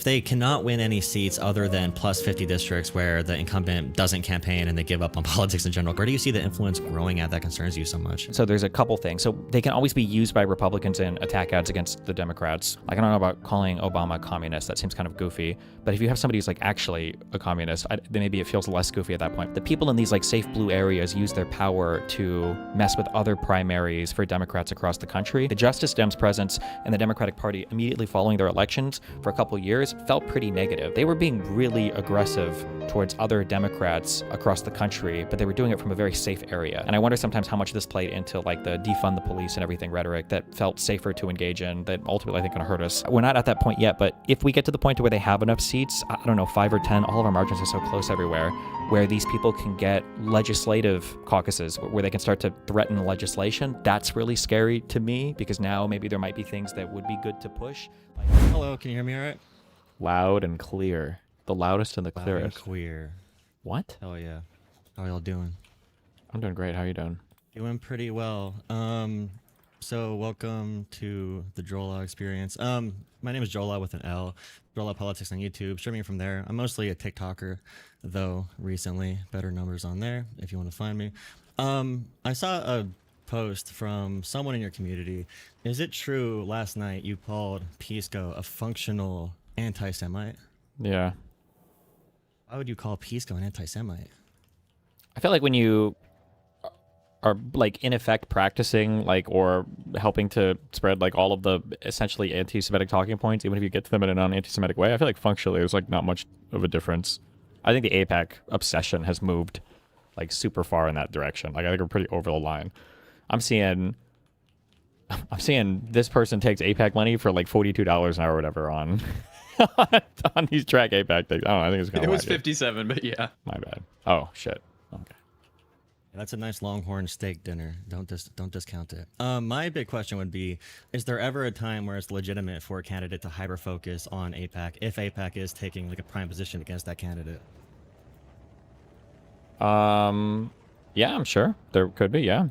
if they cannot win any seats other than plus 50 districts where the incumbent doesn't campaign and they give up on politics in general, where do you see the influence growing at that concerns you so much? So there's a couple things. So they can always be used by Republicans in attack ads against the Democrats. Like, I don't know about calling Obama a communist. That seems kind of goofy. But if you have somebody who's like actually a communist, then maybe it feels less goofy at that point. The people in these like safe blue areas use their power to mess with other primaries for Democrats across the country. The Justice Dems' presence in the Democratic Party immediately following their elections for a couple years felt pretty negative. They were being really aggressive towards other Democrats across the country, but they were doing it from a very safe area. And I wonder sometimes how much this played into like the defund the police and everything rhetoric that felt safer to engage in, that ultimately I think gonna hurt us. We're not at that point yet, but if we get to the point where they have enough seats, I don't know, 5 or 10, all of our margins are so close everywhere, where these people can get legislative caucuses where they can start to threaten legislation, that's really scary to me, because now maybe there might be things that would be good to push. Hello, can you hear me all right? Loud and clear. The loudest and the Loud clearest. and queer. What? Hell yeah. How are y'all doing? I'm doing great. How are you doing? Doing pretty well. So welcome to the Drola experience. My name is Drola with an L. Drola Politics on YouTube. Streaming from there. I'm mostly a TikToker, though recently. Better numbers on there if you want to find me. I saw a post from someone in your community. Is it true last night you called Pisco a functional anti-Semite? Yeah. Why would you call Pisco an anti-Semite? I feel like when you are like in effect practicing like or helping to spread like all of the essentially anti-Semitic talking points, even if you get to them in a non-anti-Semitic way, I feel like functionally there's like not much of a difference. I think the APAC obsession has moved like super far in that direction. Like I think we're pretty over the line. I'm seeing this person takes APAC money for like $42 an hour or whatever on on these track APAC things. I don't know, I think it's kind of It was 57, but yeah. My bad. Oh shit. Okay. That's a nice Longhorn steak dinner. Don't discount it. My big question would be: is there ever a time where it's legitimate for a candidate to hyper focus on APAC if APAC is taking like a prime position against that candidate? Yeah, I'm sure there could be. Yeah.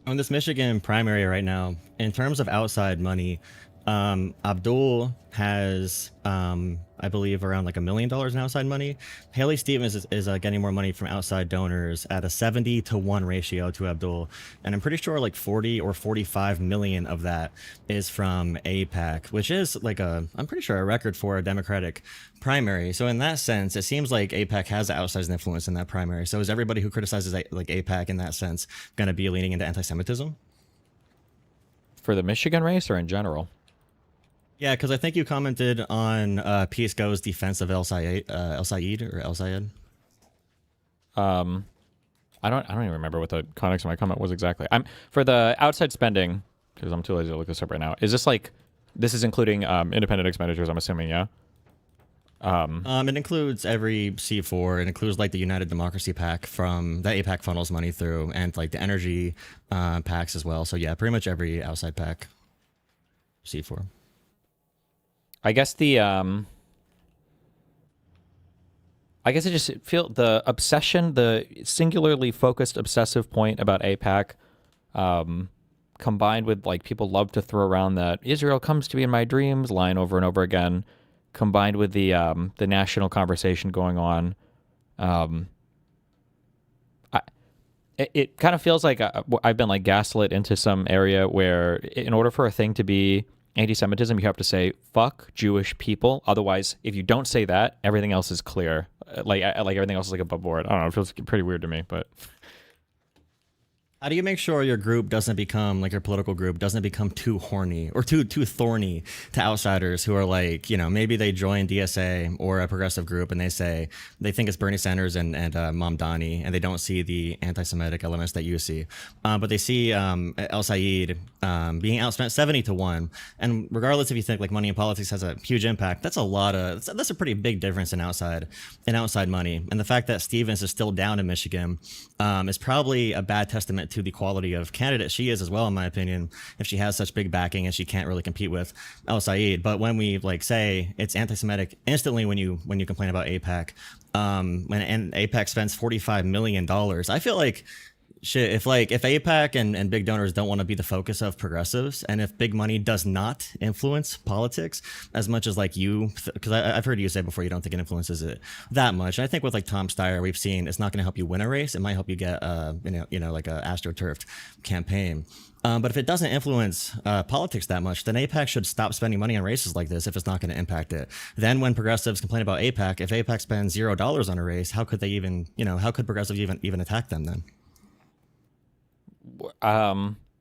On this Michigan primary right now, in terms of outside money, Abdul has, I believe, around like $1 million in outside money. Haley Stevens is getting more money from outside donors at a 70-to-1 ratio to Abdul. And I'm pretty sure like 40 or 45 million of that is from APAC, which is like I'm pretty sure a record for a Democratic primary. So in that sense, it seems like APAC has an outsized influence in that primary. So is everybody who criticizes like APAC in that sense going to be leaning into anti-Semitism? For the Michigan race or in general? Yeah, because I think you commented on Pisco's defense of El Sayed or El Sayed. I don't even remember what the context of my comment was exactly. I'm for the outside spending, because I'm too lazy to look this up right now. Is this like this is including independent expenditures? I'm assuming, yeah. It includes every C4. It includes like the United Democracy PAC from that APAC funnels money through, and like the energy PACs as well. So yeah, pretty much every outside PAC C4. I guess I guess I just feel the obsession, the singularly focused obsessive point about APAC, combined with like people love to throw around that Israel comes to me in my dreams line over and over again, combined with the national conversation going on. It kind of feels like I've been like gaslit into some area where in order for a thing to be anti-Semitism, you have to say fuck Jewish people. Otherwise, if you don't say that, everything else is clear. Like everything else is like above board. I don't know. It feels pretty weird to me, but. How do you make sure your group doesn't become, like your political group doesn't become too horny or too thorny to outsiders who are like, you know, maybe they join DSA or a progressive group and they say they think it's Bernie Sanders and Mamdani, and they don't see the anti-Semitic elements that you see, but they see El Sayed being outspent 70-to-1, and regardless if you think like money in politics has a huge impact, that's a pretty big difference in outside money, and the fact that Stevens is still down in Michigan is probably a bad testament to the quality of candidate she is as well, in my opinion, if she has such big backing and she can't really compete with El Sayed. But when we like say it's anti-Semitic instantly when you complain about APAC, and APAC spends $45 million, I feel like shit, if APAC and big donors don't want to be the focus of progressives, and if big money does not influence politics as much as like you, because I've heard you say before you don't think it influences it that much. And I think with like Tom Steyer, we've seen it's not going to help you win a race. It might help you get like a astroturfed campaign. But if it doesn't influence politics that much, then APAC should stop spending money on races like this if it's not going to impact it. Then when progressives complain about APAC, if APAC spends $0 on a race, how could they even, how could progressives even attack them then?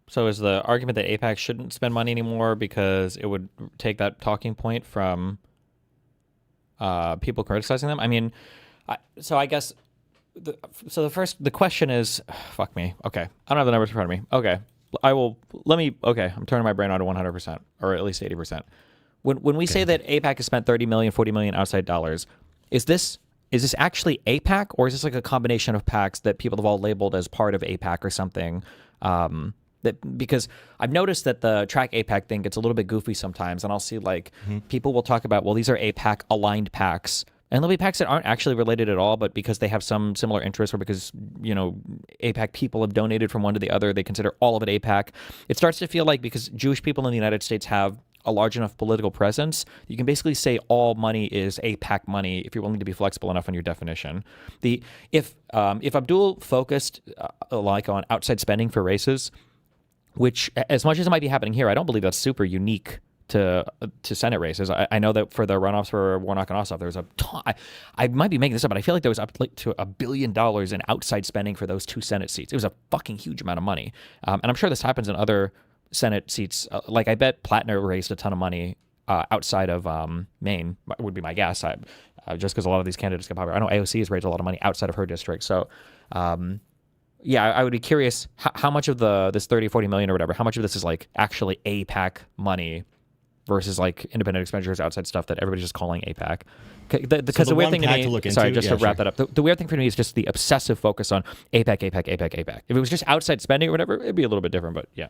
So is the argument that APAC shouldn't spend money anymore because it would take that talking point from people criticizing them? I mean, I guess the question is, fuck me. Okay, I don't have the numbers in front of me. Okay. I'm turning my brain on to 100%, or at least 80%. When we say that APAC has spent 30 million, 40 million outside dollars, is this actually APAC, or is this like a combination of PACs that people have all labeled as part of APAC or something? Because I've noticed that the track APAC thing gets a little bit goofy sometimes, and I'll see like people will talk about, well, these are APAC aligned PACs. And there'll be PACs that aren't actually related at all, but because they have some similar interests, or because, APAC people have donated from one to the other, they consider all of it APAC. It starts to feel like, because Jewish people in the United States have a large enough political presence, you can basically say all money is APAC money if you're willing to be flexible enough on your definition. If Abdul focused like on outside spending for races, which as much as it might be happening here, I don't believe that's super unique to Senate races. I know that for the runoffs for Warnock and Ossoff, there was a ton. I might be making this up, but I feel like there was up to $1 billion in outside spending for those 2 Senate seats. It was a fucking huge amount of money. And I'm sure this happens in other Senate seats. Like I bet Plattner raised a ton of money outside of Maine, would be my guess. Just because a lot of these candidates get popular. I know AOC has raised a lot of money outside of her district. So yeah, I would be curious how much of this 30, 40 million or whatever, how much of this is like actually APAC money versus like independent expenditures, outside stuff that everybody's just calling APAC. Because the weird thing to me, sorry, just to wrap that up, the weird thing for me is just the obsessive focus on APAC, APAC, APAC, APAC. If it was just outside spending or whatever, it'd be a little bit different, but yeah.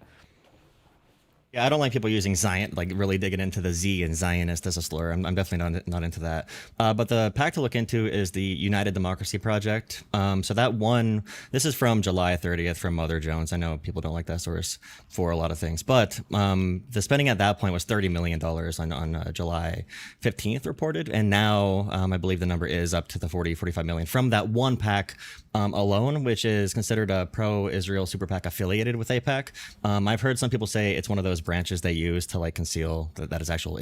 Yeah, I don't like people using Zion, like really digging into the Z in Zionist as a slur. I'm definitely not into that. But the PAC to look into is the United Democracy Project. So that one, this is from July 30th from Mother Jones. I know people don't like that source for a lot of things, but the spending at that point was $30 million on July 15th reported. And now I believe the number is up to the 45 million from that one PAC alone, which is considered a pro-Israel super PAC affiliated with APAC. I've heard some people say it's one of those branches they use to like conceal that is actual,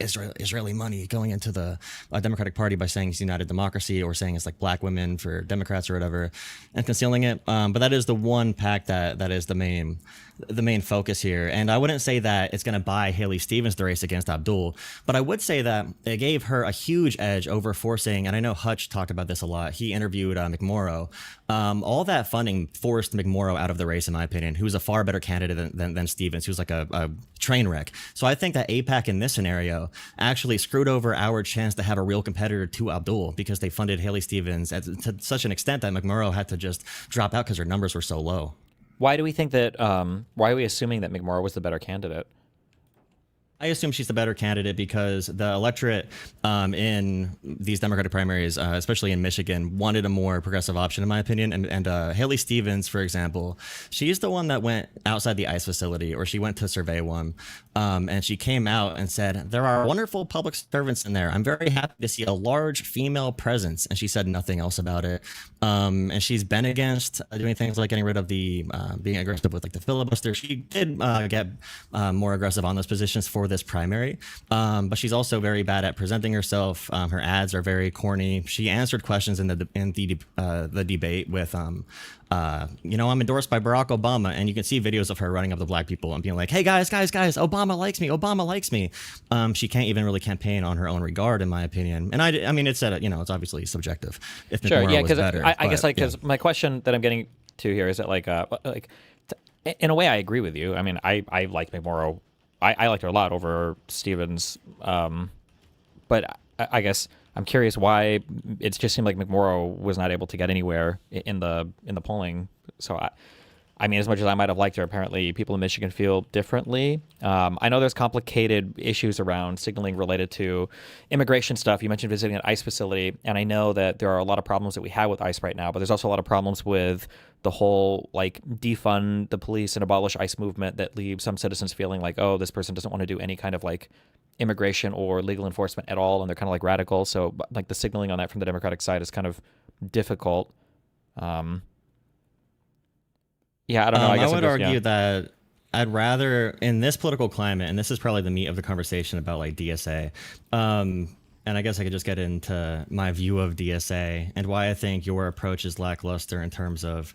Israeli money going into the Democratic Party by saying it's United Democracy or saying it's like black women for Democrats or whatever, and concealing it. But that is the one PAC that is the main focus here. And I wouldn't say that it's going to buy Haley Stevens the race against Abdul, but I would say that it gave her a huge edge over forcing, and I know Hutch talked about this a lot. He interviewed McMorrow. All that funding forced McMorrow out of the race, in my opinion, who's a far better candidate than Stevens, who's like a train wreck. So I think that APAC in this scenario actually screwed over our chance to have a real competitor to Abdul because they funded Haley Stevens to such an extent that McMorrow had to just drop out because her numbers were so low. Why do we think that? Why are we assuming that McMorrow was the better candidate? I assume she's the better candidate because the electorate in these Democratic primaries, especially in Michigan, wanted a more progressive option, in my opinion. And Haley Stevens, for example, she's the one that went outside the ICE facility, or she went to survey one. And she came out and said, there are wonderful public servants in there. I'm very happy to see a large female presence. And she said nothing else about it. And she's been against doing things like getting rid of the being aggressive with like the filibuster. She did get more aggressive on those positions for this primary, but she's also very bad at presenting herself. Her ads are very corny. She answered questions in the debate with I'm endorsed by Barack Obama, and you can see videos of her running up to black people and being like, hey guys, Obama likes me. She can't even really campaign on her own regard, in my opinion. And I mean it's it's obviously subjective if McMorrow was better. I guess because my question that I'm getting to here is that in a way I agree with you. I mean I like McMorrow. I liked her a lot over Stevens, but I guess I'm curious why it just seemed like McMorrow was not able to get anywhere in the polling. So I mean, as much as I might have liked her, apparently people in Michigan feel differently. I know there's complicated issues around signaling related to immigration stuff. You mentioned visiting an ICE facility, and I know that there are a lot of problems that we have with ICE right now, but there's also a lot of problems with the whole like defund the police and abolish ICE movement that leaves some citizens feeling like, oh, this person doesn't want to do any kind of like immigration or legal enforcement at all, and they're kind of like radical. So like the signaling on that from the Democratic side is kind of difficult. Yeah, I don't know. I guess I would just, argue yeah. that I'd rather, in this political climate, and this is probably the meat of the conversation about like DSA, and I guess I could just get into my view of DSA and why I think your approach is lackluster in terms of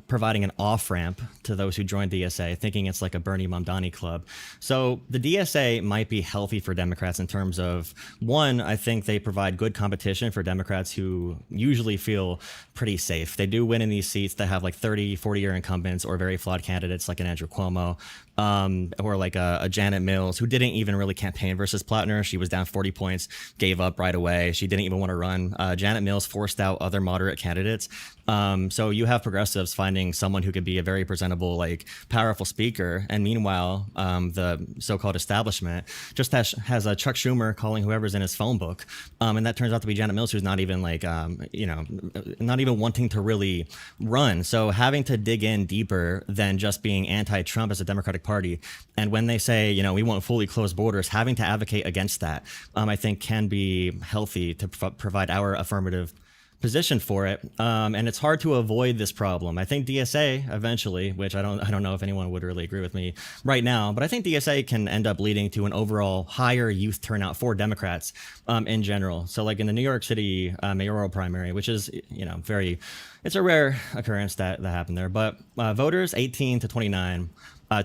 providing an off ramp to those who join DSA, thinking it's like a Bernie Mamdani club. So the DSA might be healthy for Democrats in terms of, one, I think they provide good competition for Democrats who usually feel pretty safe. They do win in these seats that have like 30, 40-year incumbents or very flawed candidates like an Andrew Cuomo. Or like a Janet Mills, who didn't even really campaign versus Plattner. She was down 40 points, gave up right away. She didn't even want to run. Janet Mills forced out other moderate candidates. So you have progressives finding someone who could be a very presentable, like powerful speaker. And meanwhile, the so-called establishment just has a Chuck Schumer calling whoever's in his phone book. And that turns out to be Janet Mills, who's not even like, not even wanting to really run. So having to dig in deeper than just being anti-Trump as a Democratic Party. And when they say, we want fully closed borders, having to advocate against that, I think can be healthy to provide our affirmative position for it. And it's hard to avoid this problem. I think DSA eventually, which I don't know if anyone would really agree with me right now, but I think DSA can end up leading to an overall higher youth turnout for Democrats in general. So like in the New York City mayoral primary, which is, it's a rare occurrence that happened there, but voters 18 to 29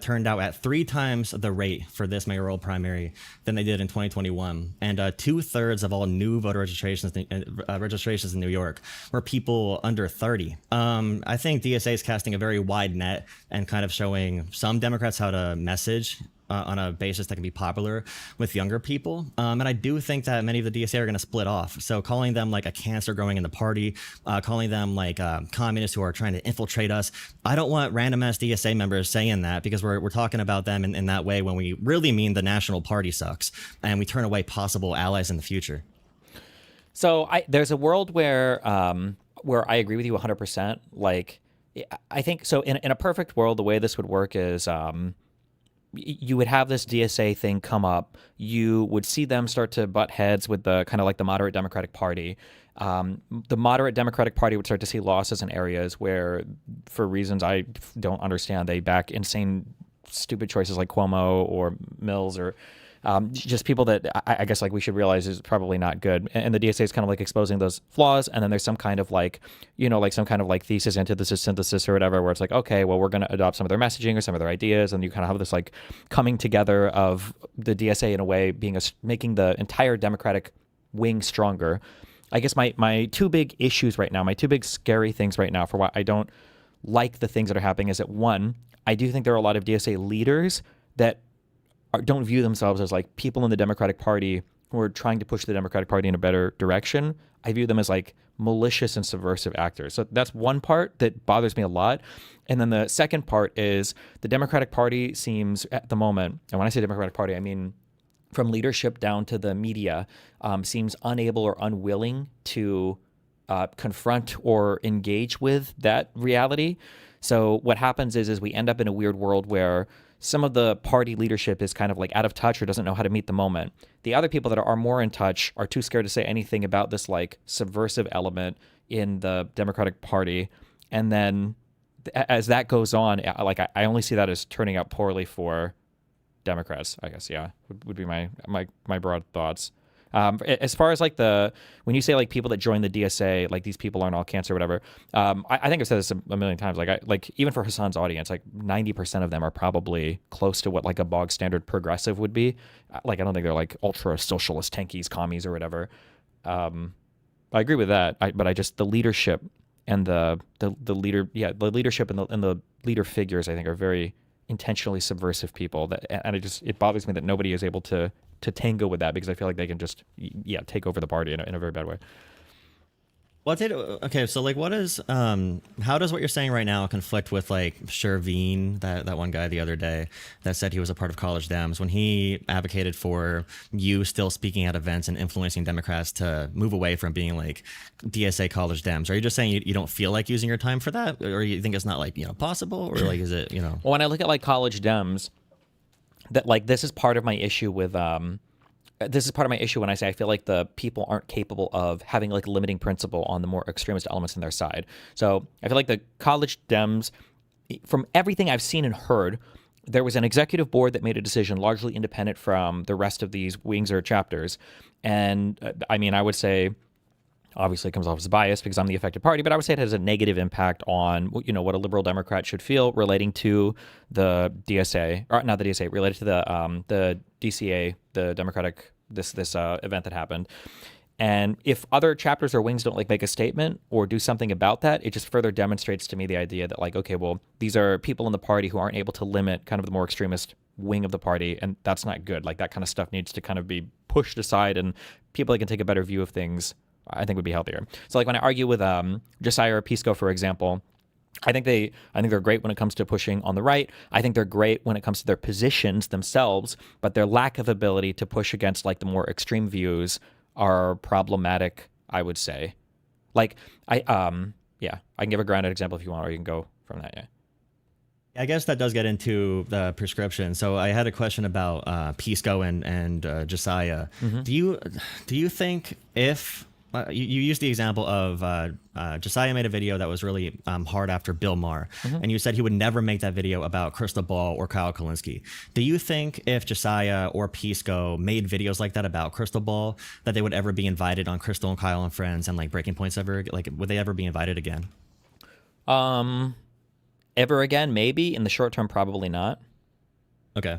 turned out at 3 times the rate for this mayoral primary than they did in 2021. And 2/3 of all new voter registrations in New York were people under 30. I think DSA is casting a very wide net and kind of showing some Democrats how to message on a basis that can be popular with younger people. And I do think that many of the DSA are going to split off. So calling them like a cancer growing in the party, calling them like communists who are trying to infiltrate us. I don't want random ass DSA members saying that, because we're talking about them in that way when we really mean the national party sucks and we turn away possible allies in the future. So there's a world where I agree with you 100%. Like, I think so in a perfect world, the way this would work is, you would have this DSA thing come up. You would see them start to butt heads with the kind of like the moderate Democratic Party. The moderate Democratic Party would start to see losses in areas where, for reasons I don't understand, they back insane, stupid choices like Cuomo or Mills or just people that I guess like we should realize is probably not good. And the DSA is kind of like exposing those flaws. And then there's some kind of like, some kind of like thesis, antithesis, synthesis or whatever, where it's like, okay, well, we're going to adopt some of their messaging or some of their ideas. And you kind of have this like coming together of the DSA in a way being making the entire Democratic wing stronger. I guess my 2 big issues right now, my 2 big scary things right now for why I don't like the things that are happening is that, one, I do think there are a lot of DSA leaders that don't view themselves as like people in the Democratic Party who are trying to push the Democratic Party in a better direction. I view them as like malicious and subversive actors. So that's one part that bothers me a lot. And then the second part is the Democratic Party seems at the moment, and when I say Democratic Party, I mean from leadership down to the media, seems unable or unwilling to confront or engage with that reality. So what happens is we end up in a weird world where some of the party leadership is kind of like out of touch or doesn't know how to meet the moment. The other people that are more in touch are too scared to say anything about this like subversive element in the Democratic Party. And then as that goes on, like I only see that as turning out poorly for Democrats, I guess. Yeah, would be my broad thoughts. As far as like when you say like people that join the DSA, like these people aren't all cancer or whatever, I think I've said this a million times. Like even for Hassan's audience, like 90% of them are probably close to what like a bog standard progressive would be. Like I don't think they're like ultra socialist tankies, commies or whatever. I agree with that. But I just the leadership and the leadership and the leader figures I think are very intentionally subversive people and it bothers me that nobody is able to tango with that, because I feel like they can just take over the party in a very bad way. What did okay? So like, what is how does what you're saying right now conflict with like Shervin, that one guy the other day that said he was a part of College Dems when he advocated for you still speaking at events and influencing Democrats to move away from being like DSA College Dems? Are you just saying you don't feel like using your time for that, or you think it's not like possible, or like is it Well, when I look at like College Dems, that like this is part of my issue with this is part of my issue when I say I feel like the people aren't capable of having like a limiting principle on the more extremist elements on their side. So I feel like the College Dems, from everything I've seen and heard, there was an executive board that made a decision largely independent from the rest of these wings or chapters. And I mean, I would say, obviously it comes off as biased because I'm the affected party, but I would say it has a negative impact on, what a liberal Democrat should feel relating to the DSA, or not the DSA, related to the DCA, the Democratic, this event that happened. And if other chapters or wings don't like make a statement or do something about that, it just further demonstrates to me the idea that like, okay, well, these are people in the party who aren't able to limit kind of the more extremist wing of the party, and that's not good. Like that kind of stuff needs to kind of be pushed aside, and people that can take a better view of things, I think would be healthier. So like when I argue with Josiah or Pisco, for example, I think they're great when it comes to pushing on the right. I think they're great when it comes to their positions themselves, but their lack of ability to push against like the more extreme views are problematic, I would say. Like I can give a grounded example if you want, or you can go from that. Yeah. I guess that does get into the prescription. So I had a question about Pisco and Josiah. Do you think if you used the example of Josiah made a video that was really hard after Bill Maher, and you said he would never make that video about Crystal Ball or Kyle Kalinske. Do you think if Josiah or Pisco made videos like that about Crystal Ball, that they would ever be invited on Crystal and Kyle and Friends and like Breaking Points ever? Like, would they ever be invited again? Ever again? Maybe. In the short term, probably not. Okay.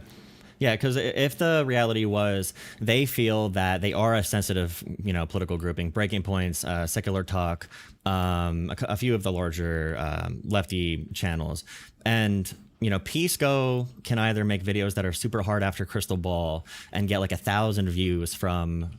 Yeah, because if the reality was they feel that they are a sensitive, political grouping, Breaking Points, Secular Talk, a few of the larger lefty channels, and Pisco can either make videos that are super hard after Crystal Ball and get like 1,000 views from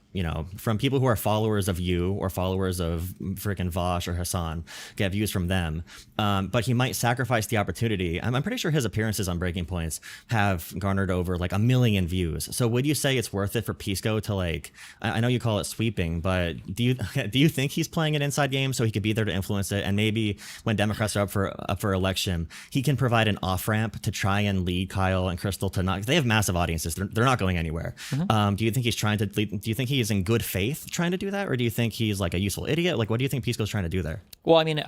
people who are followers of you or followers of freaking Vosh or Hassan, get views from them. But he might sacrifice the opportunity. I'm pretty sure his appearances on Breaking Points have garnered over like 1 million views. So would you say it's worth it for Pisco to like, I know you call it sweeping, but do you think he's playing an inside game so he could be there to influence it? And maybe when Democrats are up for election, he can provide an off ramp to try and lead Kyle and Crystal to not. They have massive audiences. They're not going anywhere. Do you think he's trying to lead? Do you think he is in good faith trying to do that, or do you think he's like a useful idiot? Like, what do you think Pisco's trying to do there? Well, I mean,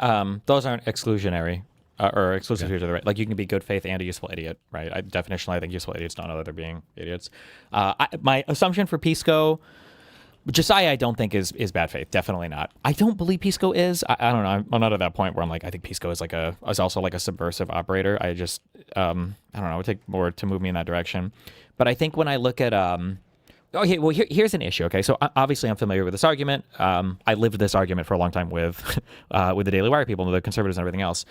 those aren't exclusionary or exclusive here to the right. Like, you can be good faith and a useful idiot, right? Definitionally, I think useful idiots don't know that they're being idiots. My assumption for Pisco, Josiah, I don't think is bad faith. Definitely not. I don't believe Pisco is. I don't know. I'm not at that point where I'm like, I think Pisco is is also like a subversive operator. I just, I don't know. It would take more to move me in that direction. But I think when I look at, okay, well, here's an issue. Okay, so obviously I'm familiar with this argument. I lived this argument for a long time with the Daily Wire people, the conservatives and everything else.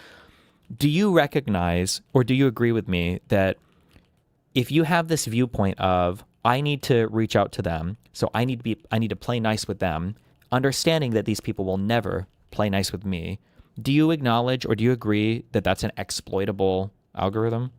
Do you recognize, or do you agree with me that if you have this viewpoint of, I need to reach out to them, so I need to play nice with them, understanding that these people will never play nice with me, do you acknowledge or do you agree that that's an exploitable algorithm?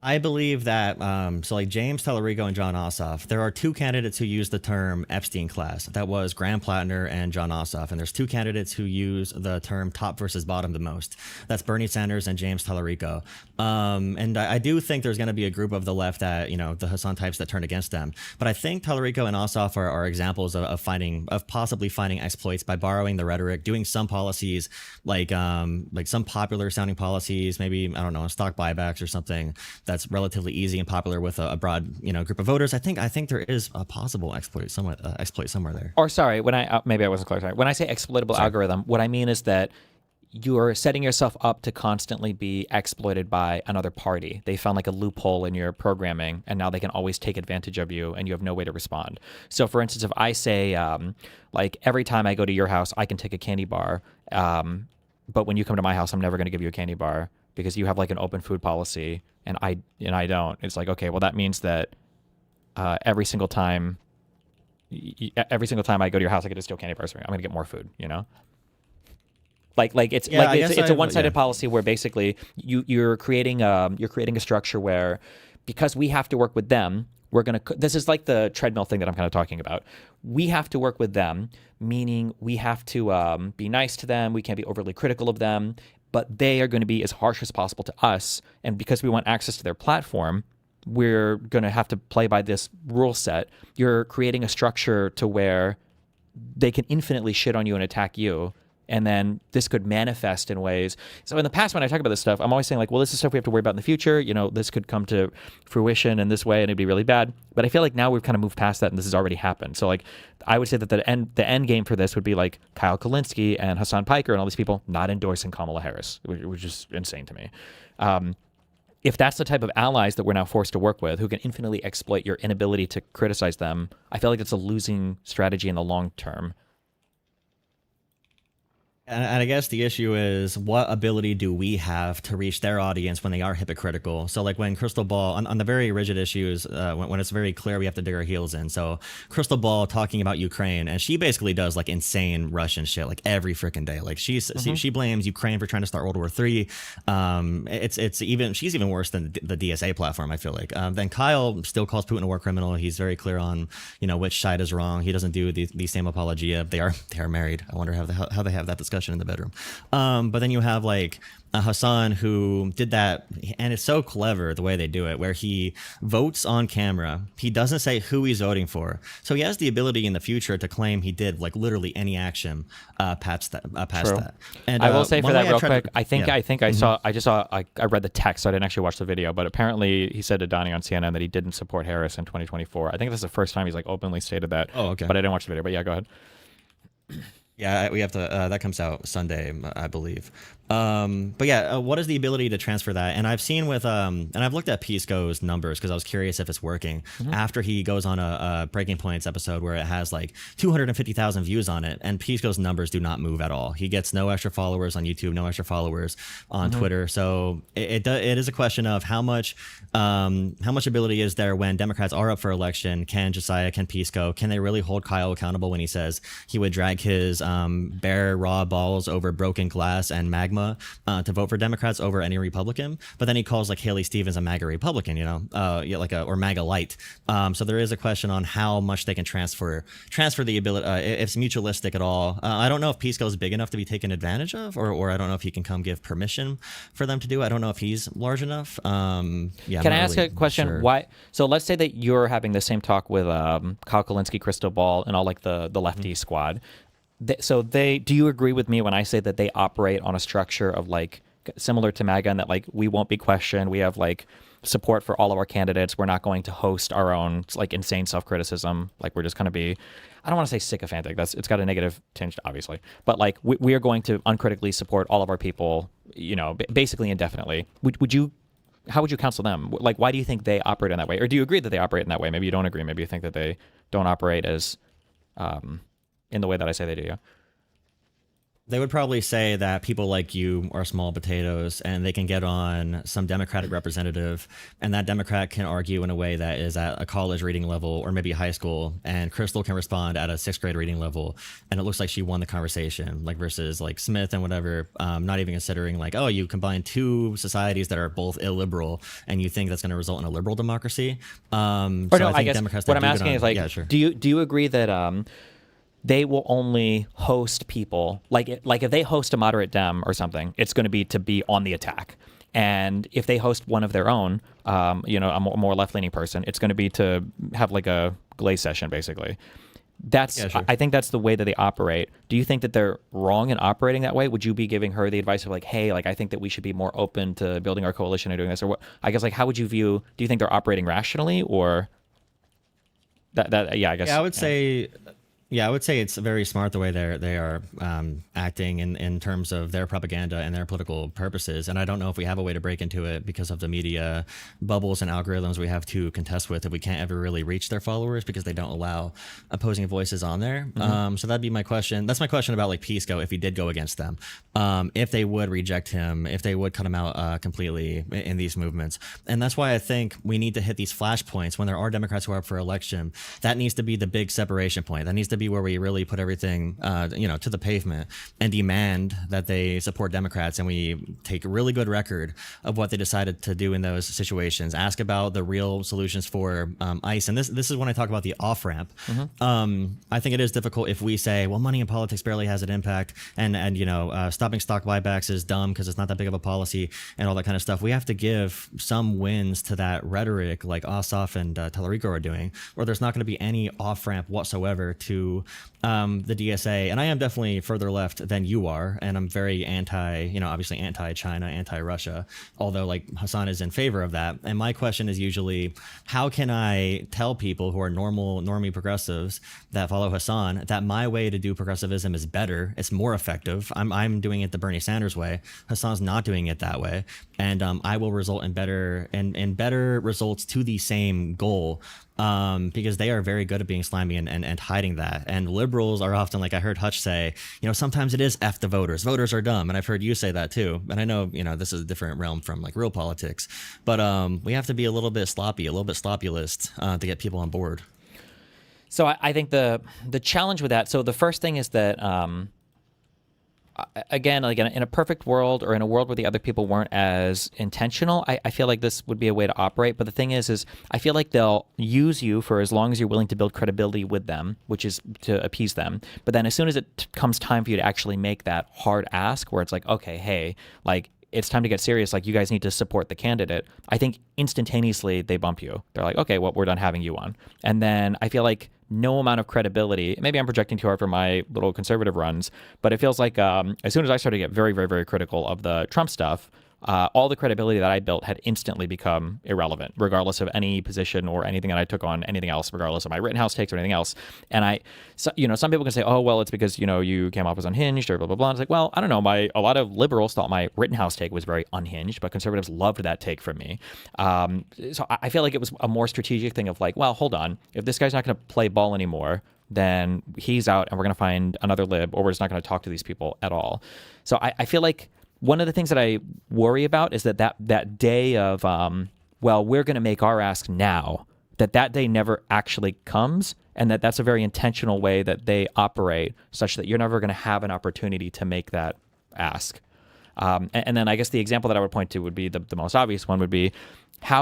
I believe that, so like James Tallarico and John Ossoff, there are two candidates who use the term Epstein class. That was Graham Plattner and John Ossoff. And there's two candidates who use the term top versus bottom the most. That's Bernie Sanders and James Tallarico. And I do think there's going to be a group of the left that, the Hassan types that turn against them. But I think Tallarico and Ossoff are examples of possibly finding exploits by borrowing the rhetoric, doing some policies like some popular sounding policies, maybe, I don't know, stock buybacks or something that's relatively easy and popular with a broad group of voters. I think there is a possible exploit somewhere there. Or sorry, when I maybe I wasn't clear. Sorry. When I say exploitable algorithm, what I mean is that you're setting yourself up to constantly be exploited by another party. They found like a loophole in your programming, and now they can always take advantage of you, and you have no way to respond. So, for instance, if I say like every time I go to your house, I can take a candy bar, but when you come to my house, I'm never going to give you a candy bar, because you have like an open food policy and I don't. It's like, okay, well, that means that every single time every single time I go to your house, I get to steal candy bars from you. I'm gonna get more food. It's a one-sided policy where basically you're creating a structure where, because we have to work with them, this is like the treadmill thing that I'm kind of talking about. We have to work with them, meaning we have to be nice to them. We can't be overly critical of them, but they are going to be as harsh as possible to us. And because we want access to their platform, we're going to have to play by this rule set. You're creating a structure to where they can infinitely shit on you and attack you. And then this could manifest in ways. So in the past, when I talk about this stuff, I'm always saying like, well, this is stuff we have to worry about in the future. This could come to fruition in this way and it'd be really bad. But I feel like now we've kind of moved past that and this has already happened. So like, I would say that the end game for this would be like Kyle Kulinski and Hassan Piker and all these people not endorsing Kamala Harris, which is insane to me. If that's the type of allies that we're now forced to work with, who can infinitely exploit your inability to criticize them, I feel like it's a losing strategy in the long term. And I guess the issue is, what ability do we have to reach their audience when they are hypocritical? So like when Crystal Ball, on the very rigid issues, when it's very clear we have to dig our heels in. So Crystal Ball talking about Ukraine, and she basically does like insane Russian shit like every freaking day. Like she blames Ukraine for trying to start World War III. She's even worse than the DSA platform, I feel like. Then Kyle still calls Putin a war criminal. He's very clear on, which side is wrong. He doesn't do the same apologia. They are married. I wonder how they have that discussion in the bedroom. But then you have like Hassan, who did that, and it's so clever the way they do it, where he votes on camera. He doesn't say who he's voting for, so he has the ability in the future to claim he did like literally any action past that. And I will say for that real quick, I read the text, so I didn't actually watch the video, but apparently he said to Donnie on CNN that he didn't support Harris in 2024. I think this is the first time he's like openly stated that. Oh, okay. But I didn't watch the video. But yeah, go ahead. Yeah, we have to. That comes out Sunday, I believe. But yeah, what is the ability to transfer that? And I've seen with and I've looked at Pisco's numbers because I was curious if it's working. After he goes on a Breaking Points episode where it has like 250,000 views on it, and Pisco's numbers do not move at all. He gets no extra followers on YouTube, no extra followers on Twitter. So it is a question of how much ability is there when Democrats are up for election? Can Josiah, can Pisco, can they really hold Kyle accountable when he says he would drag his bare raw balls over broken glass and magma to vote for Democrats over any Republican? But then he calls like Haley Stevens a MAGA Republican, or MAGA light. So there is a question on how much they can transfer the ability, if it's mutualistic at all. I don't know if Pisco is big enough to be taken advantage of, or I don't know if he can come give permission for them to do. I don't know if he's large enough. Can I ask a question? Sure. Why? So let's say that you're having the same talk with Kyle Kulinski, Crystal Ball, and all like the lefty squad. Do you agree with me when I say that they operate on a structure of like similar to MAGA, and that like we won't be questioned? We have like support for all of our candidates. We're not going to host our own like insane self-criticism. Like we're just going to be, I don't want to say sycophantic. It's got a negative tinge, obviously, but like we are going to uncritically support all of our people, basically indefinitely. How would you counsel them? Like, why do you think they operate in that way? Or do you agree that they operate in that way? Maybe you don't agree. Maybe you think that they don't operate as in the way that I say they do. Yeah. They would probably say that people like you are small potatoes, and they can get on some Democratic representative, and that Democrat can argue in a way that is at a college reading level or maybe high school, and Crystal can respond at a 6th grade reading level, and it looks like she won the conversation, like versus like Smith and whatever, not even considering like, oh, you combine two societies that are both illiberal, and you think that's going to result in a liberal democracy. I guess Democrats what I'm asking is like, yeah, sure. Do you agree that they will only host people like if they host a moderate Dem or something, it's going to be on the attack. And if they host one of their own, a more left-leaning person, it's going to be to have like a glaze session, basically. Sure. I think that's the way that they operate. Do you think that they're wrong in operating that way? Would you be giving her the advice of like, hey, like I think that we should be more open to building our coalition and doing this, or what? I guess like how would you view? Do you think they're operating rationally, or that? Yeah, I guess. Yeah, I would say. Yeah, I would say it's very smart the way they are acting in terms of their propaganda and their political purposes. And I don't know if we have a way to break into it because of the media bubbles and algorithms we have to contest with if we can't ever really reach their followers because they don't allow opposing voices on there. So that'd be my question. That's my question about like Pisco if he did go against them, if they would reject him, if they would cut him out completely in these movements. And that's why I think we need to hit these flashpoints when there are Democrats who are up for election. That needs to be the big separation point. That needs to be where we really put everything, to the pavement and demand that they support Democrats, and we take a really good record of what they decided to do in those situations. Ask about the real solutions for ICE, and this is when I talk about the off ramp. I think it is difficult if we say, well, money in politics barely has an impact, and stopping stock buybacks is dumb because it's not that big of a policy, and all that kind of stuff. We have to give some wins to that rhetoric, like Ossoff and Tallarico are doing, or there's not going to be any off ramp whatsoever to the DSA. And I am definitely further left than you are, and I'm very obviously anti-China, anti-Russia, although like Hassan is in favor of that. And my question is usually, how can I tell people who are normie progressives that follow Hassan that my way to do progressivism is better, it's more effective. I'm doing it the Bernie Sanders way. Hassan's not doing it that way, and I will result in better results to the same goal. Because they are very good at being slimy and hiding that. And liberals are often, like I heard Hutch say, sometimes it is F the voters. Voters are dumb. And I've heard you say that too. And I know, this is a different realm from like real politics. But we have to be a little bit sloppulist to get people on board. So I think the challenge with that, so the first thing is that, again, like in a perfect world or in a world where the other people weren't as intentional, I feel like this would be a way to operate. But the thing is I feel like they'll use you for as long as you're willing to build credibility with them, which is to appease them. But then as soon as it comes time for you to actually make that hard ask where it's like, okay, hey, like it's time to get serious. Like you guys need to support the candidate. I think instantaneously they bump you. They're like, okay, well, we're done having you on. And then I feel like no amount of credibility, maybe I'm projecting too hard for my little conservative runs, but it feels like as soon as I started to get very, very, very critical of the Trump stuff, all the credibility that I built had instantly become irrelevant, regardless of any position or anything that I took on anything else, regardless of my Rittenhouse takes or anything else. And some people can say, oh, well, it's because, you came off as unhinged or blah, blah, blah. And it's like, well, I don't know. A lot of liberals thought my Rittenhouse take was very unhinged, but conservatives loved that take from me. So I feel like it was a more strategic thing of like, well, hold on. If this guy's not going to play ball anymore, then he's out and we're going to find another lib, or we're just not going to talk to these people at all. So I feel like one of the things that I worry about is that day of, we're going to make our ask now, that day never actually comes, and that's a very intentional way that they operate such that you're never going to have an opportunity to make that ask. And then I guess the example that I would point to would be the most obvious one would be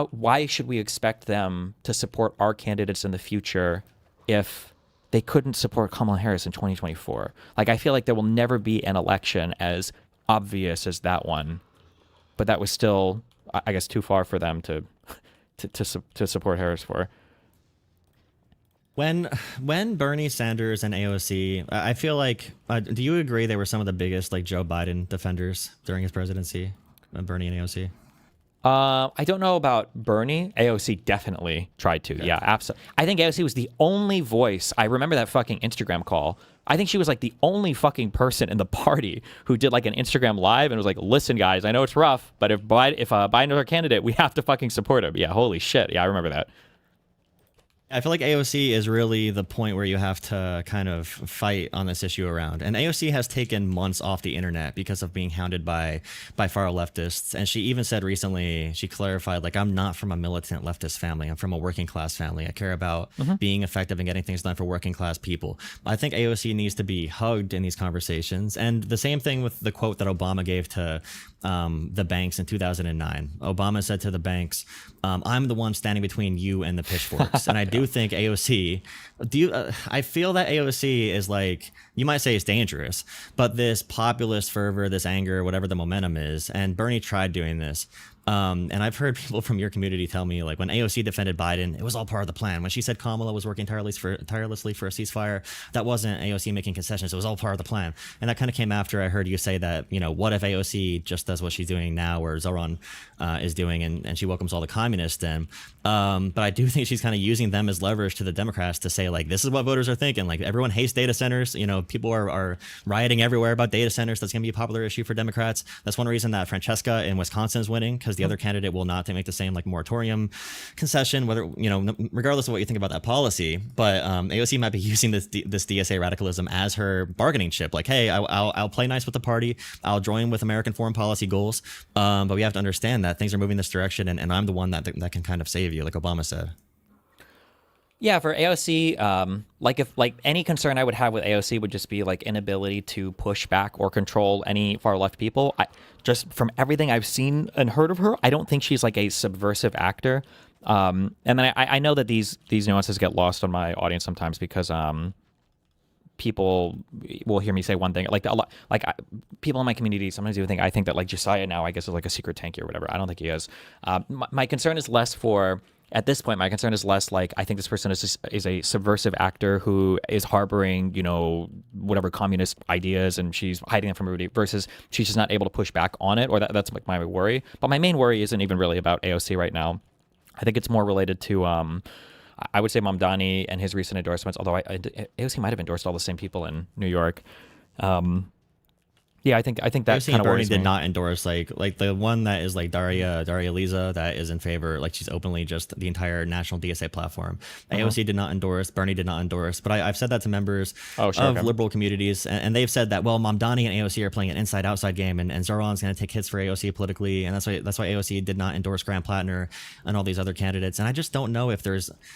why should we expect them to support our candidates in the future if they couldn't support Kamala Harris in 2024? Like, I feel like there will never be an election as obvious as that one, but that was still, I guess, too far for them to support Harris for. When Bernie Sanders and AOC, I feel like, do you agree they were some of the biggest like Joe Biden defenders during his presidency, Bernie and AOC? I don't know about Bernie. AOC definitely tried to. Yeah, absolutely. I think AOC was the only voice. I remember that fucking Instagram call. I think she was like the only fucking person in the party who did like an Instagram live and was like, listen, guys, I know it's rough, but if Biden is our candidate, we have to fucking support him. Yeah, holy shit. Yeah, I remember that. I feel like AOC is really the point where you have to kind of fight on this issue around. And AOC has taken months off the internet because of being hounded by far leftists. And she even said recently, she clarified, like, I'm not from a militant leftist family. I'm from a working class family. I care about being effective and getting things done for working class people. I think AOC needs to be hugged in these conversations. And the same thing with the quote that Obama gave to the banks in 2009. Obama said to the banks, I'm the one standing between you and the pitchforks. And I do think AOC, I feel that AOC is like, you might say it's dangerous, but this populist fervor, this anger, whatever the momentum is, and Bernie tried doing this. And I've heard people from your community tell me, like, when AOC defended Biden, it was all part of the plan. When she said Kamala was working tirelessly for a ceasefire, that wasn't AOC making concessions. It was all part of the plan. And that kind of came after I heard you say that, what if AOC just does what she's doing now, or Zoran is doing, and she welcomes all the communists in. But I do think she's kind of using them as leverage to the Democrats to say, like, this is what voters are thinking. Like, everyone hates data centers. People are rioting everywhere about data centers. That's going to be a popular issue for Democrats. That's one reason that Francesca in Wisconsin is winning, because the other candidate will not make the same like moratorium concession, whether regardless of what you think about that policy. But AOC might be using this DSA radicalism as her bargaining chip. Like, hey, I'll play nice with the party, I'll join with American foreign policy goals, but we have to understand that things are moving this direction, and I'm the one that can kind of save you, like Obama said. Yeah, for AOC, like any concern I would have with AOC would just be like inability to push back or control any far left people. Just from everything I've seen and heard of her, I don't think she's like a subversive actor. And then I know that these nuances get lost on my audience sometimes because people will hear me say one thing, people in my community sometimes even think I think that like Josiah now I guess is like a secret tanky or whatever. I don't think he is. My concern is less for. At this point, my concern is less like I think this person is a subversive actor who is harboring, whatever communist ideas, and she's hiding them from everybody, versus she's just not able to push back on it, or that's like my worry. But my main worry isn't even really about AOC right now. I think it's more related to, I would say Mamdani and his recent endorsements, although AOC might have endorsed all the same people in New York. Yeah, I think that kind of Bernie worries me. did not endorse like the one that is like Daria Liza that is in favor, like she's openly just the entire national DSA platform. AOC did not endorse, Bernie did not endorse, but I've said that to members of liberal communities, and they've said that, well, Mamdani and AOC are playing an inside-outside game, and Zoran's going to take hits for AOC politically, and that's why AOC did not endorse Grant Plattner and all these other candidates. And I just don't know if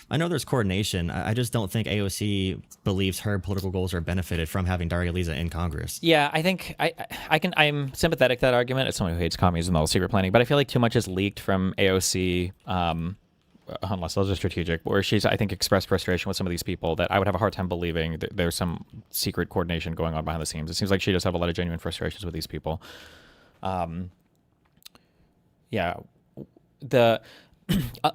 I know there's coordination. I just don't think AOC believes her political goals are benefited from having Daria Liza in Congress. Yeah, I think I'm sympathetic to that argument as someone who hates communism and all secret planning, but I feel like too much is leaked from AOC, unless those are strategic, where she's, I think, expressed frustration with some of these people that I would have a hard time believing that there's some secret coordination going on behind the scenes. It seems like she does have a lot of genuine frustrations with these people. Yeah,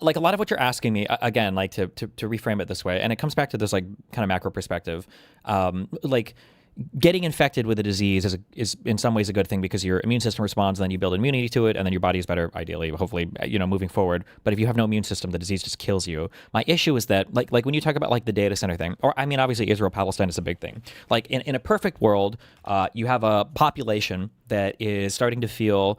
like a lot of what you're asking me, again, like to reframe it this way, and it comes back to this like kind of macro perspective, like getting infected with a disease is in some ways a good thing because your immune system responds, and then you build immunity to it, and then your body is better, ideally, hopefully, moving forward. But if you have no immune system, the disease just kills you. My issue is that, like when you talk about like the data center thing, or I mean, obviously Israel-Palestine is a big thing. Like in a perfect world, you have a population that is starting to feel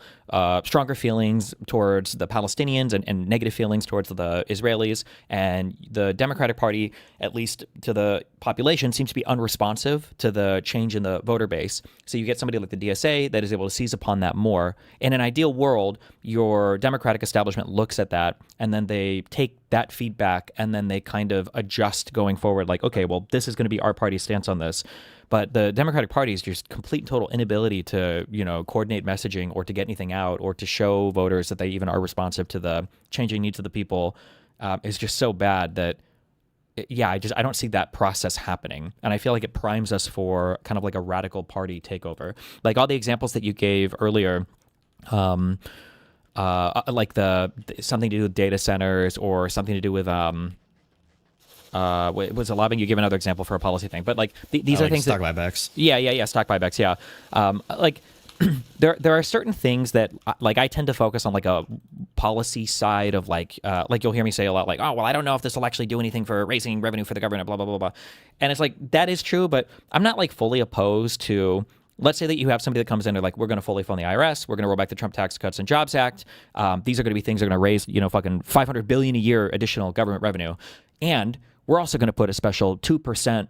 stronger feelings towards the Palestinians and negative feelings towards the Israelis, and the Democratic Party, at least to the population, seems to be unresponsive to the change in the voter base. So you get somebody like the DSA that is able to seize upon that more. In an ideal world, your Democratic establishment looks at that, and then they take that feedback, and then they kind of adjust going forward, like, okay, well, this is going to be our party's stance on this. But the Democratic Party's just complete and total inability to, coordinate messaging or to get anything out or to show voters that they even are responsive to the changing needs of the people is just so bad that, yeah, I don't see that process happening. And I feel like it primes us for kind of like a radical party takeover. Like all the examples that you gave earlier, like something to do with data centers or something to do with was allowing you give another example for a policy thing, but like these are things stock buybacks. Yeah, stock buybacks. Yeah, like there are certain things that like I tend to focus on like a policy side of like you'll hear me say a lot like, oh well, I don't know if this will actually do anything for raising revenue for the government, blah blah blah blah, and it's like that is true, but I'm not like fully opposed to. Let's say that you have somebody that comes in and like, we're going to fully fund the IRS. We're going to roll back the Trump Tax Cuts and Jobs Act. These are going to be things that are going to raise, fucking $500 billion a year additional government revenue. And we're also going to put a special 2%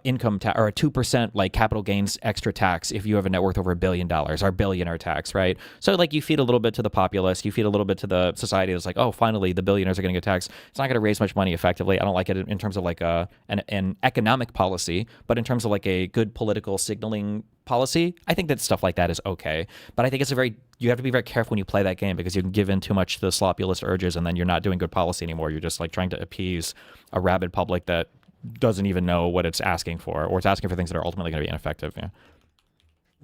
income tax or a 2% like capital gains extra tax if you have a net worth over $1 billion, our billionaire tax, right? So like you feed a little bit to the populace, you feed a little bit to the society that's like, oh, finally the billionaires are going to get taxed. It's not going to raise much money effectively. I don't like it in terms of like an economic policy, but in terms of like a good political signaling policy, I think that stuff like that is okay. But I think you have to be very careful when you play that game because you can give in too much to the sloppulist urges and then you're not doing good policy anymore. You're just like trying to appease a rabid public that doesn't even know what it's asking for, or it's asking for things that are ultimately going to be ineffective. Yeah.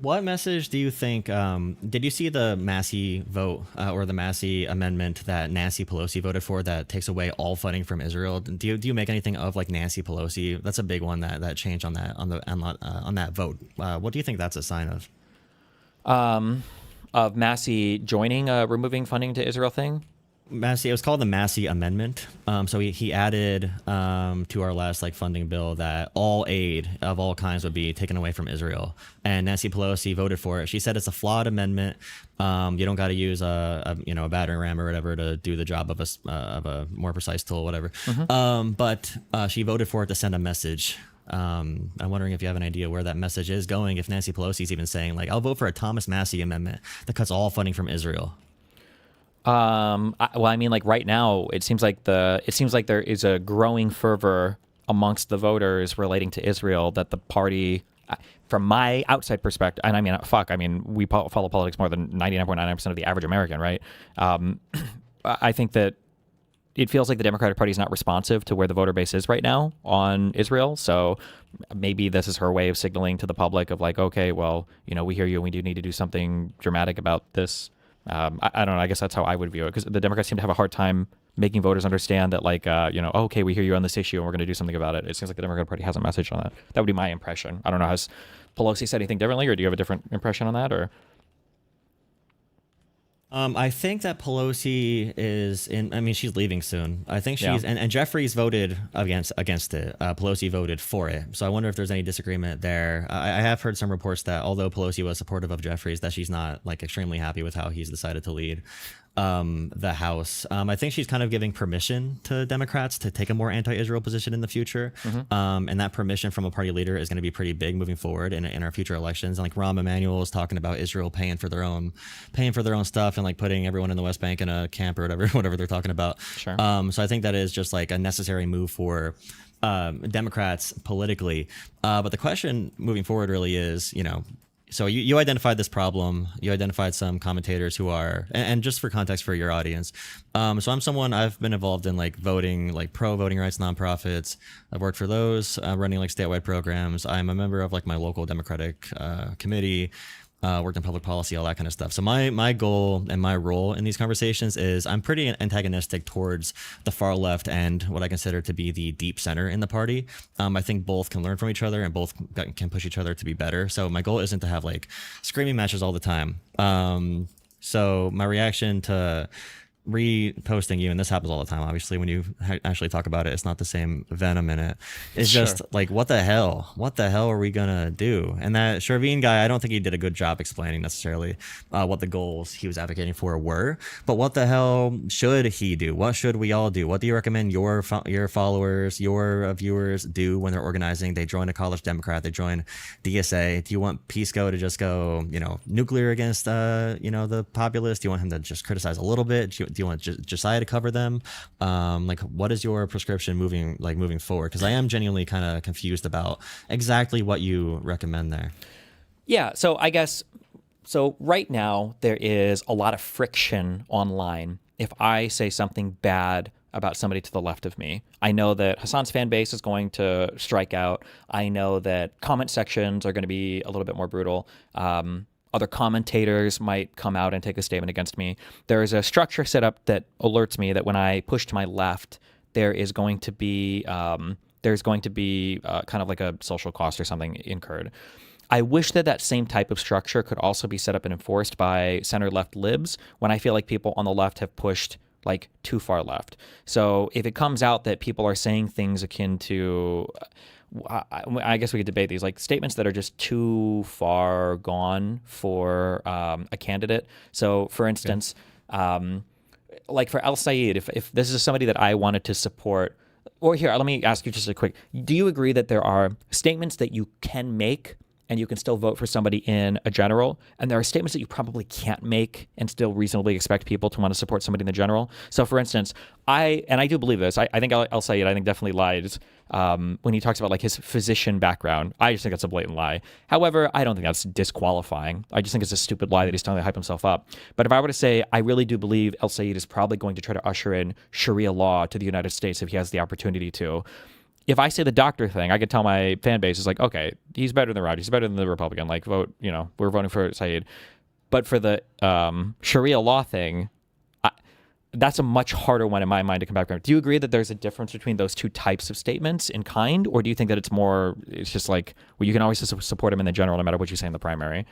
What message do you think? Did you see the Massey vote or the Massey amendment that Nancy Pelosi voted for that takes away all funding from Israel? Do you make anything of like Nancy Pelosi? That's a big one that changed on that on that vote. What do you think that's a sign of? Of Massey joining a removing funding to Israel thing. Massey, it was called the Massey Amendment. So he added to our last like funding bill that all aid of all kinds would be taken away from Israel. And Nancy Pelosi voted for it. She said it's a flawed amendment. You don't got to use a battering ram or whatever to do the job of a more precise tool, whatever. But she voted for it to send a message. I'm wondering if you have an idea where that message is going. If Nancy Pelosi is even saying like, I'll vote for a Thomas Massey amendment that cuts all funding from Israel. Well, I mean, like right now, it seems like there is a growing fervor amongst the voters relating to Israel that the party, from my outside perspective, and I mean, we follow politics more than 99.99% of the average American, right? I think that it feels like the Democratic Party is not responsive to where the voter base is right now on Israel. So maybe this is her way of signaling to the public of like, okay, well, we hear you and we do need to do something dramatic about this. I don't know. I guess that's how I would view it, because the Democrats seem to have a hard time making voters understand that, like, okay, we hear you on this issue and we're going to do something about it. It seems like the Democratic Party has a message on that. That would be my impression. I don't know. Has Pelosi said anything differently, or do you have a different impression on that? Or I think that Pelosi is in. I mean, she's leaving soon. I think she's and Jeffries voted against it. Pelosi voted for it. So I wonder if there's any disagreement there. I have heard some reports that although Pelosi was supportive of Jeffries, that she's not like extremely happy with how he's decided to lead the House. I think she's kind of giving permission to Democrats to take a more anti-Israel position in the future. And that permission from a party leader is going to be pretty big moving forward in our future elections. And like Rahm Emanuel is talking about Israel paying for their own stuff and like putting everyone in the West Bank in a camp or whatever they're talking about. Sure. So I think that is just like a necessary move for Democrats politically. But the question moving forward really is, so you identified this problem. You identified some commentators who are, and just for context for your audience. So I've been involved in like voting, like pro voting rights nonprofits. I've worked for those, running like statewide programs. I'm a member of like my local Democratic committee. Worked in public policy, all that kind of stuff. So my goal and my role in these conversations is I'm pretty antagonistic towards the far left and what I consider to be the deep center in the party. I think both can learn from each other and both can push each other to be better. So my goal isn't to have like screaming matches all the time. So my reaction to reposting you, and this happens all the time, obviously, when you actually talk about it, it's not the same venom in it. It's Sure. just like, what the hell are we gonna do? And that Shervin guy, I don't think he did a good job explaining necessarily what the goals he was advocating for were, but what the hell should he do? What should we all do? What do you recommend your followers, your viewers do when they're organizing? They join a college Democrat, they join DSA. Do you want Pisco to just go nuclear against the populace? Do you want him to just criticize a little bit? Do you want Josiah to cover them? Like, what is your prescription moving forward? Because I am genuinely kind of confused about exactly what you recommend there. Yeah, so I guess, right now there is a lot of friction online. If I say something bad about somebody to the left of me, I know that Hassan's fan base is going to strike out. I know that comment sections are going to be a little bit more brutal. Other commentators might come out and take a statement against me. There is a structure set up that alerts me that when I push to my left, there is going to be kind of like a social cost or something incurred. I wish that same type of structure could also be set up and enforced by center-left libs when I feel like people on the left have pushed like too far left. So if it comes out that people are saying things akin to, I guess we could debate these, like statements that are just too far gone for a candidate. So for instance, like for El Sayed, if this is somebody that I wanted to support, or here, let me ask you just a quick, do you agree that there are statements that you can make and you can still vote for somebody in a general, and there are statements that you probably can't make and still reasonably expect people to want to support somebody in the general? So for instance, I do believe this. I think El Sayed, I think definitely lies when he talks about like his physician background. I just think that's a blatant lie. However, I don't think that's disqualifying. I just think it's a stupid lie that he's trying to hype himself up. But if I were to say, I really do believe El Sayed is probably going to try to usher in Sharia law to the United States if he has the opportunity to, if I say the doctor thing, I could tell my fan base is like, okay, he's better than Raj, he's better than the Republican. Like, vote, we're voting for Saeed. But for the Sharia law thing, that's a much harder one in my mind to come back from. Do you agree that there's a difference between those two types of statements in kind, or do you think that it's just like, well, you can always support him in the general no matter what you say in the primary?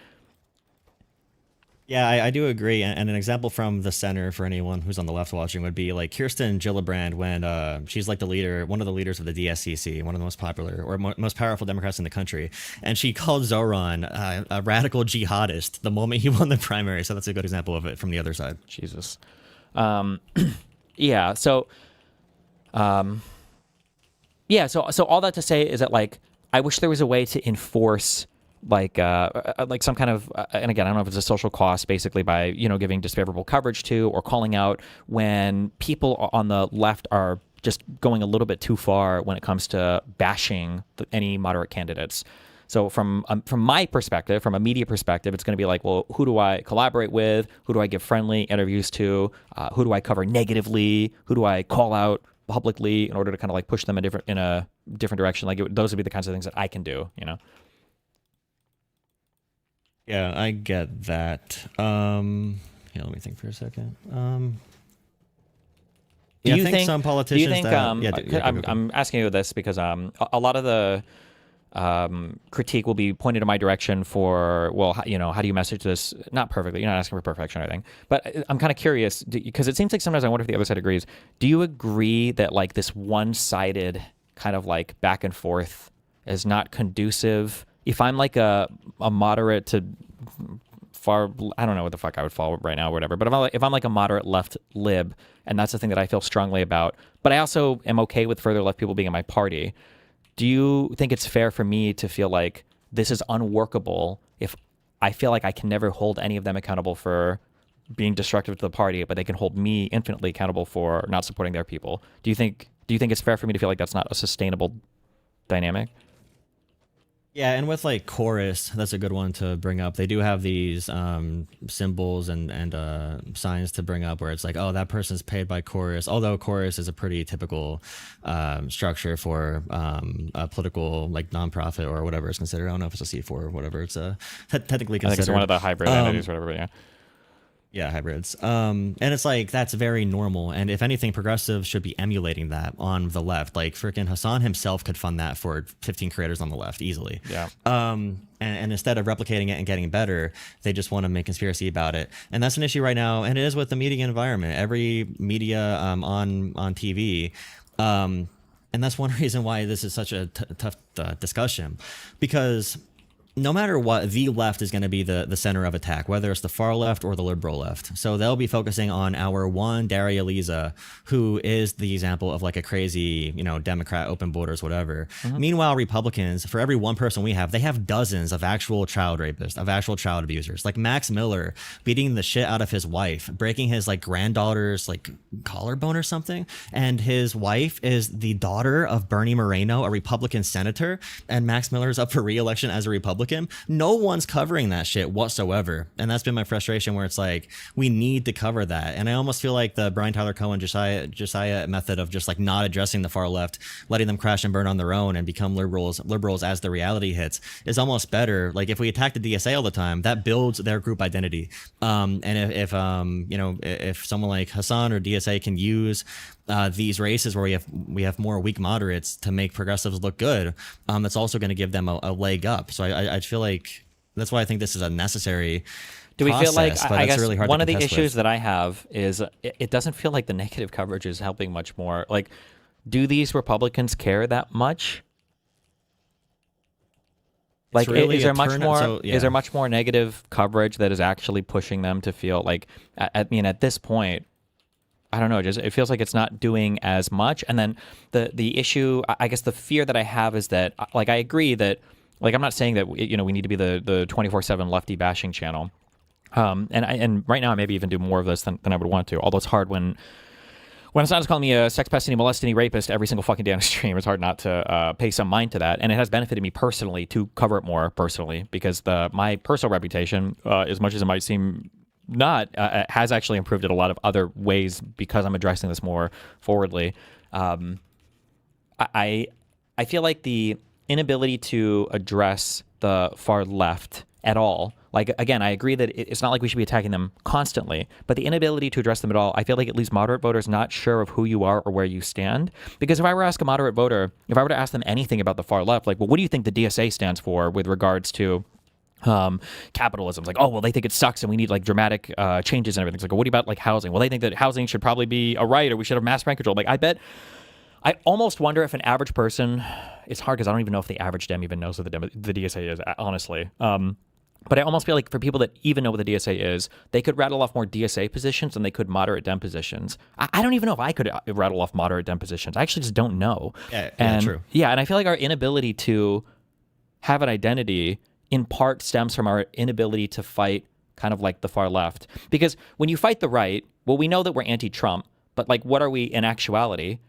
Yeah, I do agree. And an example from the center for anyone who's on the left watching would be like Kirsten Gillibrand when she's like one of the leaders of the DSCC, one of the most popular or most powerful Democrats in the country. And she called Zoran a radical jihadist the moment he won the primary. So that's a good example of it from the other side. Jesus. Yeah. So all that to say is that like, I wish there was a way to enforce like some kind of, and again, I don't know if it's a social cost, basically by, giving disfavorable coverage to, or calling out when people on the left are just going a little bit too far when it comes to bashing any moderate candidates. So from my perspective, from a media perspective, it's going to be like, well, who do I collaborate with? Who do I give friendly interviews to? Who do I cover negatively? Who do I call out publicly in order to kind of like push them in a different direction? Like those would be the kinds of things that I can do, Yeah, I get that. Let me think for a second. I think some politicians. I'm asking you this because a lot of the critique will be pointed in my direction for, well, how do you message this? Not perfectly. You're not asking for perfection or anything, but I'm kind of curious because it seems like sometimes I wonder if the other side agrees. Do you agree that like this one-sided kind of like back and forth is not conducive? If I'm like a moderate to far, I don't know what the fuck I would fall right now or whatever, but if I'm like a moderate left lib, and that's the thing that I feel strongly about, but I also am okay with further left people being in my party, do you think it's fair for me to feel like this is unworkable if I feel like I can never hold any of them accountable for being destructive to the party, but they can hold me infinitely accountable for not supporting their people? Do you think it's fair for me to feel like that's not a sustainable dynamic? Yeah, and with like chorus, that's a good one to bring up. They do have these symbols and signs to bring up where it's like, oh, that person's paid by chorus. Although chorus is a pretty typical structure for a political like nonprofit or whatever it's considered. I don't know if it's a C4 or whatever it's technically considered. I think it's one of the hybrid entities or whatever. Yeah. Yeah, hybrids. And it's like, that's very normal. And if anything, progressives should be emulating that on the left. Like freaking Hassan himself could fund that for 15 creators on the left easily. Yeah. And instead of replicating it and getting better, they just want to make conspiracy about it. And that's an issue right now. And it is with the media environment. Every media on TV. And that's one reason why this is such a tough discussion. Because no matter what, the left is going to be the center of attack, whether it's the far left or the liberal left. So they'll be focusing on our one Daria Liza, who is the example of like a crazy, Democrat, open borders, whatever. Mm-hmm. Meanwhile, Republicans, for every one person we have, they have dozens of actual child rapists, of actual child abusers. Like Max Miller beating the shit out of his wife, breaking his like granddaughter's like collarbone or something. And his wife is the daughter of Bernie Moreno, a Republican senator. And Max Miller is up for re-election as a Republican. No one's covering that shit whatsoever. And that's been my frustration, where it's like, we need to cover that. And I almost feel like the Brian Tyler Cohen, Josiah method of just like not addressing the far left, letting them crash and burn on their own and become liberals as the reality hits, is almost better. Like if we attack the DSA all the time, that builds their group identity. And if someone like Hassan or DSA can use these races where we have more weak moderates to make progressives look good, that's also going to give them a leg up. So I feel like that's why I think this is a necessary Do we process, feel like, but I it's guess really hard one to of the contest issues with. that I have is it doesn't feel like the negative coverage is helping much more. Like, do these Republicans care that much? Like, really is there a much turn- more? so, yeah. Is there much more negative coverage that is actually pushing them to feel like? I mean, at this point, I don't know. Just it feels like it's not doing as much. And then the issue, I guess, the fear that I have is that, like, I agree that, like, I'm not saying that we need to be the 24/7 lefty bashing channel. And right now I maybe even do more of this than I would want to. Although it's hard when Hassan's calling me a sex pest, molesting, rapist every single fucking day on a stream. It's hard not to pay some mind to that. And it has benefited me personally to cover it more personally, because my personal reputation, as much as it might seem not, has actually improved in a lot of other ways because I'm addressing this more forwardly. I feel like the inability to address the far left at all, like, again, I agree that it's not like we should be attacking them constantly, but the inability to address them at all, I feel like it leaves moderate voters not sure of who you are or where you stand. Because if I were to ask a moderate voter, if I were to ask them anything about the far left, like, well, what do you think the DSA stands for with regards to capitalism? It's like, oh, well, they think it sucks and we need like dramatic changes and everything. It's like, what do you about like housing? Well, they think that housing should probably be a right, or we should have mass rent control. Like, I almost wonder if an average person, it's hard because I don't even know if the average Dem even knows what the DSA is, honestly. But I almost feel like for people that even know what the DSA is, they could rattle off more DSA positions than they could moderate Dem positions. I don't even know if I could rattle off moderate Dem positions. I actually just don't know. Yeah, true. Yeah, and I feel like our inability to have an identity in part stems from our inability to fight kind of like the far left. Because when you fight the right, well, we know that we're anti-Trump, but like, what are we in actuality?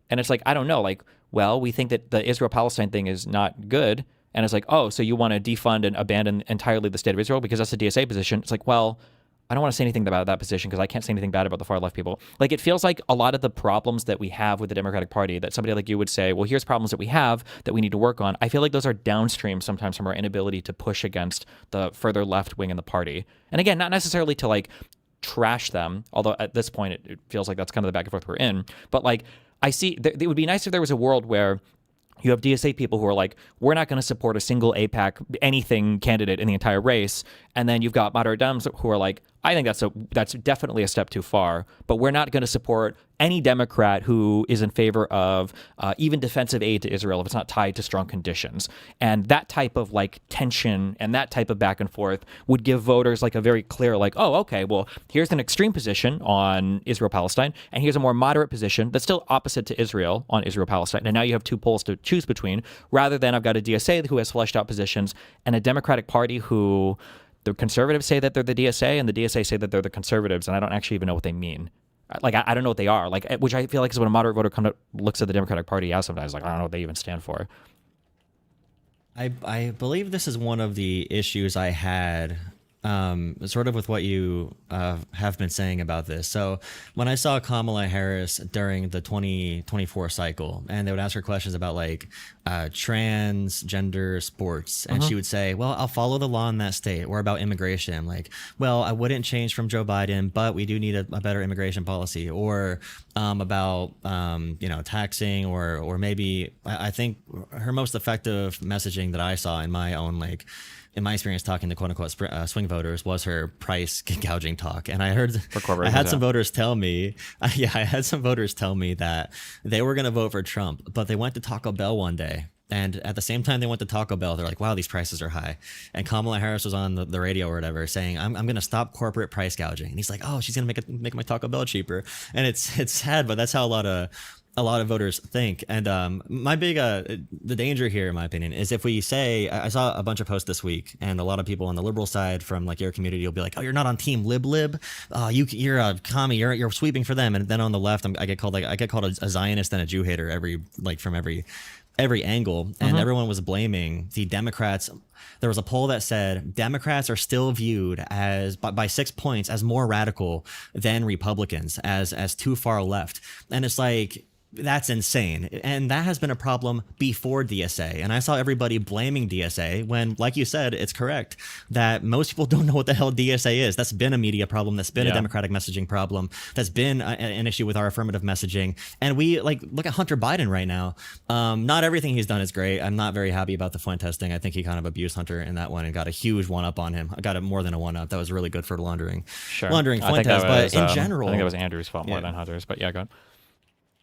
And it's like, I don't know, like, well, we think that the Israel-Palestine thing is not good. And it's like, oh, so you want to defund and abandon entirely the state of Israel because that's the DSA position. It's like, well, I don't want to say anything about that position because I can't say anything bad about the far left people. Like, it feels like a lot of the problems that we have with the Democratic Party, that somebody like you would say, well, here's problems that we have that we need to work on. I feel like those are downstream sometimes from our inability to push against the further left wing in the party. And again, not necessarily to like trash them, although at this point it feels like that's kind of the back and forth we're in. But like, I see, it would be nice if there was a world where you have DSA people who are like, we're not going to support a single AIPAC anything candidate in the entire race. And then you've got moderate Dems who are like, I think that's definitely a step too far, but we're not going to support any Democrat who is in favor of even defensive aid to Israel if it's not tied to strong conditions. And that type of like tension and that type of back and forth would give voters like a very clear like, oh, okay, well, here's an extreme position on Israel-Palestine, and here's a more moderate position that's still opposite to Israel on Israel-Palestine. And now you have two poles to choose between, rather than I've got a DSA who has fleshed out positions and a Democratic Party who the conservatives say that they're the DSA and the DSA say that they're the conservatives, and I don't actually even know what they mean. Like, I don't know what they are. Like, which I feel like is what a moderate voter looks at the Democratic Party as sometimes. Like, I don't know what they even stand for. I believe this is one of the issues I had, sort of with what you have been saying about this. So when I saw Kamala Harris during the 2024 cycle, and they would ask her questions about like transgender sports, and she would say, well, I'll follow the law in that state, or about immigration. I'm like, well, I wouldn't change from Joe Biden, but we do need a better immigration policy, or about taxing, or maybe I think her most effective messaging that I saw in my own in my experience talking to quote unquote swing voters was her price gouging talk. And I had some voters tell me, I had some voters tell me that they were going to vote for Trump, but they went to Taco Bell one day. And at the same time they went to Taco Bell, they're like, wow, these prices are high. And Kamala Harris was on the radio or whatever saying, I'm going to stop corporate price gouging. And he's like, oh, she's going to make my Taco Bell cheaper. And it's sad, but that's how a lot of voters think. And my big the danger here, in my opinion, is if we say, I saw a bunch of posts this week, and a lot of people on the liberal side from like your community will be like, oh, you're not on team lib. You're a commie, you're sweeping for them. And then on the left, I get called a Zionist and a Jew hater from every angle. And everyone was blaming the Democrats. There was a poll that said Democrats are still viewed as by 6 points as more radical than Republicans, as too far left. And it's like, that's insane. And that has been a problem before DSA. And I saw everybody blaming DSA when, like you said, it's correct that most people don't know what the hell DSA is. That's been a media problem. That's been a democratic messaging problem. That's been an issue with our affirmative messaging. And we look at Hunter Biden right now. Not everything he's done is great. I'm not very happy about the Flint testing. I think he kind of abused Hunter in that one and got a huge one-up on him. I got more than a one-up. That was really good for laundering Flint test. But in general, I think it was Andrew's fault more than Hunter's. But yeah, go on.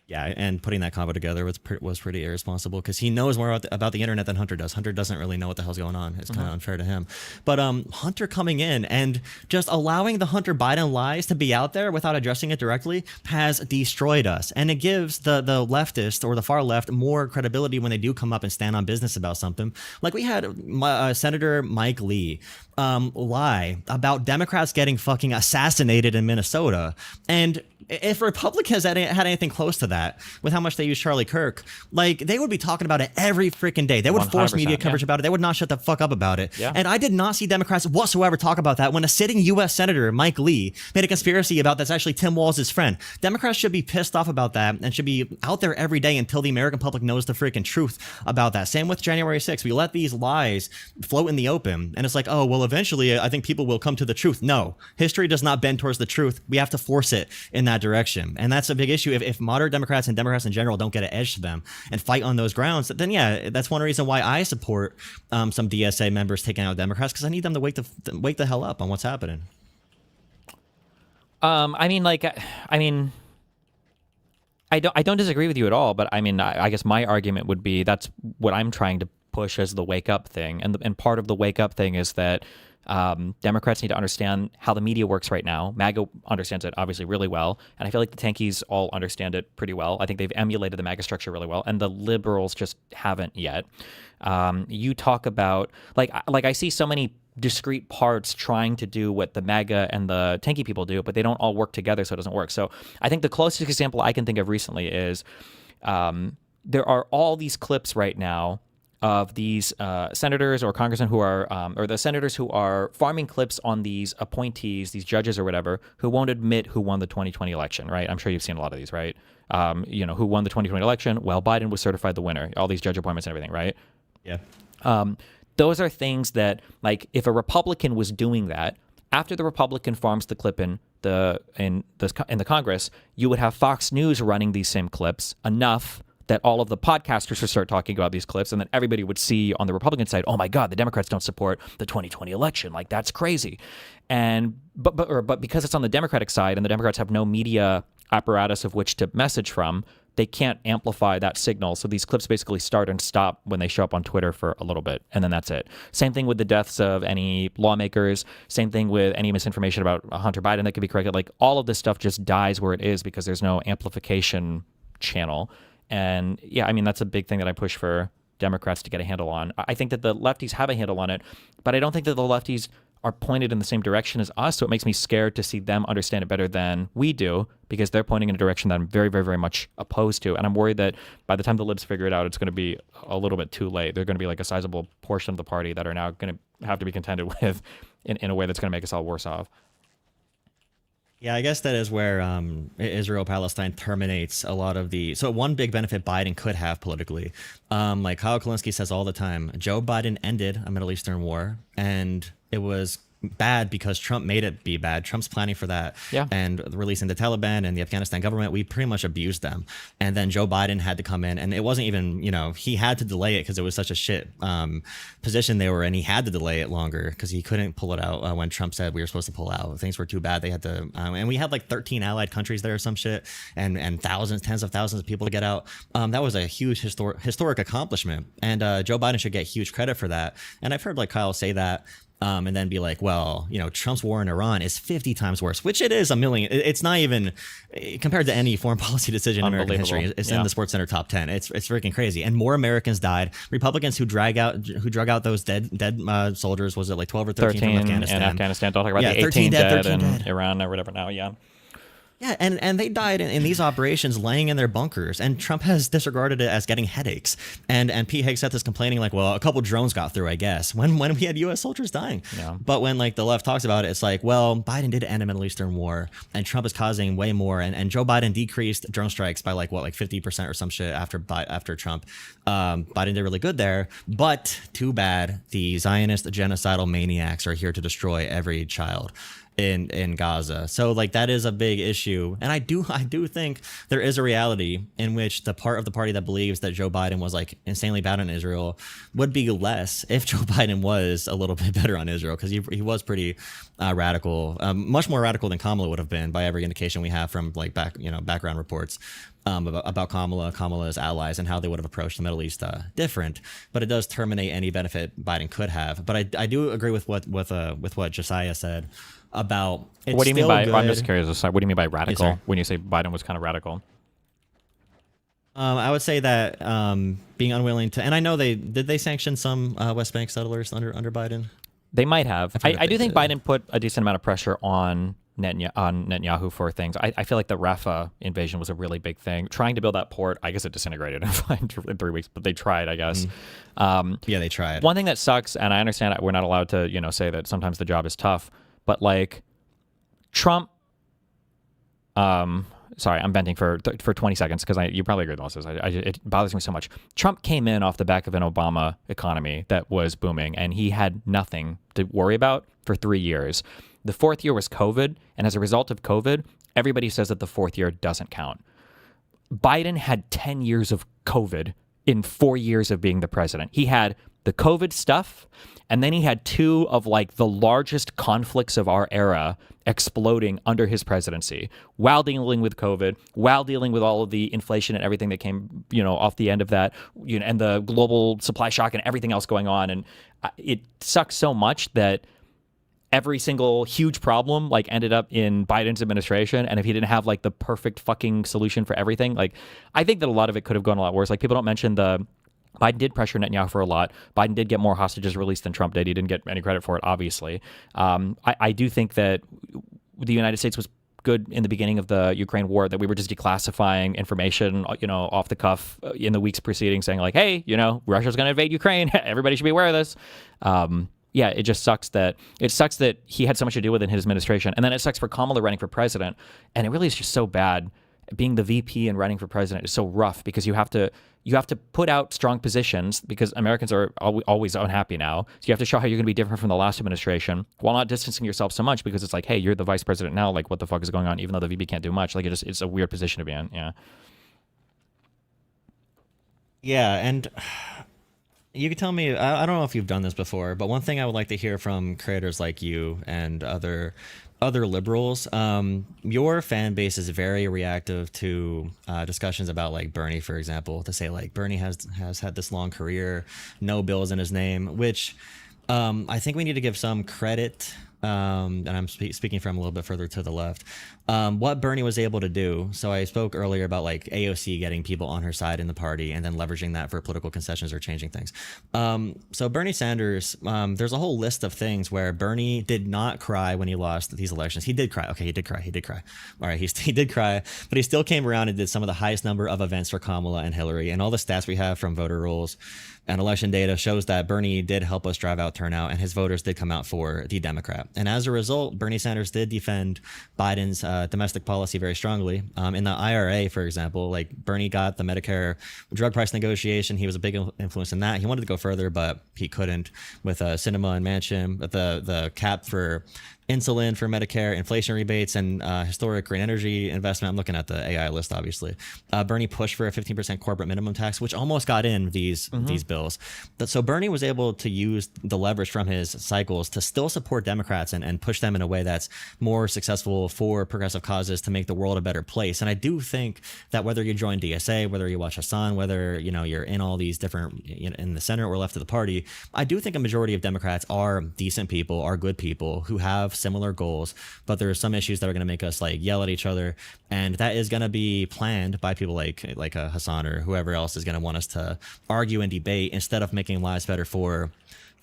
Yeah, and putting that combo together was pretty irresponsible because he knows more about the internet than Hunter does. Hunter doesn't really know what the hell's going on. It's kind of unfair to him. But Hunter coming in and just allowing the Hunter Biden lies to be out there without addressing it directly has destroyed us. And it gives the leftist or the far left more credibility when they do come up and stand on business about something. Like we had Senator Mike Lee lie about Democrats getting fucking assassinated in Minnesota. And if Republicans had anything close to that, that with how much they use Charlie Kirk. Like, they would be talking about it every freaking day. They would force media coverage about it. They would not shut the fuck up about it. Yeah. And I did not see Democrats whatsoever talk about that when a sitting U.S. Senator, Mike Lee, made a conspiracy about that's actually Tim Walz' friend. Democrats should be pissed off about that and should be out there every day until the American public knows the freaking truth about that. Same with January 6th. We let these lies float in the open, and it's like, oh, well, eventually I think people will come to the truth. No, history does not bend towards the truth. We have to force it in that direction. And that's a big issue. If moderate Democrats and Democrats in general don't get an edge to them and fight on those grounds, then yeah, that's one reason why I support some DSA members taking out Democrats, because I need them to wake the hell up on what's happening. I don't disagree with you at all, but I mean, I guess my argument would be that's what I'm trying to push as the wake up thing, and part of the wake up thing is that Democrats need to understand how the media works right now. MAGA understands it obviously really well, and I feel like the tankies all understand it pretty well. I think they've emulated the MAGA structure really well, and the liberals just haven't yet. You talk about like I see so many discrete parts trying to do what the MAGA and the tanky people do, but they don't all work together, so it doesn't work. So I think the closest example I can think of recently is there are all these clips right now of these senators or congressmen who are, or the senators who are farming clips on these appointees, these judges or whatever, who won't admit who won the 2020 election, right? I'm sure you've seen a lot of these, right? Who won the 2020 election? Well, Biden was certified the winner, all these judge appointments and everything, right? Yeah. Those are things that, like, if a Republican was doing that, after the Republican farms the clip in the Congress, you would have Fox News running these same clips enough that all of the podcasters would start talking about these clips, and then everybody would see on the Republican side, oh my God, the Democrats don't support the 2020 election. Like, that's crazy. And but because it's on the Democratic side and the Democrats have no media apparatus of which to message from, they can't amplify that signal. So these clips basically start and stop when they show up on Twitter for a little bit, and then that's it. Same thing with the deaths of any lawmakers. Same thing with any misinformation about Hunter Biden that could be corrected. Like, all of this stuff just dies where it is because there's no amplification channel. And yeah, I mean, that's a big thing that I push for Democrats to get a handle on. I think that the lefties have a handle on it, but I don't think that the lefties are pointed in the same direction as us. So it makes me scared to see them understand it better than we do, because they're pointing in a direction that I'm very, very, very much opposed to. And I'm worried that by the time the libs figure it out, it's going to be a little bit too late. They're going to be like a sizable portion of the party that are now going to have to be contended with in a way that's going to make us all worse off. Yeah, I guess that is where Israel-Palestine terminates a lot of the... So one big benefit Biden could have politically, like Kyle Kulinski says all the time, Joe Biden ended a Middle Eastern war, and it was bad because Trump made it be bad. Trump's planning for that. Yeah. And releasing the Taliban and the Afghanistan government, we pretty much abused them. And then Joe Biden had to come in, and it wasn't even, he had to delay it because it was such a shit position they were in. He had to delay it longer because he couldn't pull it out when Trump said we were supposed to pull out. Things were too bad. They had to, and we had like 13 allied countries there or some shit, and thousands, tens of thousands of people to get out. That was a huge historic accomplishment. And Joe Biden should get huge credit for that. And I've heard like Kyle say that. And then be like, well, Trump's war in Iran is 50 times worse, which it is a million. It's not even compared to any foreign policy decision in American history. It's in the Sports Center top 10. It's freaking crazy. And more Americans died. Republicans who drug out those dead soldiers, was it like 12 or 13 from Afghanistan? In Afghanistan. Don't talk about the 18 dead in Iran or whatever now. Yeah. Yeah, and they died in these operations laying in their bunkers, and Trump has disregarded it as getting headaches. And Pete Hegseth is complaining like, well, a couple drones got through, I guess, when we had U.S. soldiers dying. Yeah. But when like the left talks about it, it's like, well, Biden did end a Middle Eastern war, and Trump is causing way more, and Joe Biden decreased drone strikes by like 50% or some shit after Trump. Biden did really good there, but too bad the Zionist genocidal maniacs are here to destroy every child in Gaza. So like that is a big issue. And I do think there is a reality in which the part of the party that believes that Joe Biden was like insanely bad on Israel would be less if Joe Biden was a little bit better on Israel, because he was pretty radical, much more radical than Kamala would have been by every indication we have from like background reports about Kamala's allies and how they would have approached the Middle East different. But it does terminate any benefit Biden could have. But I do agree with what Josiah said about it's what do you mean by good. I'm just curious, what do you mean by radical? Yes, when you say Biden was kind of radical? I would say that being unwilling to, and I know did they sanction some West Bank settlers under Biden? They might have. I do think Biden put a decent amount of pressure on Netanyahu for things. I feel like the Rafah invasion was a really big thing. Trying to build that port, I guess it disintegrated in 3 weeks, but they tried, I guess. Yeah, they tried. One thing that sucks, and I understand we're not allowed to, say that sometimes the job is tough, but like Trump, sorry, I'm venting for 20 seconds because you probably agree with most of this. It bothers me so much. Trump came in off the back of an Obama economy that was booming, and he had nothing to worry about for 3 years. The fourth year was COVID, and as a result of COVID, everybody says that the fourth year doesn't count. Biden had 10 years of COVID in 4 years of being the president. He had the COVID stuff, and then he had two of like the largest conflicts of our era exploding under his presidency while dealing with COVID, while dealing with all of the inflation and everything that came, off the end of that, and the global supply shock and everything else going on. And it sucks so much that every single huge problem like ended up in Biden's administration. And if he didn't have like the perfect fucking solution for everything, like I think that a lot of it could have gone a lot worse. Like people don't mention Biden did pressure Netanyahu for a lot. Biden did get more hostages released than Trump did. He didn't get any credit for it, obviously. I do think that the United States was good in the beginning of the Ukraine war, that we were just declassifying information, off the cuff in the weeks preceding, saying like, hey, Russia's going to invade Ukraine. Everybody should be aware of this. Yeah, it just sucks that he had so much to do with it in his administration. And then it sucks for Kamala running for president. And it really is just so bad. Being the VP and running for president is so rough because you have to put out strong positions because Americans are always unhappy now. So you have to show how you're going to be different from the last administration while not distancing yourself so much because it's like, hey, you're the vice president now. Like, what the fuck is going on? Even though the VP can't do much, like it's a weird position to be in. Yeah. Yeah, and you can tell me, I don't know if you've done this before, but one thing I would like to hear from creators like you and other liberals, your fan base is very reactive to discussions about like Bernie, for example, to say like Bernie has had this long career, no bills in his name, which I think we need to give some credit. And I'm speaking from a little bit further to the left, what Bernie was able to do. So I spoke earlier about like AOC getting people on her side in the party and then leveraging that for political concessions or changing things. So Bernie Sanders, there's a whole list of things where Bernie did not cry when he lost these elections. He did cry. Okay, he did cry. All right, he did cry, but he still came around and did some of the highest number of events for Kamala and Hillary. And all the stats we have from voter rolls and election data shows that Bernie did help us drive out turnout, and his voters did come out for the Democrat. And as a result, Bernie Sanders did defend Biden's domestic policy very strongly. In the IRA, for example, like Bernie got the Medicare drug price negotiation. He was a big influence in that. He wanted to go further, but he couldn't with Sinema and Manchin. But the cap for insulin for Medicare, inflation rebates, and historic green energy investment. I'm looking at the AI list, obviously. Bernie pushed for a 15% corporate minimum tax, which almost got in these bills. So Bernie was able to use the leverage from his cycles to still support Democrats and push them in a way that's more successful for progressive causes to make the world a better place. And I do think that whether you join DSA, whether you watch Hassan, whether you're in all these different in the center or left of the party, I do think a majority of Democrats are decent people, are good people who have similar goals, but there are some issues that are going to make us like yell at each other, and that is going to be planned by people like Hassan or whoever else is going to want us to argue and debate instead of making lives better for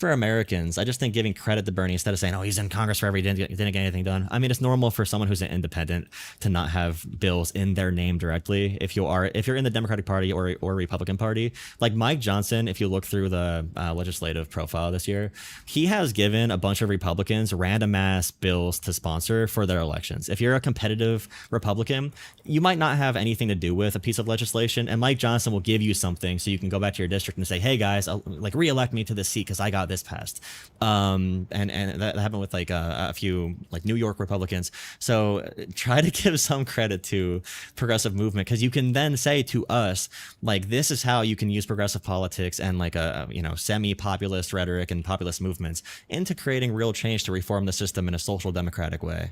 Americans. I just think giving credit to Bernie instead of saying, oh, he's in Congress forever, he didn't get anything done. I mean, it's normal for someone who's an independent to not have bills in their name directly. If you're in the Democratic Party or Republican Party, like Mike Johnson, if you look through the legislative profile this year, he has given a bunch of Republicans random ass bills to sponsor for their elections. If you're a competitive Republican, you might not have anything to do with a piece of legislation, and Mike Johnson will give you something so you can go back to your district and say, hey guys, like reelect me to this seat because I got this passed. And that happened with like a few like New York Republicans. So try to give some credit to progressive movement, because you can then say to us, like, this is how you can use progressive politics and like a semi-populist rhetoric and populist movements into creating real change to reform the system in a social democratic way.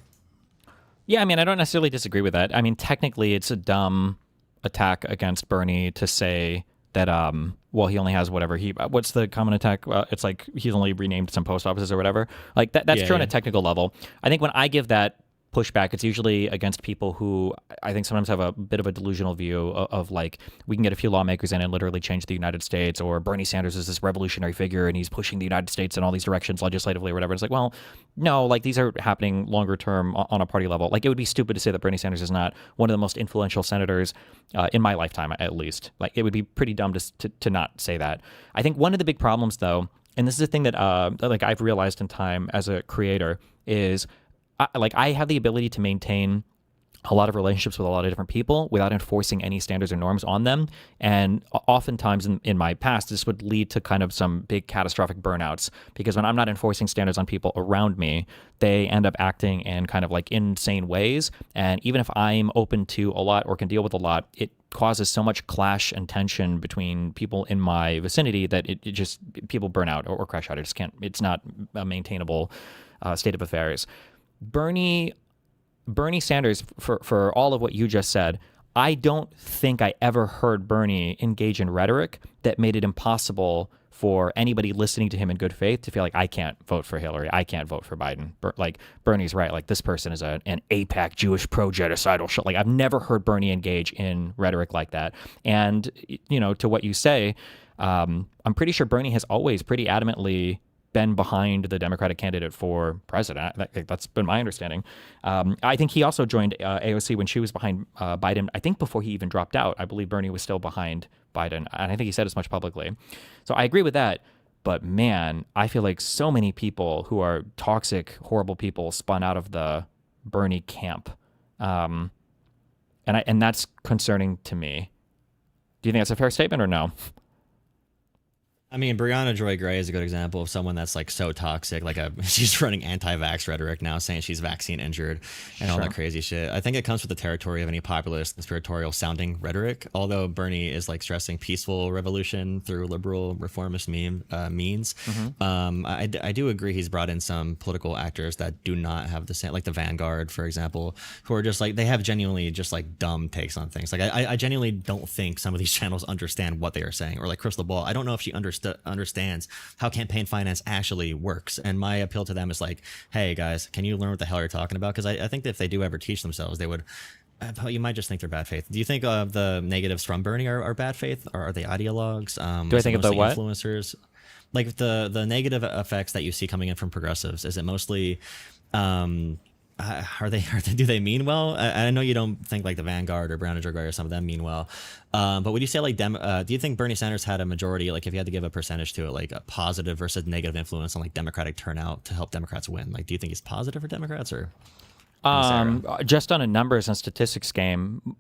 Yeah, I mean, I don't necessarily disagree with that. I mean, technically it's a dumb attack against Bernie to say that well, he only has whatever what's the common attack? It's like he's only renamed some post offices or whatever. Like that's true on a technical level. I think when I give that pushback, it's usually against people who I think sometimes have a bit of a delusional view of like, we can get a few lawmakers in and literally change the United States, or Bernie Sanders is this revolutionary figure and he's pushing the United States in all these directions legislatively or whatever. It's like, well, no, like these are happening longer term on a party level. Like, it would be stupid to say that Bernie Sanders is not one of the most influential senators in my lifetime, at least. Like, it would be pretty dumb to not say that. I think one of the big problems, though, and this is the thing that like I've realized in time as a creator, is I have the ability to maintain a lot of relationships with a lot of different people without enforcing any standards or norms on them. And oftentimes in my past, this would lead to kind of some big catastrophic burnouts, because when I'm not enforcing standards on people around me, they end up acting in kind of like insane ways. And even if I'm open to a lot or can deal with a lot, it causes so much clash and tension between people in my vicinity that it just, people burn out or crash out. It just can't, it's not a maintainable state of affairs. Bernie Sanders, for all of what you just said, I don't think I ever heard Bernie engage in rhetoric that made it impossible for anybody listening to him in good faith to feel like, I can't vote for Hillary, I can't vote for Biden. Like, Bernie's right. Like, this person is an AIPAC Jewish pro-genocidal shit. Like, I've never heard Bernie engage in rhetoric like that. And, you know, to what you say, I'm pretty sure Bernie has always pretty adamantly been behind the Democratic candidate for president. That's been my understanding. I think he also joined AOC when she was behind Biden. I think before he even dropped out, I believe Bernie was still behind Biden. And I think he said as much publicly. So I agree with that. But man, I feel like so many people who are toxic, horrible people spun out of the Bernie camp. And that's concerning to me. Do you think that's a fair statement or no? I mean, Brianna Joy Gray is a good example of someone that's like so toxic. Like, she's running anti-vax rhetoric now, saying she's vaccine injured and all that crazy shit. I think it comes with the territory of any populist, conspiratorial sounding rhetoric. Although Bernie is like stressing peaceful revolution through liberal reformist means. I do agree he's brought in some political actors that do not have the same, like the Vanguard, for example, who are just like, they have genuinely just like dumb takes on things. Like, I genuinely don't think some of these channels understand what they are saying, or like Crystal Ball. I don't know if she understands how campaign finance actually works. And my appeal to them is like, hey guys, can you learn what the hell you're talking about? Because I think that if they do ever teach themselves, they would, you might just think they're bad faith. Do you think the negatives from Bernie are bad faith, or are they ideologues? Do I think of the what? Influencers? Like the negative effects that you see coming in from progressives, is it mostly do they mean well? I know you don't think like the Vanguard or Brown and Gray or some of them mean well, but would you say like do you think Bernie Sanders had a majority, like if you had to give a percentage to it, like a positive versus negative influence on like Democratic turnout to help Democrats win? Like, do you think he's positive for Democrats, or just on a numbers and statistics game,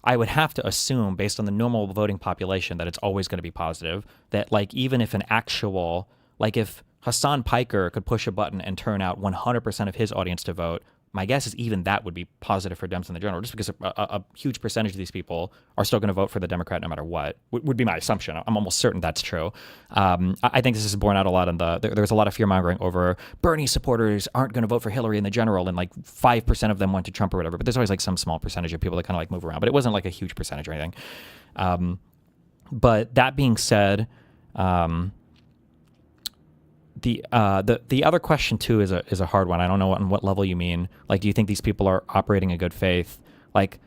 I would have to assume, based on the normal voting population, that it's always going to be positive. That like, even if an actual, like if Hassan Piker could push a button and turn out 100% of his audience to vote, my guess is even that would be positive for Dems in the general, just because a huge percentage of these people are still going to vote for the Democrat no matter what, would be my assumption. I'm almost certain that's true. I think this is borne out a lot in there's a lot of fear-mongering over Bernie supporters aren't going to vote for Hillary in the general, and like 5% of them went to Trump or whatever, but there's always like some small percentage of people that kind of like move around, but it wasn't like a huge percentage or anything. But that being said, the other question too is a hard one. I don't know on what level you mean. Like, do you think these people are operating in good faith? Like,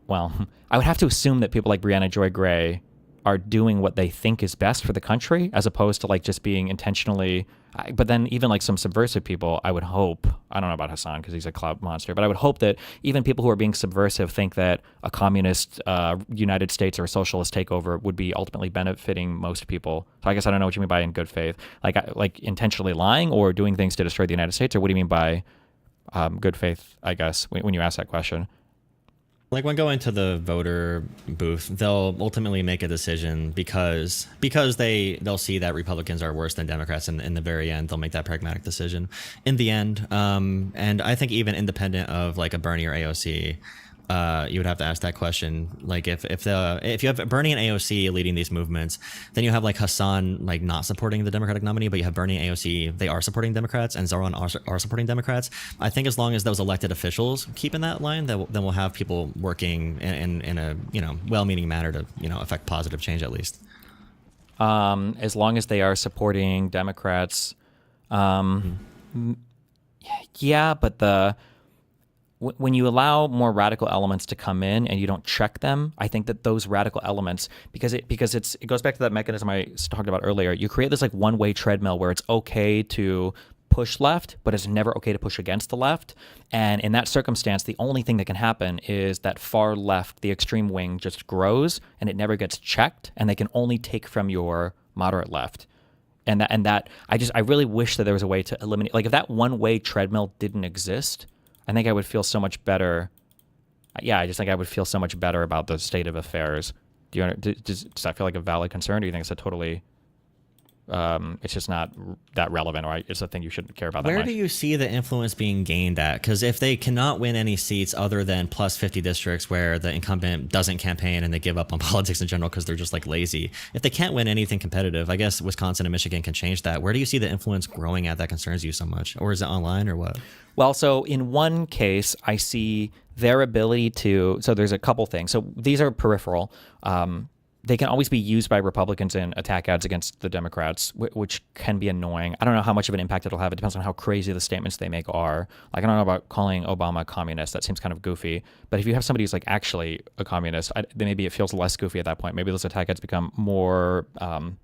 well, I would have to assume that people like Brianna Joy Gray are doing what they think is best for the country, as opposed to like just being intentionally. But then even like some subversive people, I would hope, I don't know about Hassan because he's a clout monster, but I would hope that even people who are being subversive think that a communist United States or a socialist takeover would be ultimately benefiting most people. So I guess I don't know what you mean by in good faith, like intentionally lying or doing things to destroy the United States, or what do you mean by good faith, I guess, when you ask that question? Like, when going to the voter booth, they'll ultimately make a decision because they'll see that Republicans are worse than Democrats, and in the very end they'll make that pragmatic decision in the end. And I think even independent of like a Bernie or AOC, you would have to ask that question. Like, if you have Bernie and AOC leading these movements, then you have like Hassan like not supporting the Democratic nominee, but you have Bernie and AOC, they are supporting Democrats, and Zoran are supporting Democrats. I think as long as those elected officials keep in that line, then we'll have people working in a well-meaning manner to affect positive change at least. As long as they are supporting Democrats. Yeah, but when you allow more radical elements to come in and you don't check them, I think that those radical elements, because it goes back to that mechanism I talked about earlier. You create this like one-way treadmill where it's okay to push left, but it's never okay to push against the left. And in that circumstance, the only thing that can happen is that far left, the extreme wing, just grows and it never gets checked, and they can only take from your moderate left. And I really wish that there was a way to eliminate, like if that one-way treadmill didn't exist, I think I would feel so much better. Yeah, I just think I would feel so much better about the state of affairs. Does that feel like a valid concern? Or do you think it's a totally, it's just not that relevant, or it's a thing you shouldn't care about that much? Where do you see the influence being gained at? Because if they cannot win any seats other than plus 50 districts where the incumbent doesn't campaign and they give up on politics in general because they're just like lazy, if they can't win anything competitive, I guess Wisconsin and Michigan can change that. Where do you see the influence growing at that concerns you so much? Or is it online or what? Well, so in one case, I see their ability to, so there's a couple things. So these are peripheral. They can always be used by Republicans in attack ads against the Democrats, which can be annoying. I don't know how much of an impact it'll have. It depends on how crazy the statements they make are. Like, I don't know about calling Obama a communist. That seems kind of goofy. But if you have somebody who's like actually a communist, then maybe it feels less goofy at that point. Maybe those attack ads become more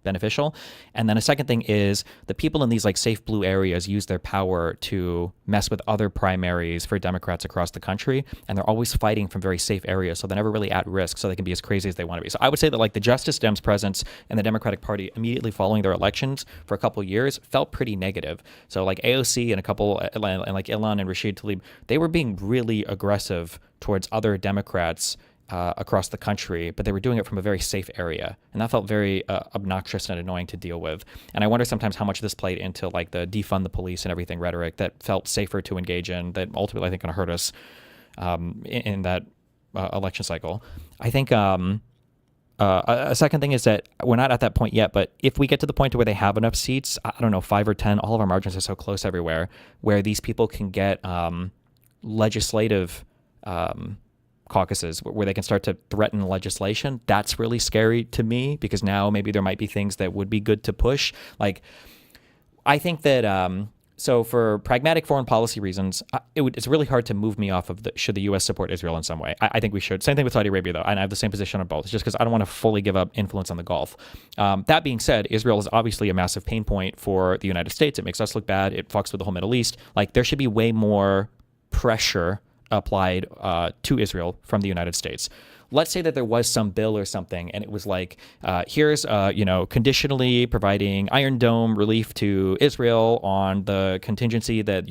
beneficial. And then a second thing is the people in these like safe blue areas use their power to mess with other primaries for Democrats across the country. And they're always fighting from very safe areas. So they're never really at risk. So they can be as crazy as they want to be. So I would say that like the Justice Dems presence in the Democratic Party immediately following their elections for a couple of years felt pretty negative. So like AOC and a couple, and like Ilan and Rashid Tlaib, they were being really aggressive towards other Democrats across the country, but they were doing it from a very safe area. And that felt very obnoxious and annoying to deal with. And I wonder sometimes how much this played into like the defund the police and everything rhetoric that felt safer to engage in, that ultimately I think going to hurt us in that election cycle. I think a second thing is that we're not at that point yet, but if we get to the point to where they have enough seats, I don't know, 5 or 10, all of our margins are so close everywhere, where these people can get legislative caucuses where they can start to threaten legislation. That's really scary to me, because now maybe there might be things that would be good to push. Like, I think that so for pragmatic foreign policy reasons, it's really hard to move me off of should the U.S. support Israel in some way. I think we should. Same thing with Saudi Arabia, though. And I have the same position on both. It's just because I don't want to fully give up influence on the Gulf. That being said, Israel is obviously a massive pain point for the United States. It makes us look bad. It fucks with the whole Middle East. Like, there should be way more pressure applied to Israel from the United States. Let's say that there was some bill or something, and it was like, here's, conditionally providing Iron Dome relief to Israel on the contingency that,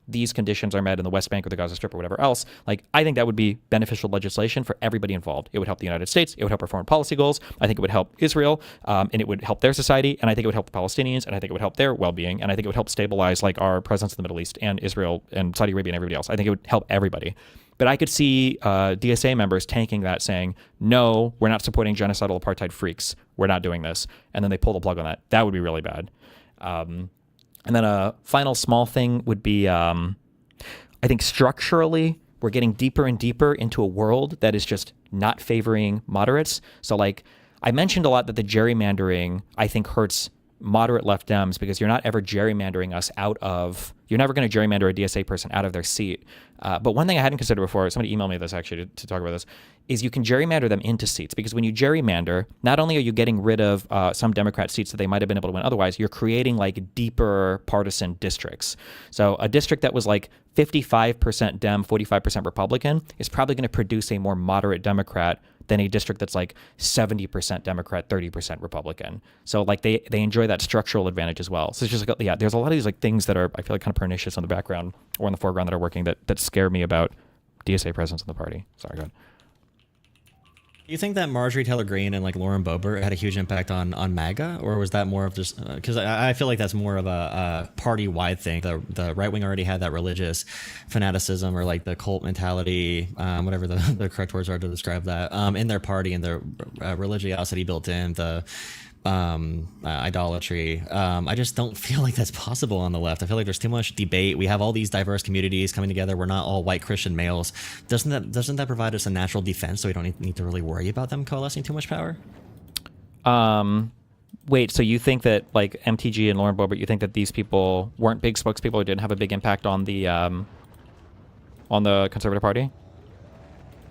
these conditions are met in the West Bank or the Gaza Strip or whatever else. Like, I think that would be beneficial legislation for everybody involved. It would help the United States. It would help our foreign policy goals. I think it would help Israel, and it would help their society. And I think it would help the Palestinians, and I think it would help their well-being. And I think it would help stabilize like our presence in the Middle East and Israel and Saudi Arabia and everybody else. I think it would help everybody. But I could see DSA members tanking that, saying, no, we're not supporting genocidal apartheid freaks. We're not doing this. And then they pull the plug on that. That would be really bad. And then a final small thing would be, I think structurally, we're getting deeper and deeper into a world that is just not favoring moderates. So like I mentioned a lot that the gerrymandering, I think, hurts moderate left Dems, because you're not ever gerrymandering us out of, you're never going to gerrymander a DSA person out of their seat. But one thing I hadn't considered before, somebody emailed me this actually to talk about this, is you can gerrymander them into seats. Because when you gerrymander, not only are you getting rid of some Democrat seats that they might have been able to win otherwise, you're creating like deeper partisan districts. So a district that was like 55% Dem, 45% Republican is probably going to produce a more moderate Democrat than a district that's like 70% Democrat, 30% Republican. So like they enjoy that structural advantage as well. So it's just like, yeah, there's a lot of these like things that are, I feel like, kind of pernicious in the background or in the foreground that are working that scare me about DSA presence in the party. Sorry, go ahead. Do you think that Marjorie Taylor Greene and like Lauren Boebert had a huge impact on MAGA, or was that more of just because I feel like that's more of a party-wide thing? The right wing already had that religious fanaticism or like the cult mentality, whatever the correct words are to describe that, in their party, and the religiosity built in, the idolatry. I just don't feel like that's possible on the left. I feel like there's too much debate. We have all these diverse communities coming together. We're not all white Christian males. Doesn't that provide us a natural defense, so we don't need to really worry about them coalescing too much power? Wait, so you think that like MTG and Lauren Boebert, you think that these people weren't big spokespeople or didn't have a big impact on the Conservative Party?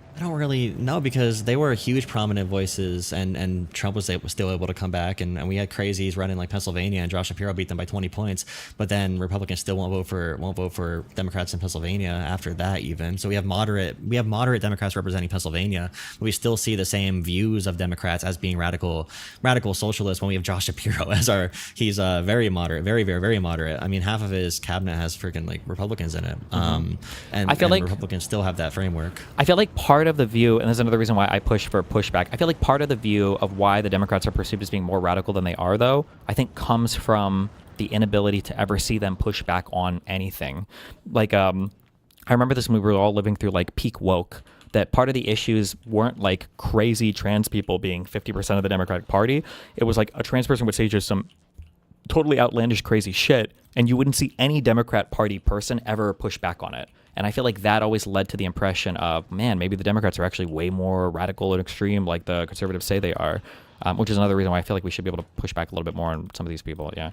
I don't really know because they were huge prominent voices, and Trump was still able to come back, and we had crazies running like Pennsylvania, and Josh Shapiro beat them by 20 points, but then Republicans still won't vote for Democrats in Pennsylvania after that even. So we have moderate Democrats representing Pennsylvania, but we still see the same views of Democrats as being radical socialists when we have Josh Shapiro as he's very moderate, very moderate. I mean, half of his cabinet has freaking like Republicans in it, and I feel like Republicans still have that framework. I feel like part of the view, and this is another reason why I push for pushback, I feel like part of the view of why the Democrats are perceived as being more radical than they are, though, I think comes from the inability to ever see them push back on anything. Like, I remember this when we were all living through like peak woke, that part of the issues weren't like crazy trans people being 50% of the Democratic Party. It was like a trans person would say just some totally outlandish, crazy shit, and you wouldn't see any Democrat Party person ever push back on it. And I feel like that always led to the impression of, man, maybe the Democrats are actually way more radical and extreme like the conservatives say they are, which is another reason why I feel like we should be able to push back a little bit more on some of these people. Yeah.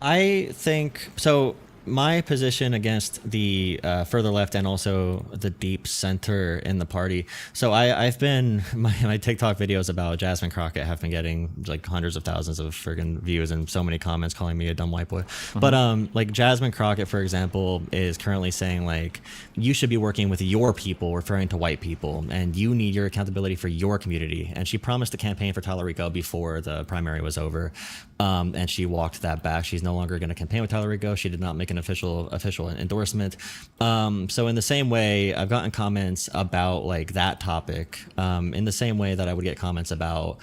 I think so. My position against the further left and also the deep center in the party. So I've been my TikTok videos about Jasmine Crockett have been getting like hundreds of thousands of friggin' views and so many comments calling me a dumb white boy. Mm-hmm. But like Jasmine Crockett, for example, is currently saying like you should be working with your people, referring to white people, and you need your accountability for your community. And she promised to campaign for Tyler Rico before the primary was over, and she walked that back. She's no longer going to campaign with Tyler Rico. She did not make an official endorsement. So in the same way, I've gotten comments about like that topic, in the same way that I would get comments about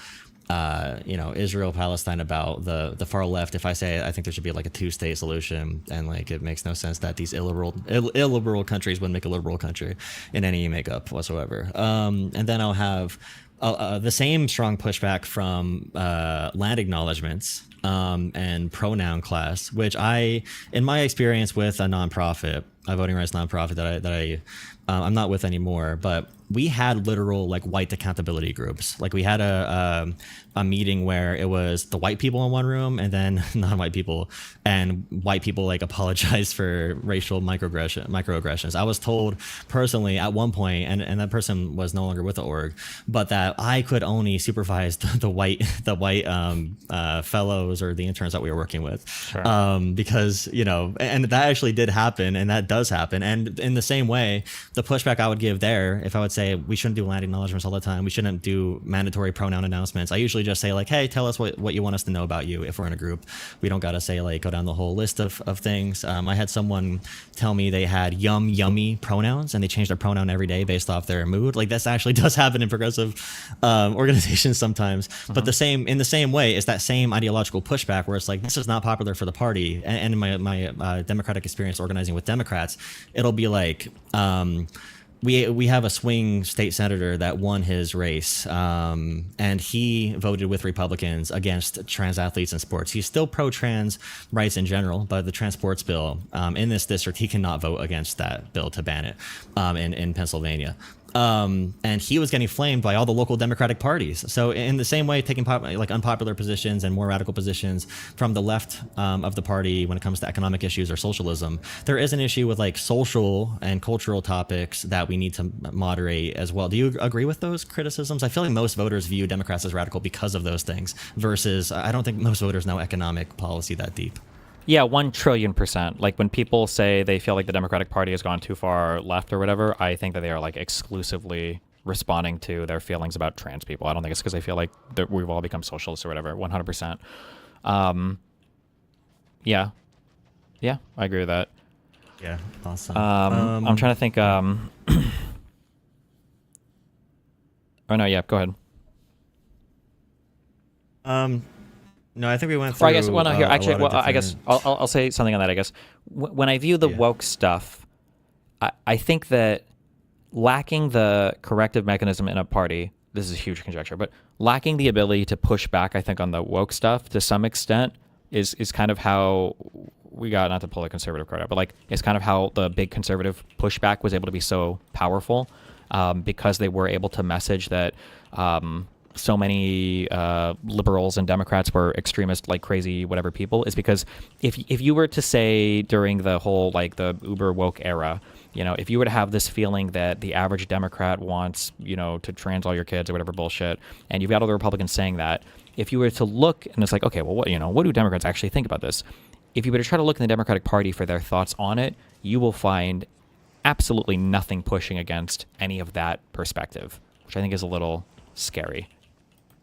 Israel, Palestine, about the far left. If I say I think there should be like a two-state solution, and like it makes no sense that these illiberal countries would make a liberal country in any makeup whatsoever. And then I'll have the same strong pushback from land acknowledgements and pronoun class, which in my experience with a nonprofit, a voting rights nonprofit that I'm not with anymore, but we had literal like white accountability groups. Like we had a meeting where it was the white people in one room and then non-white people, and white people like apologized for racial microaggressions. I was told personally at one point, and that person was no longer with the org, but that I could only supervise the white fellows or the interns that we were working with. Sure. Because and that actually did happen, and that does happen. And in the same way, the pushback I would give there, if I would say we shouldn't do land acknowledgements all the time, we shouldn't do mandatory pronoun announcements, I usually just say like, hey, tell us what you want us to know about you if we're in a group. We don't gotta say like go down the whole list of things. I had someone tell me they had yummy pronouns, and they changed their pronoun every day based off their mood. Like this actually does happen in progressive organizations sometimes. But in the same way, it's that same ideological pushback where it's like, this is not popular for the party. And in my Democratic experience organizing with Democrats, it'll be like, we have a swing state senator that won his race, and he voted with Republicans against trans athletes in sports. He's still pro-trans rights in general, but the trans sports bill in this district, he cannot vote against that bill to ban it in Pennsylvania. And he was getting flamed by all the local Democratic parties. So in the same way, taking like unpopular positions and more radical positions from the left of the party when it comes to economic issues or socialism, there is an issue with like social and cultural topics that we need to moderate as well. Do you agree with those criticisms? I feel like most voters view Democrats as radical because of those things, versus I don't think most voters know economic policy that deep. Yeah, 1,000,000,000%. Like when people say they feel like the Democratic Party has gone too far left or whatever, I think that they are like exclusively responding to their feelings about trans people. I don't think it's because they feel like we've all become socialists or whatever. 100%. Yeah, I agree with that. Yeah, awesome. I'm trying to think. Oh no, yeah, go ahead. No, I think we went through. Or I guess, well, no, here, actually, well, I guess I'll say something on that. I guess when I view the woke stuff, I think that lacking the corrective mechanism in a party, this is a huge conjecture, but lacking the ability to push back, I think, on the woke stuff to some extent is kind of how we got, not to pull a conservative card out, but like it's kind of how the big conservative pushback was able to be so powerful, because they were able to message that so many liberals and Democrats were extremist, like crazy, whatever people, is because if you were to say during the whole like the uber woke era, if you were to have this feeling that the average Democrat wants, to trans all your kids or whatever bullshit, and you've got all the Republicans saying that, if you were to look and it's like, okay, well, what do Democrats actually think about this? If you were to try to look in the Democratic Party for their thoughts on it, you will find absolutely nothing pushing against any of that perspective, which I think is a little scary.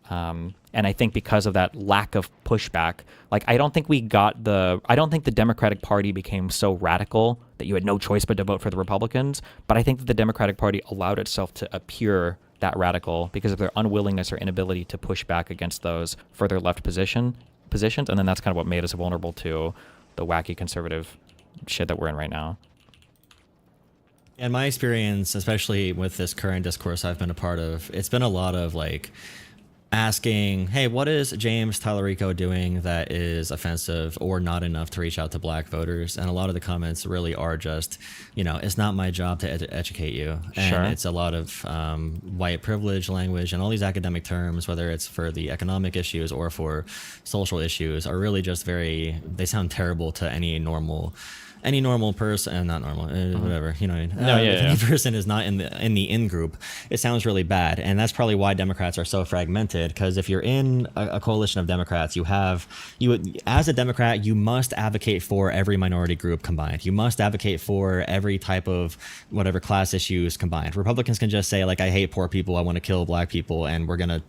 And I think because of that lack of pushback, like I don't think the Democratic Party became so radical that you had no choice but to vote for the Republicans. But I think that the Democratic Party allowed itself to appear that radical because of their unwillingness or inability to push back against those further left positions. And then that's kind of what made us vulnerable to the wacky conservative shit that we're in right now. In my experience, especially with this current discourse I've been a part of, it's been a lot of like asking, hey, what is James Tallarico doing that is offensive or not enough to reach out to black voters? And a lot of the comments really are just, it's not my job to educate you. And Sure. It's a lot of white privilege language, and all these academic terms, whether it's for the economic issues or for social issues, are really just they sound terrible to any normal person, not normal, whatever, what I mean? If any person is not in the in group, it sounds really bad. And that's probably why Democrats are so fragmented, because if you're in a coalition of Democrats, as a Democrat, you must advocate for every minority group combined. You must advocate for every type of whatever class issues combined. Republicans can just say, like, I hate poor people, I want to kill black people, and we're going to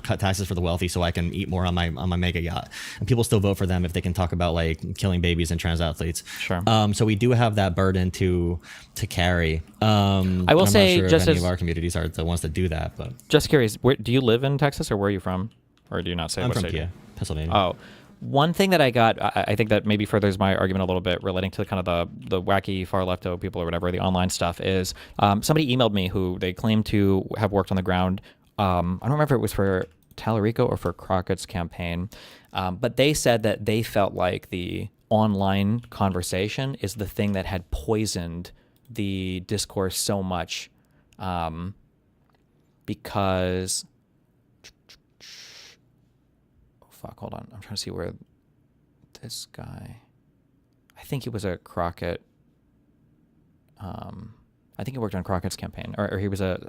cut taxes for the wealthy so I can eat more on my mega yacht. And people still vote for them if they can talk about like killing babies and trans athletes. Sure. So we do have that burden to carry. I will say, I'm not sure just if any as of our communities are the ones that do that, but just curious, do you live in Texas or where are you from, or do you not say? I'm what from state? Pennsylvania. Oh, one thing that I got, I think that maybe furthers my argument a little bit relating to kind of the wacky far lefto people or whatever, the online stuff is, somebody emailed me who they claim to have worked on the ground. I don't remember if it was for Tallarico or for Crockett's campaign, but they said that they felt like the online conversation is the thing that had poisoned the discourse so much, because hold on, I'm trying to see where this guy, I think he was a Crockett, I think he worked on Crockett's campaign, or he said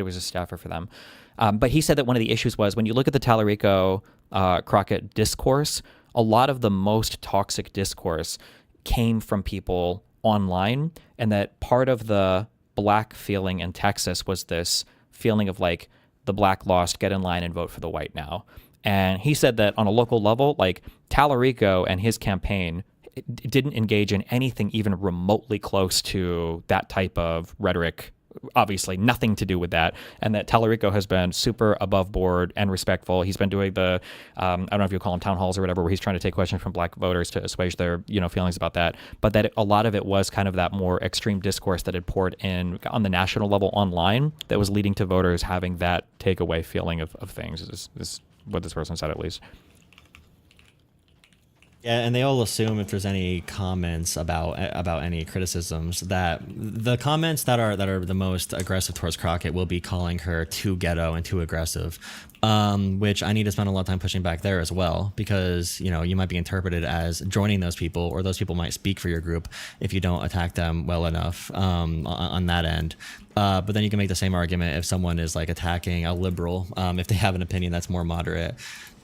it was a staffer for them. But he said that one of the issues was when you look at the Tallarico Crockett discourse, a lot of the most toxic discourse came from people online, and that part of the black feeling in Texas was this feeling of like the black lost, get in line and vote for the white now. And he said that on a local level, like Tallarico and his campaign didn't engage in anything even remotely close to that type of rhetoric. Obviously nothing to do with that, and that Tallarico has been super above board and respectful. He's been doing the I don't know if you call them town halls or whatever, where he's trying to take questions from black voters to assuage their feelings about that, but that a lot of it was kind of that more extreme discourse that had poured in on the national level online that was leading to voters having that takeaway feeling of things, is what this person said, at least. Yeah, and they all assume if there's any comments about any criticisms, that the comments that are the most aggressive towards Crockett will be calling her too ghetto and too aggressive, which I need to spend a lot of time pushing back there as well, because you might be interpreted as joining those people, or those people might speak for your group if you don't attack them well enough on that end. But then you can make the same argument if someone is like attacking a liberal, if they have an opinion that's more moderate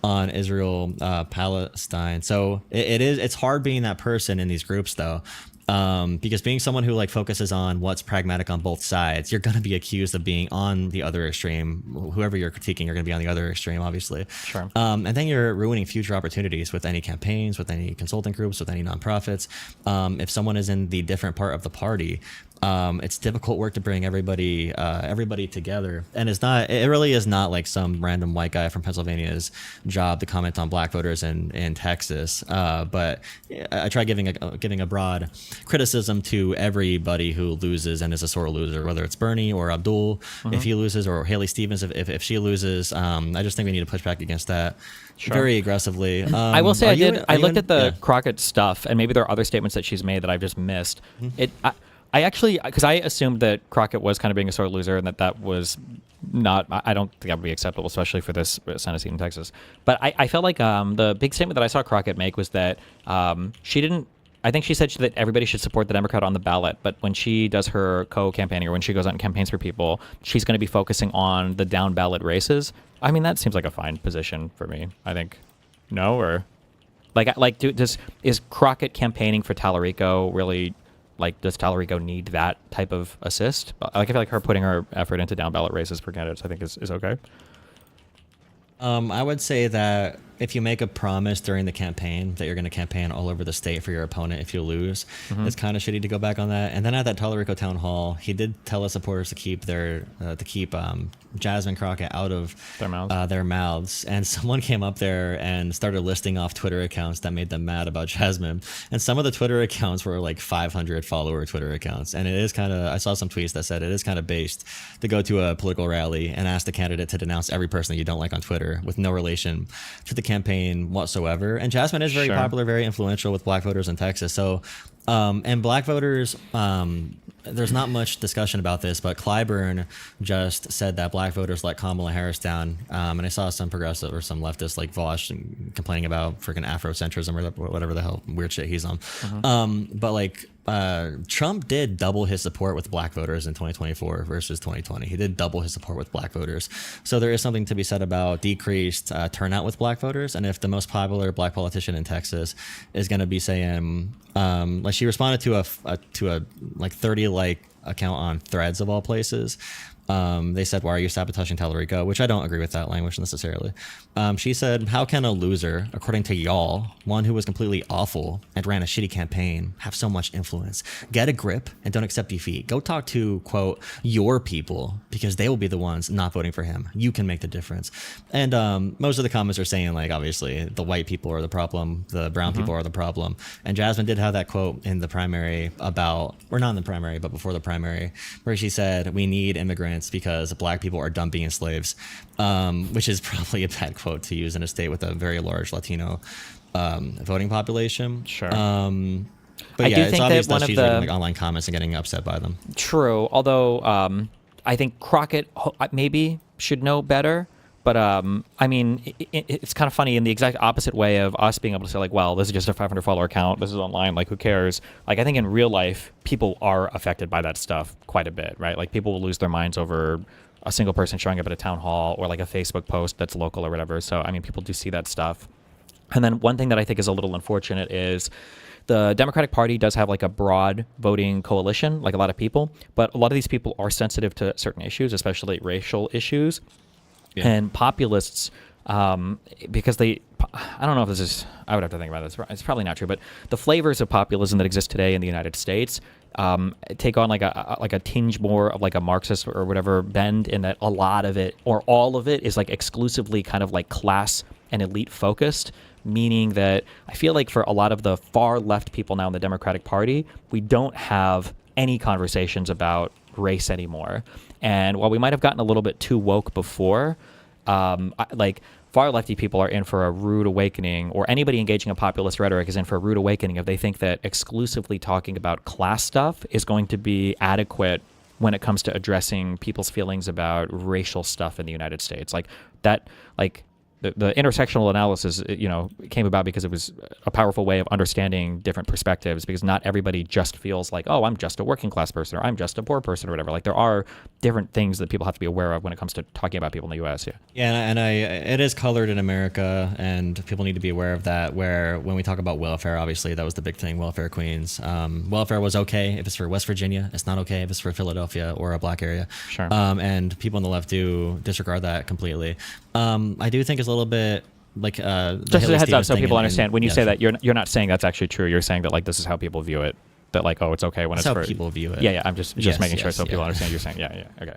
on Israel, Palestine. So it's hard being that person in these groups though, because being someone who like focuses on what's pragmatic on both sides, you're going to be accused of being on the other extreme. Whoever you're critiquing, you're going to be on the other extreme, obviously. Sure. And then you're ruining future opportunities with any campaigns, with any consulting groups, with any nonprofits. If someone is in the different part of the party, it's difficult work to bring everybody together, and it really is not like some random white guy from Pennsylvania's job to comment on black voters in Texas. But I try giving a broad criticism to everybody who loses and is a sore loser, whether it's Bernie or Abdul if he loses, or Haley Stevens if she loses. I just think we need to push back against that. Sure. Very aggressively. I will say I looked at the Crockett stuff, and maybe there are other statements that she's made that I've just missed. I actually, because I assumed that Crockett was kind of being a sore loser, and that was not. I don't think that would be acceptable, especially for this Senate seat in Texas. But I felt like the big statement that I saw Crockett make was that she didn't. I think she said that everybody should support the Democrat on the ballot, but when she does her co-campaigning or when she goes out and campaigns for people, she's going to be focusing on the down ballot races. I mean, that seems like a fine position for me. I think, no, or is Crockett campaigning for Tallarico really? Like, does Tallarico need that type of assist? Like, I feel like her putting her effort into down ballot races for candidates, I think is okay. I would say that if you make a promise during the campaign that you're going to campaign all over the state for your opponent if you lose, it's kind of shitty to go back on that. And then at that Tallarico town hall, he did tell his supporters to keep Jasmine Crockett out of their mouths. And someone came up there and started listing off Twitter accounts that made them mad about Jasmine. And some of the Twitter accounts were like 500 follower Twitter accounts. And it is kind of, I saw some tweets that said it is kind of based to go to a political rally and ask the candidate to denounce every person that you don't like on Twitter with no relation to the campaign whatsoever. And Jasmine is very popular, very influential with black voters in Texas. So, and black voters, there's not much discussion about this, but Clyburn just said that black voters let Kamala Harris down. And I saw some progressive or some leftists like Vosh complaining about freaking Afrocentrism or whatever the hell weird shit he's on. But like, Trump did double his support with black voters in 2024 versus 2020. He did double his support with black voters. So there is something to be said about decreased turnout with black voters. And if the most popular black politician in Texas is going to be saying, like she responded to a like 30 like account on Threads of all places. They said, why are you sabotaging Tallarico? Which I don't agree with that language necessarily. She said, how can a loser, according to y'all, one who was completely awful and ran a shitty campaign, have so much influence? Get a grip and don't accept defeat. Go talk to, quote, your people, because they will be the ones not voting for him. You can make the difference. And most of the comments are saying, like, obviously, the white people are the problem, the brown people are the problem. And Jasmine did have that quote in the primary about, or not in the primary, but before the primary, where she said, we need immigrants because black people are done being slaves, which is probably a bad quote to use in a state with a very large Latino voting population. Sure. But yeah, it's obvious that she's reading like online comments and getting upset by them. True. Although I think Crockett maybe should know better. But I mean, it's kind of funny in the exact opposite way of us being able to say, like, well, this is just a 500 follower account. This is online. Like, who cares? Like, I think in real life, people are affected by that stuff quite a bit, right? Like, people will lose their minds over a single person showing up at a town hall or like a Facebook post that's local or whatever. So, I mean, people do see that stuff. And then one thing that I think is a little unfortunate is the Democratic Party does have like a broad voting coalition, like a lot of people, but a lot of these people are sensitive to certain issues, especially racial issues. Yeah. And populists, because I don't know if this is, I would have to think about this. It's probably not true, but the flavors of populism that exist today in the United States take on like a tinge more of like a Marxist or whatever bend, in that a lot of it or all of it is like exclusively kind of like class and elite focused, meaning that I feel like for a lot of the far left people now in the Democratic Party, we don't have any conversations about race anymore. And while we might have gotten a little bit too woke before, like far lefty people are in for a rude awakening, or anybody engaging in populist rhetoric is in for a rude awakening if they think that exclusively talking about class stuff is going to be adequate when it comes to addressing people's feelings about racial stuff in the United States. Like that, like the intersectional analysis, came about because it was a powerful way of understanding different perspectives, because not everybody just feels like, oh, I'm just a working class person or I'm just a poor person or whatever. Like there are different things that people have to be aware of when it comes to talking about people in the U.S. Yeah, and it is colored in America, and people need to be aware of that, where when we talk about welfare, obviously that was the big thing, welfare queens. Welfare was okay if it's for West Virginia. It's not okay if it's for Philadelphia or a black area. Sure. And people on the left do disregard that completely. I do think it's a little bit like just as a heads up so people understand when you say that you're not saying that's actually true. You're saying that like this is how people view it, that like, oh, it's okay when that's it's how for people view it. Yeah, I'm just making sure so people understand. You're saying okay.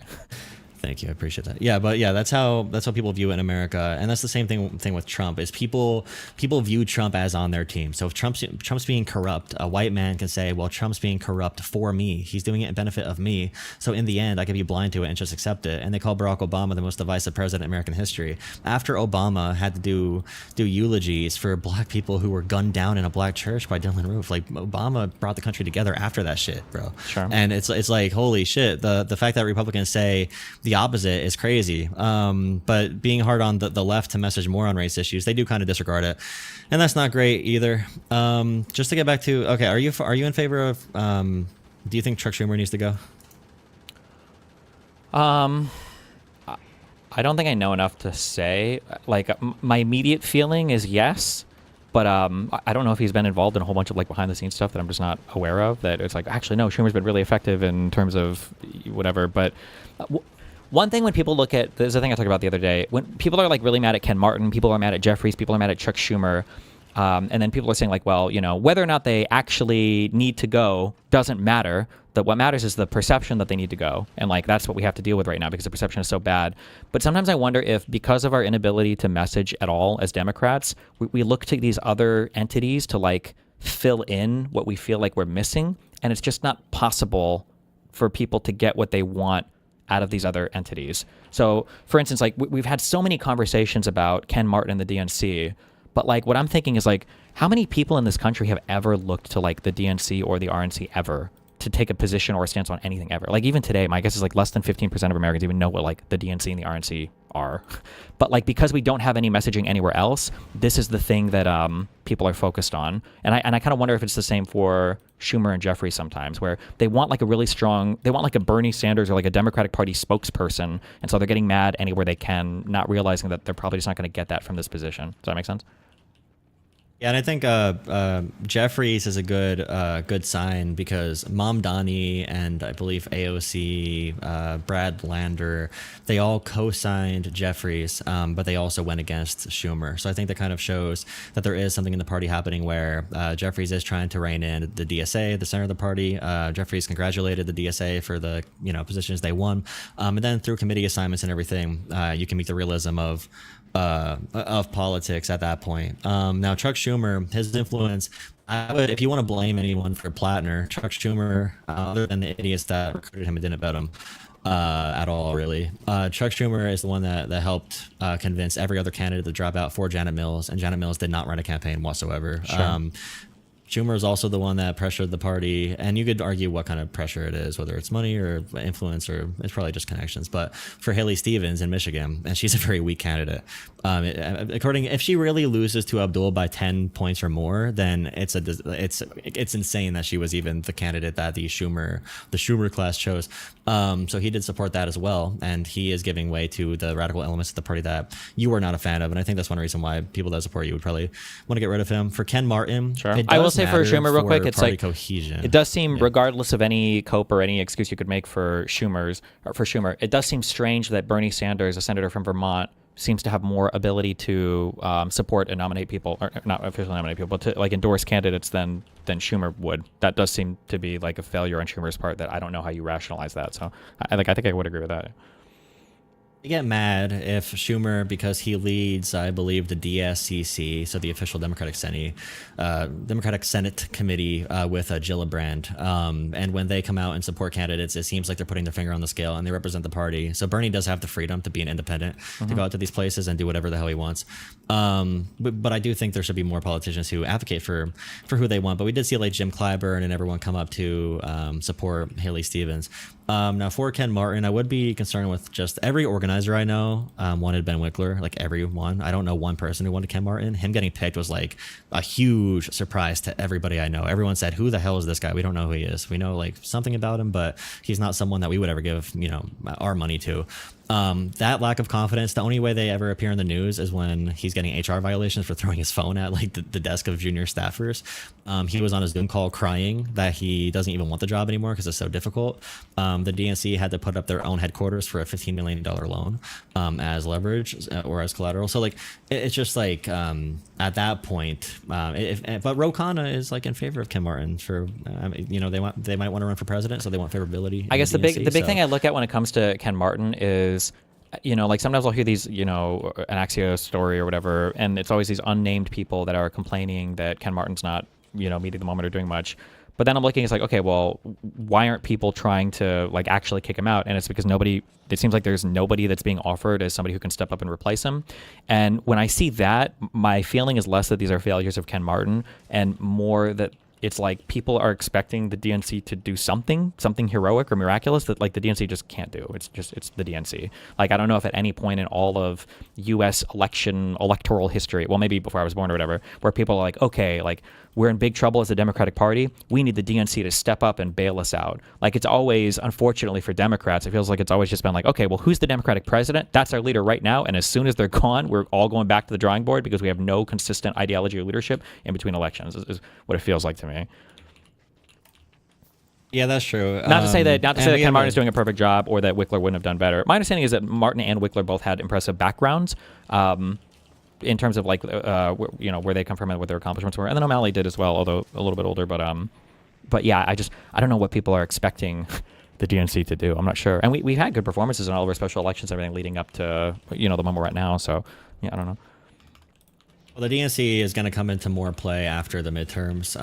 Thank you, I appreciate that. Yeah, but yeah, that's how people view it in America, and that's the same thing with Trump. Is people view Trump as on their team. So if Trump's being corrupt, a white man can say, well, Trump's being corrupt for me. He's doing it in benefit of me. So in the end, I could be blind to it and just accept it. And they call Barack Obama the most divisive president in American history. After Obama had to do eulogies for black people who were gunned down in a black church by Dylan Roof, like Obama brought the country together after that shit, bro. Sure. And it's like, holy shit. The fact that Republicans say the opposite is crazy. But being hard on the left to message more on race issues, they do kind of disregard it, and that's not great either. Just to get back to, okay, are you in favor of? Do you think Chuck Schumer needs to go? I don't think I know enough to say. Like, my immediate feeling is yes, but I don't know if he's been involved in a whole bunch of like behind the scenes stuff that I'm just not aware of. That it's like, actually, no, Schumer's been really effective in terms of whatever. But one thing when people look at, there's a thing I talked about the other day, when people are like really mad at Ken Martin, people are mad at Jeffries, people are mad at Chuck Schumer. And then people are saying like, well, you know, whether or not they actually need to go doesn't matter. That what matters is the perception that they need to go. And like, that's what we have to deal with right now because the perception is so bad. But sometimes I wonder if because of our inability to message at all as Democrats, we look to these other entities to like fill in what we feel like we're missing. And it's just not possible for people to get what they want out of these other entities. So for instance, like we've had so many conversations about Ken Martin and the DNC. But like what I'm thinking is like, how many people in this country have ever looked to like the DNC or the RNC ever to take a position or a stance on anything ever? Like even today, my guess is like less than 15% of Americans even know what like the DNC and the RNC are. But like because we don't have any messaging anywhere else, this is the thing that people are focused on. And I kind of wonder if it's the same for Schumer and Jeffries sometimes, where they want like a really strong, they want like a Bernie Sanders or like a Democratic Party spokesperson. And so they're getting mad anywhere they can, not realizing that they're probably just not going to get that from this position. Does that make sense? Yeah, and I think Jeffries is a good sign because Mom Donnie and I believe AOC, Brad Lander, they all co-signed Jeffries, but they also went against Schumer. So I think that kind of shows that there is something in the party happening where Jeffries is trying to rein in the DSA, the center of the party. Jeffries congratulated the DSA for the positions they won, and then through committee assignments and everything, you can meet the realism of politics at that point. Now Chuck Schumer, his influence, I would, if you want to blame anyone for Plattner, Chuck Schumer, other than the idiots that recruited him and didn't bet him at all, really. Chuck Schumer is the one that helped convince every other candidate to drop out for Janet Mills, and Janet Mills did not run a campaign whatsoever. Sure. Schumer is also the one that pressured the party, and you could argue what kind of pressure it is, whether it's money or influence, or it's probably just connections. But for Haley Stevens in Michigan, and she's a very weak candidate, if she really loses to Abdul by 10 points or more, then it's insane that she was even the candidate that the Schumer class chose. So he did support that as well, and he is giving way to the radical elements of the party that you are not a fan of, and I think that's one reason why people that support you would probably want to get rid of him. For Ken Martin, sure. I will say for Schumer real quick, it's like cohesion. It does seem, regardless of any cope or any excuse you could make for Schumer, it does seem strange that Bernie Sanders, a senator from Vermont, seems to have more ability to support and nominate people, or not officially nominate people, but to like endorse candidates than Schumer would. That does seem to be like a failure on Schumer's part that I don't know how you rationalize that. So I think I would agree with that. I get mad if Schumer, because he leads, I believe, the DSCC, so the official Democratic Senate committee with Gillibrand. And when they come out and support candidates, it seems like they're putting their finger on the scale and they represent the party. So Bernie does have the freedom to be an independent, to go out to these places and do whatever the hell he wants. But I do think there should be more politicians who advocate for who they want. But we did see like Jim Clyburn and everyone come up to support Haley Stevens. Now for Ken Martin, I would be concerned with just every organizer I know wanted Ben Wickler, like everyone. I don't know one person who wanted Ken Martin. Him getting picked was like a huge surprise to everybody I know. Everyone said, who the hell is this guy? We don't know who he is. We know like something about him, but he's not someone that we would ever give, our money to. That lack of confidence, the only way they ever appear in the news is when he's getting HR violations for throwing his phone at like the desk of junior staffers. He was on a Zoom call crying that he doesn't even want the job anymore because it's so difficult. The DNC had to put up their own headquarters for a $15 million loan as leverage or as collateral. So like it's just like at that point, but Ro Khanna is like in favor of Ken Martin for they might want to run for president, so they want favorability. I guess the big thing I look at when it comes to Ken Martin is, like sometimes I'll hear these, an Axios story or whatever, and it's always these unnamed people that are complaining that Ken Martin's not, meeting the moment or doing much. But then I'm looking, it's like, okay, well, why aren't people trying to like actually kick him out? And it's because it seems like there's nobody that's being offered as somebody who can step up and replace him. And when I see that, my feeling is less that these are failures of Ken Martin and more that it's like people are expecting the DNC to do something heroic or miraculous that like the DNC just can't do. It's the DNC. Like I don't know if at any point in all of U.S. electoral history, well maybe before I was born or whatever, where people are like, okay, like we're in big trouble as the Democratic Party. We need the DNC to step up and bail us out. Like it's always, unfortunately for Democrats, it feels like it's always just been like, okay, well who's the Democratic president? That's our leader right now. And as soon as they're gone, we're all going back to the drawing board because we have no consistent ideology or leadership in between elections. Is what it feels like to me. Yeah, that's true. Not to say that Ken Martin is doing a perfect job or that Wickler wouldn't have done better. My understanding is that Martin and Wickler both had impressive backgrounds in terms of like where they come from and what their accomplishments were. And then O'Malley did as well, although a little bit older. But yeah, I don't know what people are expecting the DNC to do. I'm not sure. And we've had good performances in all of our special elections, everything leading up to the moment we're at now. So yeah, I don't know. Well, the DNC is going to come into more play after the midterms,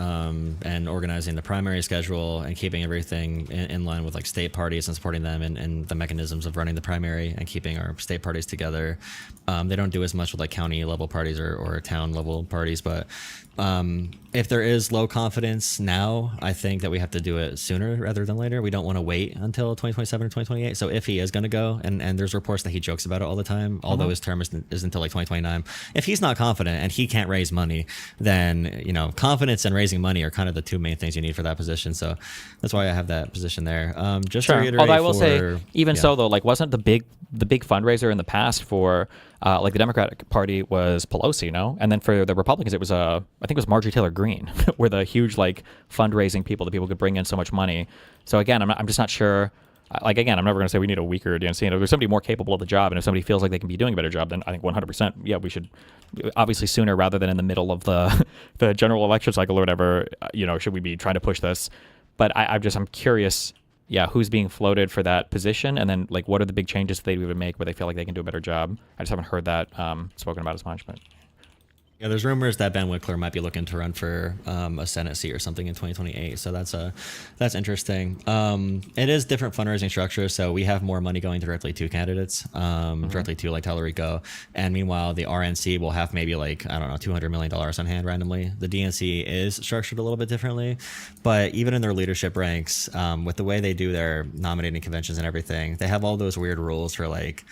and organizing the primary schedule and keeping everything in line with like state parties and supporting them and the mechanisms of running the primary and keeping our state parties together. They don't do as much with like county level parties or town level parties, but if there is low confidence now, I think that we have to do it sooner rather than later. We don't want to wait until 2027 or 2028. So if he is going to go, and there's reports that he jokes about it all the time, although his term is until like 2029. If he's not confident and he can't raise money, then confidence and raising money are kind of the two main things you need for that position. So that's why I have that position there. Just sure. to reiterate, although I will say, even so though, like wasn't the big fundraiser in the past for like the Democratic Party was Pelosi, and then for the Republicans it was I think it was Marjorie Taylor Greene, were the huge like fundraising people that people could bring in so much money. So again, I'm just not sure. Like again, I'm never going to say we need a weaker DNC. If there's somebody more capable of the job, and if somebody feels like they can be doing a better job, then I think 100%, yeah, we should, obviously sooner rather than in the middle of the general election cycle or whatever. Should we be trying to push this? But I'm curious. Yeah, who's being floated for that position, and then like what are the big changes they would make where they feel like they can do a better job? I just haven't heard that spoken about as much, but. Yeah, there's rumors that Ben Wickler might be looking to run for a Senate seat or something in 2028. So that's interesting. It is different fundraising structure. So we have more money going directly to candidates, directly to like Tallarico. And meanwhile, the RNC will have maybe like, I don't know, $200 million on hand randomly. The DNC is structured a little bit differently. But even in their leadership ranks, with the way they do their nominating conventions and everything, they have all those weird rules for like,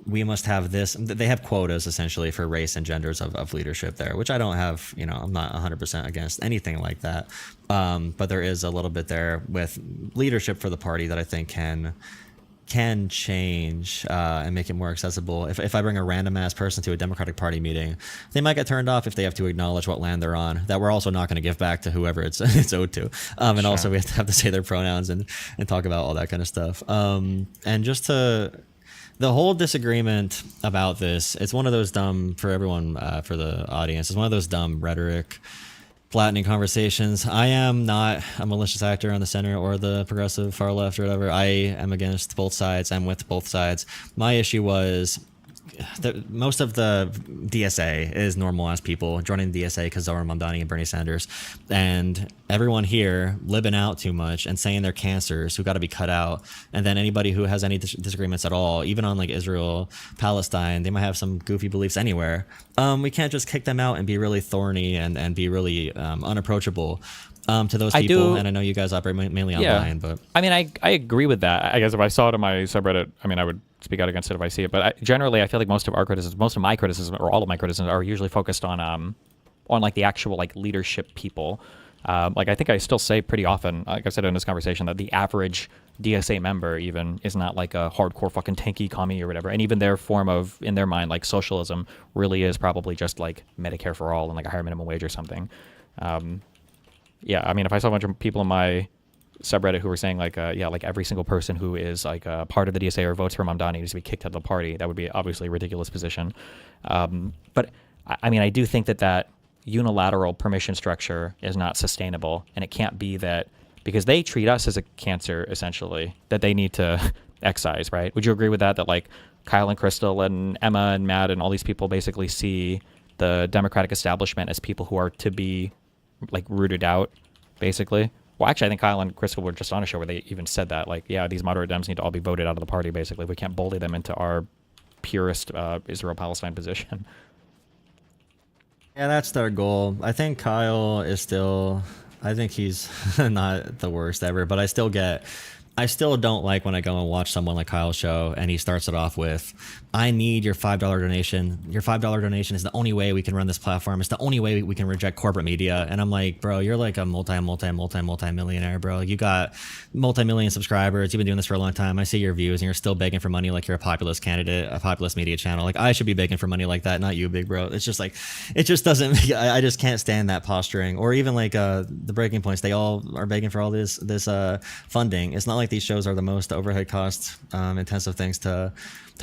we must have this. They have quotas essentially for race and genders of leadership there, which I don't have. I'm not 100% against anything like that. But there is a little bit there with leadership for the party that I think can change and make it more accessible. If I bring a random ass person to a Democratic Party meeting, they might get turned off if they have to acknowledge what land they're on, that we're also not going to give back to whoever it's owed to. And Sure. Also we have to say their pronouns and talk about all that kind of stuff. And just to... The whole disagreement about this, it's one of those dumb, for everyone, for the audience, it's one of those dumb rhetoric, flattening conversations. I am not a malicious actor on the center or the progressive far left or whatever. I am against both sides. I'm with both sides. My issue was most of the DSA is normal ass people joining the DSA because Zohar Mamdani and Bernie Sanders, and everyone here libbing out too much and saying they're cancers who got to be cut out. And then anybody who has any disagreements at all, even on like Israel, Palestine, they might have some goofy beliefs anywhere. We can't just kick them out and be really thorny and be really unapproachable to those people. And I know you guys operate mainly online, but I mean, I agree with that. I guess if I saw it in my subreddit, I mean, I would speak out against it if I see it. But generally, I feel like most of my criticism, or all of my criticisms, are usually focused on like the actual like leadership people. Like I think I still say pretty often, like I said in this conversation, that the average DSA member even is not like a hardcore fucking tanky commie or whatever. And even their form of, in their mind, like socialism really is probably just like Medicare for all and like a higher minimum wage or something. Yeah, I mean, if I saw a bunch of people in my subreddit who were saying like, like every single person who is like a part of the DSA or votes for Mamdani needs to be kicked out of the party, that would be obviously a ridiculous position. But I mean, I do think that unilateral permission structure is not sustainable, and it can't be that because they treat us as a cancer essentially that they need to excise, right? Would you agree with that? That like Kyle and Crystal and Emma and Matt and all these people basically see the Democratic establishment as people who are to be like rooted out, basically. Well, actually, I think Kyle and Crystal were just on a show where they even said that, like, yeah, these moderate Dems need to all be voted out of the party, basically. We can't bully them into our purist Israel-Palestine position. Yeah, that's their goal. I think Kyle is still I think he's not the worst ever, but I still don't like when I go and watch someone like Kyle's show and he starts it off with, I need your $5 donation. Your $5 donation is the only way we can run this platform. It's the only way we can reject corporate media. And I'm like, bro, you're like a multi-millionaire, bro. You got multi-million subscribers. You've been doing this for a long time. I see your views and you're still begging for money like you're a populist candidate, a populist media channel. Like I should be begging for money like that, not you, big bro. It's just like, it just doesn't, I just can't stand that posturing. Or even like the Breaking Points, they all are begging for all this funding. It's not like these shows are the most overhead cost intensive things to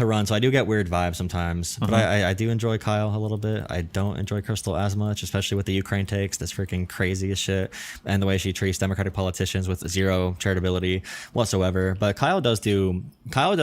run, so I do get weird vibes sometimes. But I do enjoy Kyle a little bit. I don't enjoy Crystal as much, especially with the Ukraine takes. That's freaking crazy as shit, and the way she treats Democratic politicians with zero charitability whatsoever. But Kyle does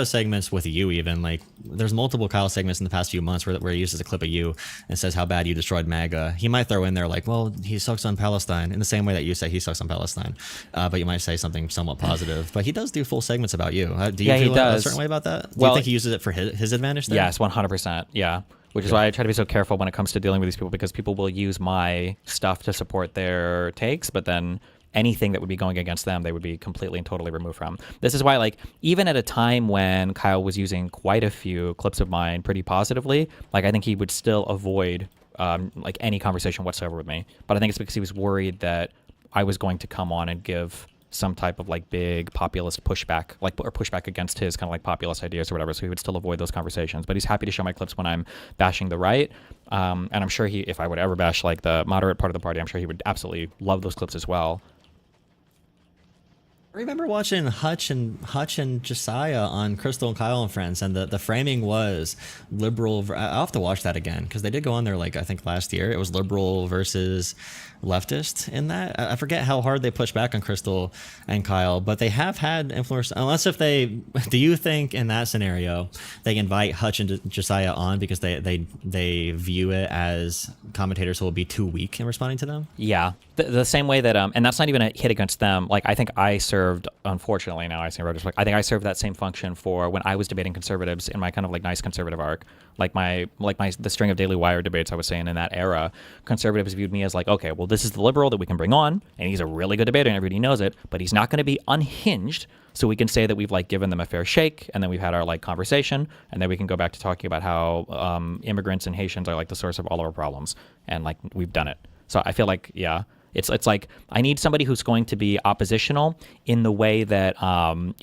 segments with you. Even like there's multiple Kyle segments in the past few months where he uses a clip of you and says how bad you destroyed MAGA. He might throw in there like, well, he sucks on Palestine in the same way that you say he sucks on Palestine, but you might say something somewhat positive. But he does do full segments about you. Do you feel a certain way about that? Do you think he uses it for his advantage there? Yes, 100%. Yeah. Which is why I try to be so careful when it comes to dealing with these people, because people will use my stuff to support their takes, but then anything that would be going against them, they would be completely and totally removed from. This is why, like, even at a time when Kyle was using quite a few clips of mine pretty positively, like, I think he would still avoid like any conversation whatsoever with me. But I think it's because he was worried that I was going to come on and give some type of like big populist pushback, like, or pushback against his kind of like populist ideas or whatever. So he would still avoid those conversations, but he's happy to show my clips when I'm bashing the right. And I'm sure if I would ever bash like the moderate part of the party, I'm sure he would absolutely love those clips as well. I remember watching Hutch and Josiah on Crystal and Kyle and Friends, and the framing was liberal. I'll have to watch that again because they did go on there like I think last year. It was liberal versus leftist in that. I forget how hard they pushed back on Crystal and Kyle, but they have had influence. Unless if do you think in that scenario they invite Hutch and Josiah on because they view it as commentators who will be too weak in responding to them? Yeah, the same way that and that's not even a hit against them. Like I think I served, unfortunately now I say retrospect, I think I served that same function for when I was debating conservatives in my kind of like nice conservative arc. Like the string of Daily Wire debates I was saying in that era, conservatives viewed me as like, okay, well, this is the liberal that we can bring on, and he's a really good debater and everybody knows it, but he's not going to be unhinged. So we can say that we've like given them a fair shake, and then we've had our like conversation, and then we can go back to talking about how immigrants and Haitians are like the source of all of our problems, and like we've done it. So I feel like, yeah, it's like I need somebody who's going to be oppositional in the way that,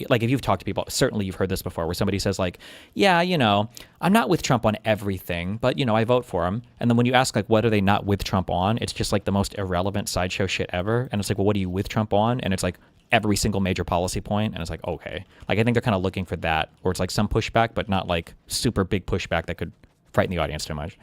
like if you've talked to people, certainly you've heard this before, where somebody says like, yeah, you know, I'm not with Trump on everything, but you know, I vote for him. And then when you ask like, what are they not with Trump on? It's just like the most irrelevant sideshow shit ever. And it's like, well, what are you with Trump on? And it's like every single major policy point. And it's like, okay, like I think they're kind of looking for that, or it's like some pushback, but not like super big pushback that could frighten the audience too much.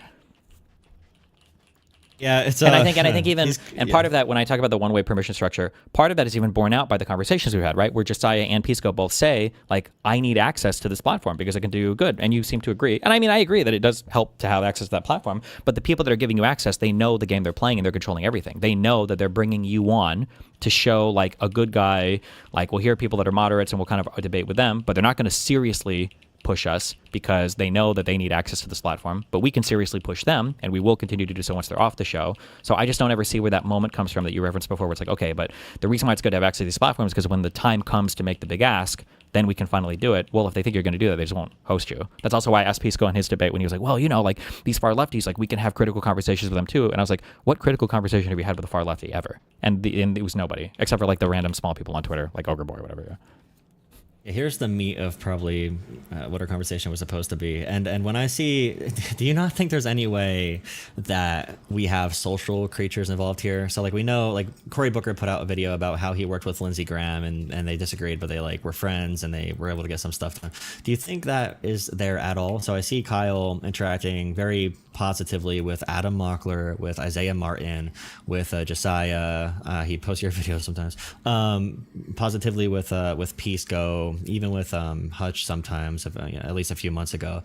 Yeah, it's and I think even part of that, when I talk about the one-way permission structure, part of that is even borne out by the conversations we've had, right? Where Josiah and Pisco both say, like, I need access to this platform because it can do good, and you seem to agree. And I mean, I agree that it does help to have access to that platform, but the people that are giving you access, they know the game they're playing and they're controlling everything. They know that they're bringing you on to show like a good guy, like, well, here are people that are moderates and we'll kind of debate with them, but they're not going to seriously push us because they know that they need access to this platform, but we can seriously push them, and we will continue to do so once they're off the show. So I just don't ever see where that moment comes from that you referenced before, where it's like, okay, but the reason why it's good to have access to these platforms is because when the time comes to make the big ask, then we can finally do it. Well, if they think you're going to do that, they just won't host you. That's also why I asked Pisco in his debate when he was like, well, you know, like these far lefties, like we can have critical conversations with them too. And I was like, what critical conversation have you had with a far lefty ever? And it was nobody, except for like the random small people on Twitter, like Ogre Boy or whatever. Yeah. Here's the meat of probably what our conversation was supposed to be. And when I see, do you not think there's any way that we have social creatures involved here? So like we know, like Cory Booker put out a video about how he worked with Lindsey Graham and they disagreed, but they like were friends and they were able to get some stuff done. Do you think that is there at all? So I see Kyle interacting very positively with Adam Mockler, with Isaiah Martin, with Josiah. He posts your videos sometimes. Positively with Pisco, even with Hutch sometimes, at least a few months ago.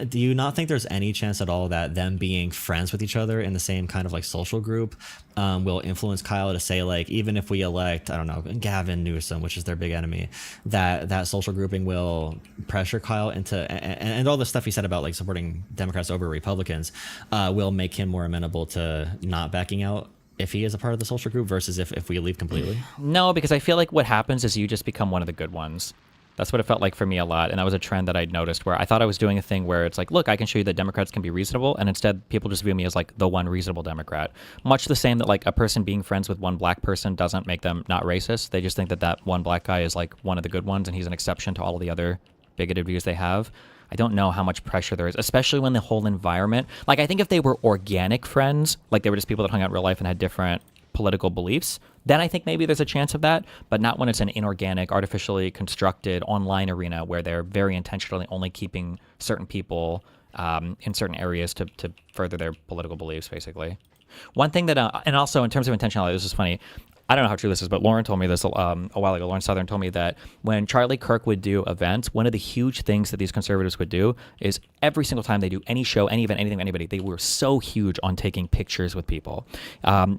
Do you not think there's any chance at all that them being friends with each other in the same kind of like social group will influence Kyle to say like, even if we elect, I don't know, Gavin Newsom, which is their big enemy, that social grouping will pressure Kyle into, and all the stuff he said about like supporting Democrats over Republicans will make him more amenable to not backing out if he is a part of the social group versus if we leave completely? No, because I feel like what happens is you just become one of the good ones. That's what it felt like for me a lot. And that was a trend that I'd noticed where I thought I was doing a thing where it's like, look, I can show you that Democrats can be reasonable. And instead, people just view me as like the one reasonable Democrat. Much the same that like a person being friends with one black person doesn't make them not racist. They just think that that one black guy is like one of the good ones and he's an exception to all of the other bigoted views they have. I don't know how much pressure there is, especially when the whole environment, like I think if they were organic friends, like they were just people that hung out in real life and had different political beliefs, then I think maybe there's a chance of that, but not when it's an inorganic, artificially constructed online arena where they're very intentionally only keeping certain people in certain areas to further their political beliefs, basically. One thing that, and also in terms of intentionality, this is funny. I don't know how true this is, but Lauren told me this a while ago. Lauren Southern told me that when Charlie Kirk would do events, one of the huge things that these conservatives would do is every single time they do any show, any event, anything, anybody, they were so huge on taking pictures with people.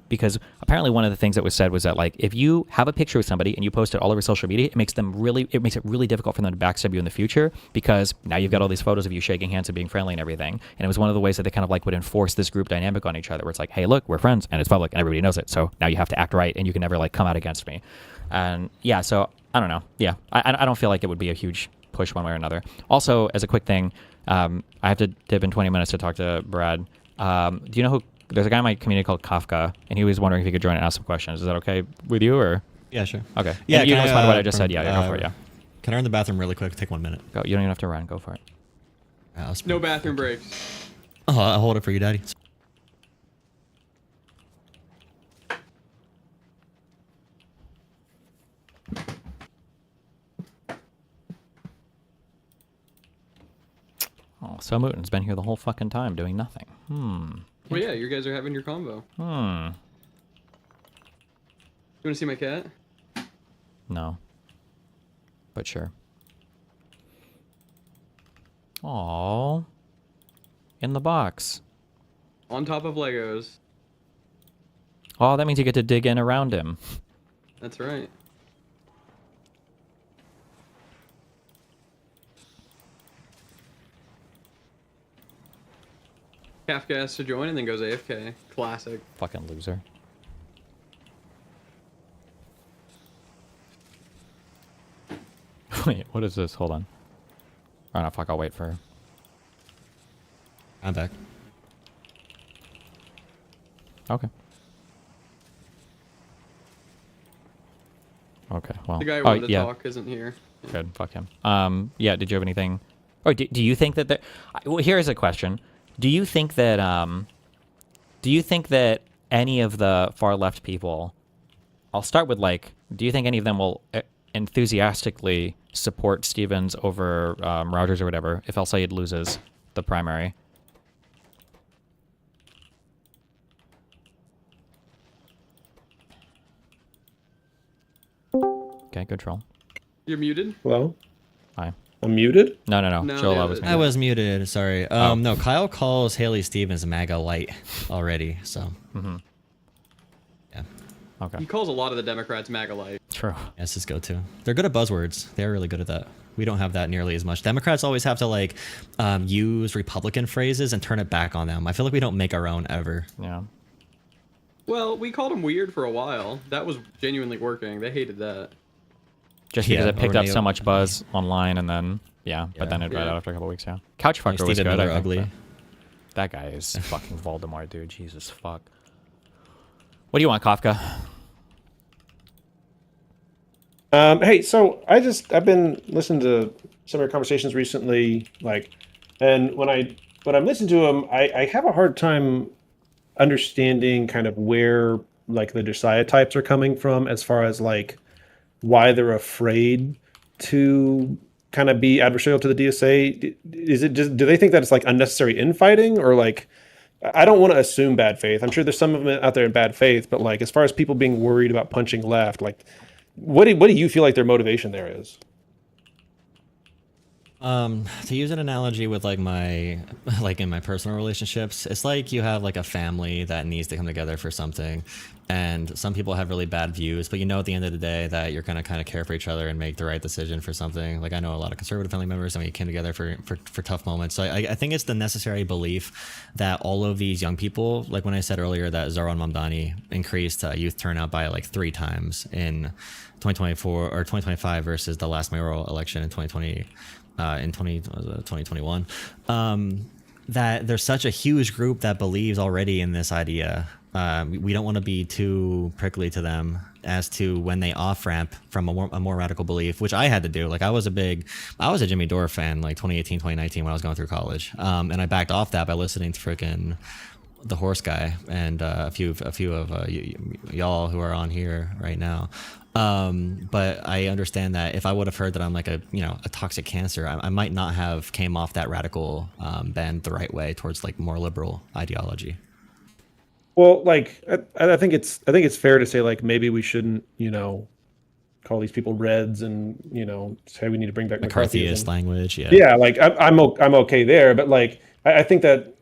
Because apparently one of the things that was said was that like if you have a picture with somebody and you post it all over social media, it makes it really difficult for them to backstab you in the future because now you've got all these photos of you shaking hands and being friendly and everything. And it was one of the ways that they kind of like would enforce this group dynamic on each other where it's like, hey, look, we're friends and it's public and everybody knows it. So now you have to act right and you can never like come out against me. And yeah, so I don't know. Yeah, I don't feel like it would be a huge push one way or another. Also, as a quick thing, I have to dip in 20 minutes to talk to Brad. Do you know who, there's a guy in my community called Kafka, and he was wondering if he could join and ask some questions. Is that okay with you or? Yeah, sure. Okay. Yeah, and you don't respond to what I just said. Yeah, go for it, yeah. Can I run the bathroom really quick? Take 1 minute. Go. You don't even have to run. Go for it. No bathroom breaks. Oh, I'll hold it for you, Daddy. Oh, so Mooten's been here the whole fucking time doing nothing. Well, yeah, you guys are having your convo. You want to see my cat? No. But sure. Aww. In the box. On top of Legos. Oh, that means you get to dig in around him. That's right. Kafka has to join and then goes AFK. Classic. Fucking loser. Wait, what is this? Hold on. Oh no, fuck, I'll wait for her. I'm back. Okay. Okay, well. The guy who wanted to talk isn't here. Good, fuck him. Yeah, did you have anything? Or do you think that there... Well, here's a question. Do you think that any of the far left people, I'll start with like, do you think any of them will enthusiastically support Stevens over Rogers or whatever if El Sayed loses the primary? Okay, good troll. You're muted? Hello? Hi. I'm muted? No. No, Joel, yeah, I was I muted. was muted. Sorry. No, Kyle calls Haley Stevens MAGA light already. So. Yeah. Okay. He calls a lot of the Democrats MAGA-lite. True. That's his go-to. They're good at buzzwords. They're really good at that. We don't have that nearly as much. Democrats always have to like use Republican phrases and turn it back on them. I feel like we don't make our own ever. Yeah. Well, we called him weird for a while. That was genuinely working. They hated that. Just because Yeah, it picked or up so Neo- much buzz online and then, but then it died Yeah. out after a couple weeks, yeah. Couch Like fucker was Stephen good, I Miller think, ugly. but that guy is fucking Voldemort, dude. Jesus fuck. What do you want, Kafka? Hey, so I've been listening to some of your conversations recently, like, and when I'm listening to them, I have a hard time understanding kind of where like the Josiah types are coming from as far as like why they're afraid to kind of be adversarial to the DSA. Is it just, do they think that it's like unnecessary infighting, or like, I don't want to assume bad faith. I'm sure there's some of them out there in bad faith, but like as far as people being worried about punching left, like what do you feel like their motivation there is? To use an analogy with like my like in my personal relationships, it's like you have like a family that needs to come together for something, and some people have really bad views, but you know at the end of the day that you're gonna kind of care for each other and make the right decision for something. Like I know a lot of conservative family members and we came together for tough moments. So I think it's the necessary belief that all of these young people, like when I said earlier that Zoran Mamdani increased youth turnout by like 3 times in 2024 or 2025 versus the last mayoral election in 2020 in 2021, that there's such a huge group that believes already in this idea. We don't want to be too prickly to them as to when they off ramp from a more radical belief, which I had to do. Like I was a Jimmy Dore fan like 2018, 2019 when I was going through college, and I backed off that by listening to freaking the horse guy and a few of y'all who are on here right now. But I understand that if I would have heard that I'm like a toxic cancer, I might not have came off that radical bend the right way towards like more liberal ideology. Well, like I think it's fair to say like maybe we shouldn't call these people Reds and say we need to bring back McCarthyist McCarthyism. language, yeah. Yeah, like I'm okay there, but like I think that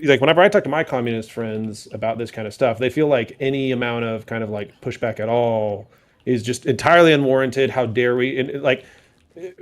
like whenever I talk to my communist friends about this kind of stuff, they feel like any amount of kind of like pushback at all is just entirely unwarranted. How dare we? And like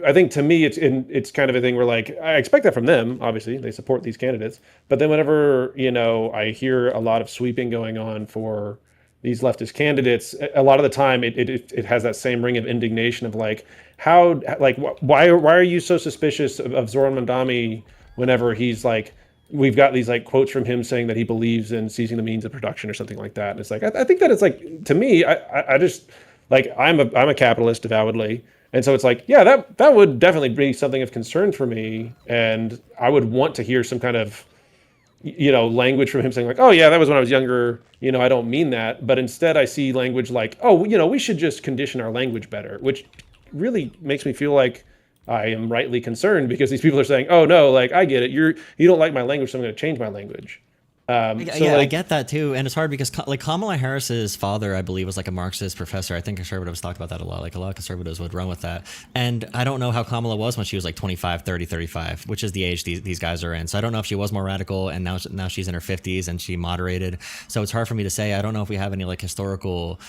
I think to me it's kind of a thing where like I expect that from them. Obviously, they support these candidates, but then whenever I hear a lot of sweeping going on for these leftist candidates, a lot of the time it has that same ring of indignation of like why are you so suspicious of Zoran Mandami whenever he's like we've got these like quotes from him saying that he believes in seizing the means of production or something like that. And it's like I think that it's like to me I just like I'm a capitalist avowedly. And so it's like, yeah, that would definitely be something of concern for me. And I would want to hear some kind of, language from him saying like, oh yeah, that was when I was younger. I don't mean that. But instead I see language like, oh, we should just condition our language better, which really makes me feel like I am rightly concerned because these people are saying, oh no, like I get it. You don't like my language, so I'm going to change my language. I get that too, and it's hard because like Kamala Harris's father, I believe, was like a Marxist professor. I think conservatives talk about that a lot. Like a lot of conservatives would run with that, and I don't know how Kamala was when she was like 25, 30, 35, which is the age these guys are in. So I don't know if she was more radical, and now she's in her 50s and she moderated. So it's hard for me to say. I don't know if we have any like historical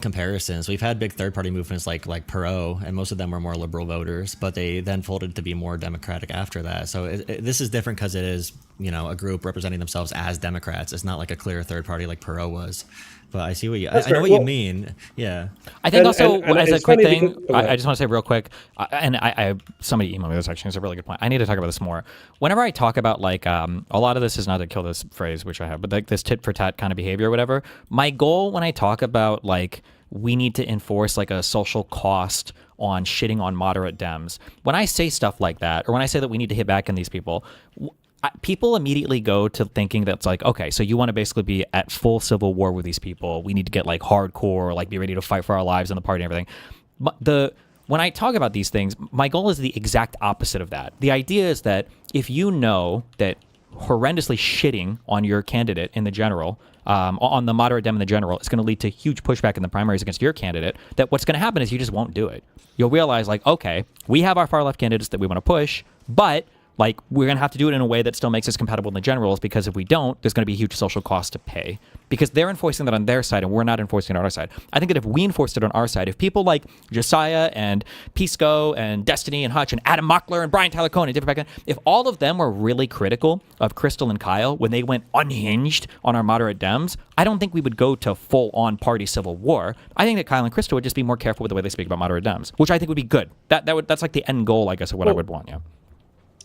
comparisons. We've had big third party movements like Perot, and most of them were more liberal voters, but they then folded to be more democratic after that. So this is different because it is a group representing themselves as Democrats. It's not like a clear third party like Perot was. But I see what I know what you mean. Yeah. I think also as a quick thing, because, I just want to say real quick, and I somebody emailed me this actually. It's a really good point. I need to talk about this more. Whenever I talk about like a lot of this is not to kill this phrase, which I have, but like this tit for tat kind of behavior or whatever. My goal when I talk about like we need to enforce like a social cost on shitting on moderate Dems, when I say stuff like that, or when I say that we need to hit back on these people, people immediately go to thinking that's like, okay, so you want to basically be at full civil war with these people. We need to get like hardcore, like be ready to fight for our lives in the party and everything. But when I talk about these things, my goal is the exact opposite of that. The idea is that if you know that horrendously shitting on your candidate in the general, on the moderate Dem in the general, is going to lead to huge pushback in the primaries against your candidate, that what's going to happen is you just won't do it. You'll realize like, okay, we have our far left candidates that we want to push, but like we're going to have to do it in a way that still makes us compatible in the generals, because if we don't, there's going to be a huge social cost to pay, because they're enforcing that on their side and we're not enforcing it on our side. I think that if we enforced it on our side, if people like Josiah and Pisco and Destiny and Hutch and Adam Mockler and Brian Tyler Cohen and David Beckham, if all of them were really critical of Crystal and Kyle when they went unhinged on our moderate Dems, I don't think we would go to full-on party civil war. I think that Kyle and Crystal would just be more careful with the way they speak about moderate Dems, which I think would be good. That's like the end goal, I guess, of what I would want. Yeah.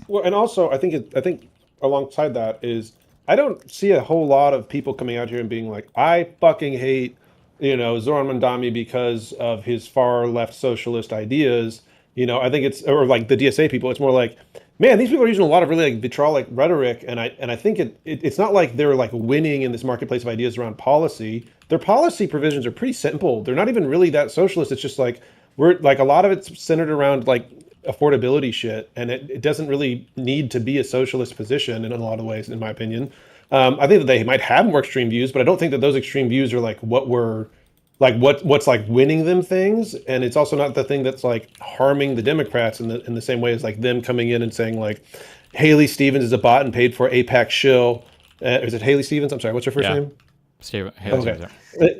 Well, and also I think alongside that is I don't see a whole lot of people coming out here and being like, I fucking hate, Zoran Mandami because of his far left socialist ideas. I think it's, or like the DSA people, it's more like, man, these people are using a lot of really like vitriolic rhetoric, and I think it's not like they're like winning in this marketplace of ideas around policy. Their policy provisions are pretty simple. They're not even really that socialist. It's just like we're like a lot of it's centered around like affordability shit, and it doesn't really need to be a socialist position in a lot of ways, in my opinion. I think that they might have more extreme views, but I don't think that those extreme views are like what we're like what's like winning them things, and it's also not the thing that's like harming the Democrats in the same way as like them coming in and saying like Haley Stevens is a bot and paid for APAC shill. Is it Haley Stevens? I'm sorry, what's her first Yeah. name? Steve, Okay.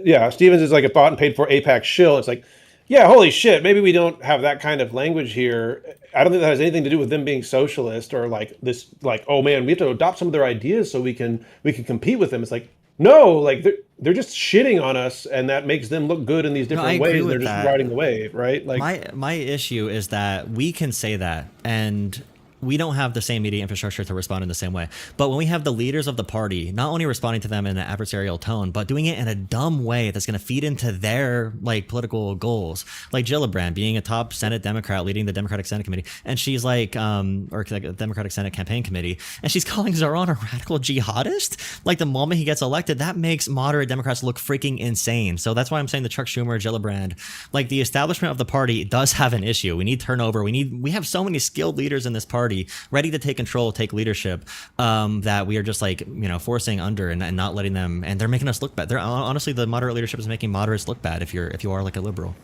Yeah, Stevens is like a bought and paid for APAC shill. It's like, yeah, holy shit, maybe we don't have that kind of language here. I don't think that has anything to do with them being socialist or like this, like, oh man, we have to adopt some of their ideas so we can compete with them. It's like, no, like they're just shitting on us, and that makes them look good in these I different agree ways. with They're just that. riding the wave, right? Like, My issue is that we can say that, and we don't have the same media infrastructure to respond in the same way. But when we have the leaders of the party not only responding to them in an adversarial tone, but doing it in a dumb way that's going to feed into their like political goals, like Gillibrand being a top Senate Democrat leading the Democratic Senate Committee, and she's like, or like a Democratic Senate Campaign Committee, and she's calling Zoran a radical jihadist. Like the moment he gets elected, that makes moderate Democrats look freaking insane. So that's why I'm saying the Chuck Schumer, Gillibrand, like the establishment of the party does have an issue. We need turnover. We have so many skilled leaders in this party ready to take control, take leadership, that we are just like, forcing under and not letting them, and they're making us look bad. They're honestly, the moderate leadership is making moderates look bad if you are like a liberal.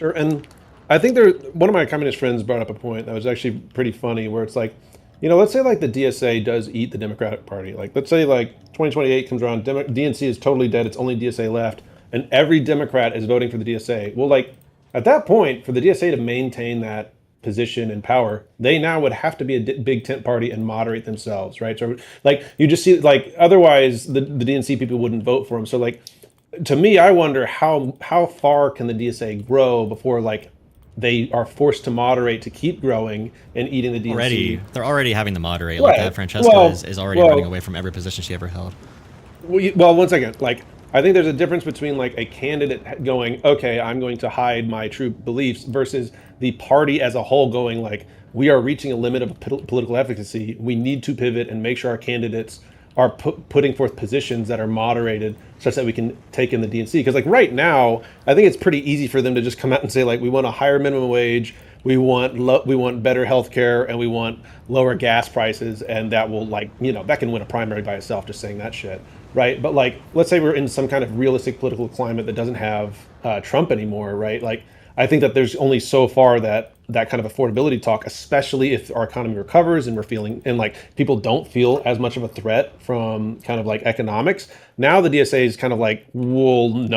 sure. And I think one of my communist friends brought up a point that was actually pretty funny, where it's like, let's say like the DSA does eat the Democratic Party. Like, let's say like 2028 comes around, DNC is totally dead. It's only DSA left, and every Democrat is voting for the DSA. Well, like at that point, for the DSA to maintain that position and power, they now would have to be a big tent party and moderate themselves, right? So like you just see, like otherwise the DNC people wouldn't vote for them. So like to me, I wonder how far can the DSA grow before like they are forced to moderate to keep growing and eating the DNC. They're already having to moderate. Right. Like Francesca Well, is already well- running away from every position she ever held. Well, one second. Like, I think there's a difference between like a candidate going, okay, I'm going to hide my true beliefs, versus the party as a whole going like, we are reaching a limit of political efficacy. We need to pivot and make sure our candidates are putting forth positions that are moderated such that we can take in the DNC. Because like right now, I think it's pretty easy for them to just come out and say like, we want a higher minimum wage, we want better healthcare, and we want lower gas prices, and that will like, that can win a primary by itself, just saying that shit, right? But like, let's say we're in some kind of realistic political climate that doesn't have Trump anymore, right? Like, I think that there's only so far that kind of affordability talk, especially if our economy recovers and we're feeling, and like people don't feel as much of a threat from kind of like economics. Now the DSA is kind of like, well,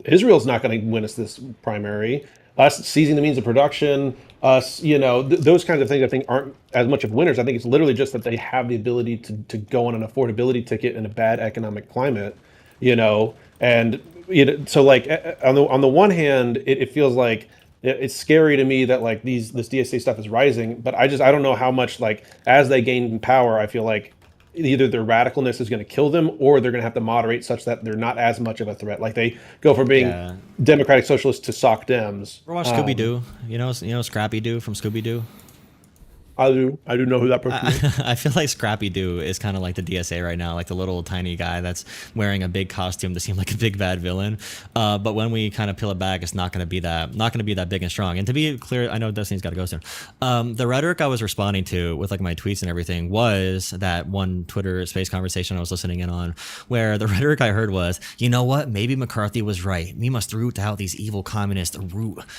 Israel's not gonna win us this primary. Us seizing the means of production, us, those kinds of things I think aren't as much of winners. I think it's literally just that they have the ability to go on an affordability ticket in a bad economic climate, and so like on the one hand, it feels like it's scary to me that like this DSA stuff is rising, but I don't know how much, like, as they gain power, I feel like either their radicalness is going to kill them, or they're going to have to moderate such that they're not as much of a threat. Like they go from being democratic socialists to sock Dems. Ever watch Scooby Doo? You know Scrappy Doo from Scooby Doo. I do know who that person is. I feel like Scrappy Doo is kind of like the DSA right now, like the little tiny guy that's wearing a big costume to seem like a big bad villain. But when we kind of peel it back, it's not going to be that big and strong. And to be clear, I know Destiny's got to go soon. The rhetoric I was responding to with like my tweets and everything was that one Twitter space conversation I was listening in on, where the rhetoric I heard was, you know what, maybe McCarthy was right. We must root out these evil communists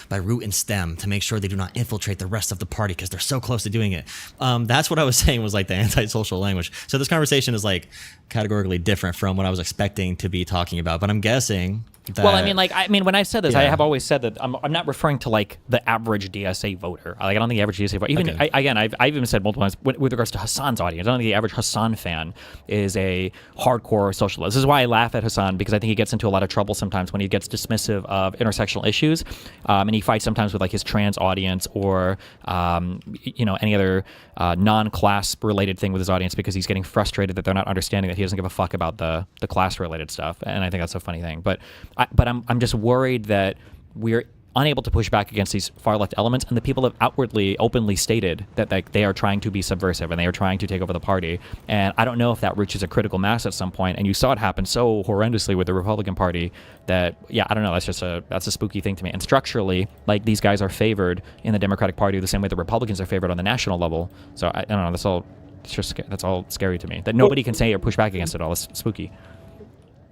by root and stem to make sure they do not infiltrate the rest of the party because they're so close to doing it. That's what I was saying was like the antisocial language. So this conversation is like categorically different from what I was expecting to be talking about. But I'm guessing that, well, when I've said this, I have always said that I'm not referring to like the average DSA voter. Like, I don't think the average DSA voter, even I've even said multiple times with regards to Hassan's audience, I don't think the average Hassan fan is a hardcore socialist. This is why I laugh at Hassan, because I think he gets into a lot of trouble sometimes when he gets dismissive of intersectional issues, and he fights sometimes with like his trans audience or any other non-class related thing with his audience, because he's getting frustrated that they're not understanding that he doesn't give a fuck about the class related stuff. And I think that's a funny thing. But I'm just worried that we're unable to push back against these far left elements, and the people have openly stated that they are trying to be subversive and they are trying to take over the party. And I don't know if that reaches a critical mass at some point. And you saw it happen so horrendously with the Republican Party that, I don't know, that's a spooky thing to me. And structurally, like, these guys are favored in the Democratic Party the same way the Republicans are favored on the national level. So I don't know, that's all scary to me. That nobody can say or push back against it all. It's spooky.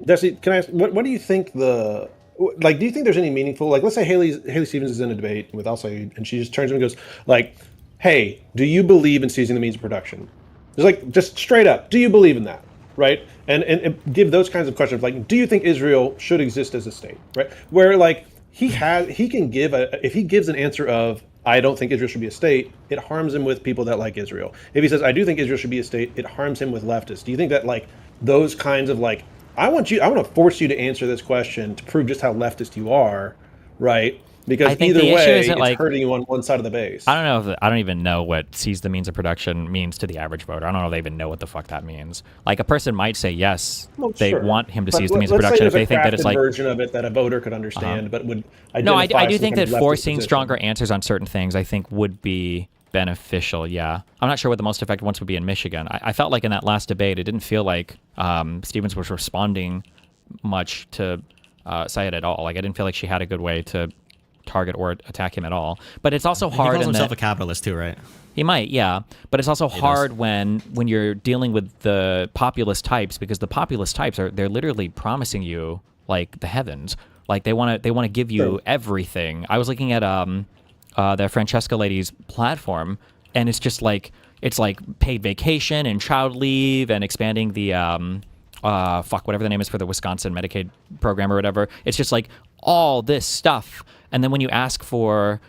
Desi, can I ask, what do you think do you think there's any meaningful, like, let's say Haley Stevens is in a debate with Al Sayed, and she just turns to him and goes, like, hey, do you believe in seizing the means of production? It's like, just straight up, do you believe in that? Right? And give those kinds of questions, like, do you think Israel should exist as a state? Right? Where, like, if he gives an answer of, I don't think Israel should be a state, it harms him with people that like Israel. If he says, I do think Israel should be a state, it harms him with leftists. Do you think that, like, those kinds of, like, I want to force you to answer this question to prove just how leftist you are, right? Because I think either the issue way, is that, it's like, hurting you on one side of the base. I don't know I don't even know what seize the means of production means to the average voter. I don't know if they even know what the fuck that means. Like, a person might say yes, they Sure. want him to But seize the means of let's say production if there's they a think that it's crafted like version of it that a voter could understand, but would no, I identify do some think kind that of leftist forcing position. stronger answers on certain things, I think, would be beneficial. Yeah, I'm not sure what the most effective ones would be in Michigan. I felt like in that last debate, it didn't feel like Stevens was responding much to Syed at all. Like, I didn't feel like she had a good way to target or attack him at all. But it's also He hard. calls in himself that, a capitalist too, right? he might, yeah. But it's also does. hard when you're dealing with the populist types, because the populist types they're literally promising you like the heavens. Like, they want to give you everything. I was looking at the Francesca lady's platform, and it's just like paid vacation and child leave and expanding the whatever the name is for the Wisconsin Medicaid program or whatever. It's just like all this stuff. And then when you ask for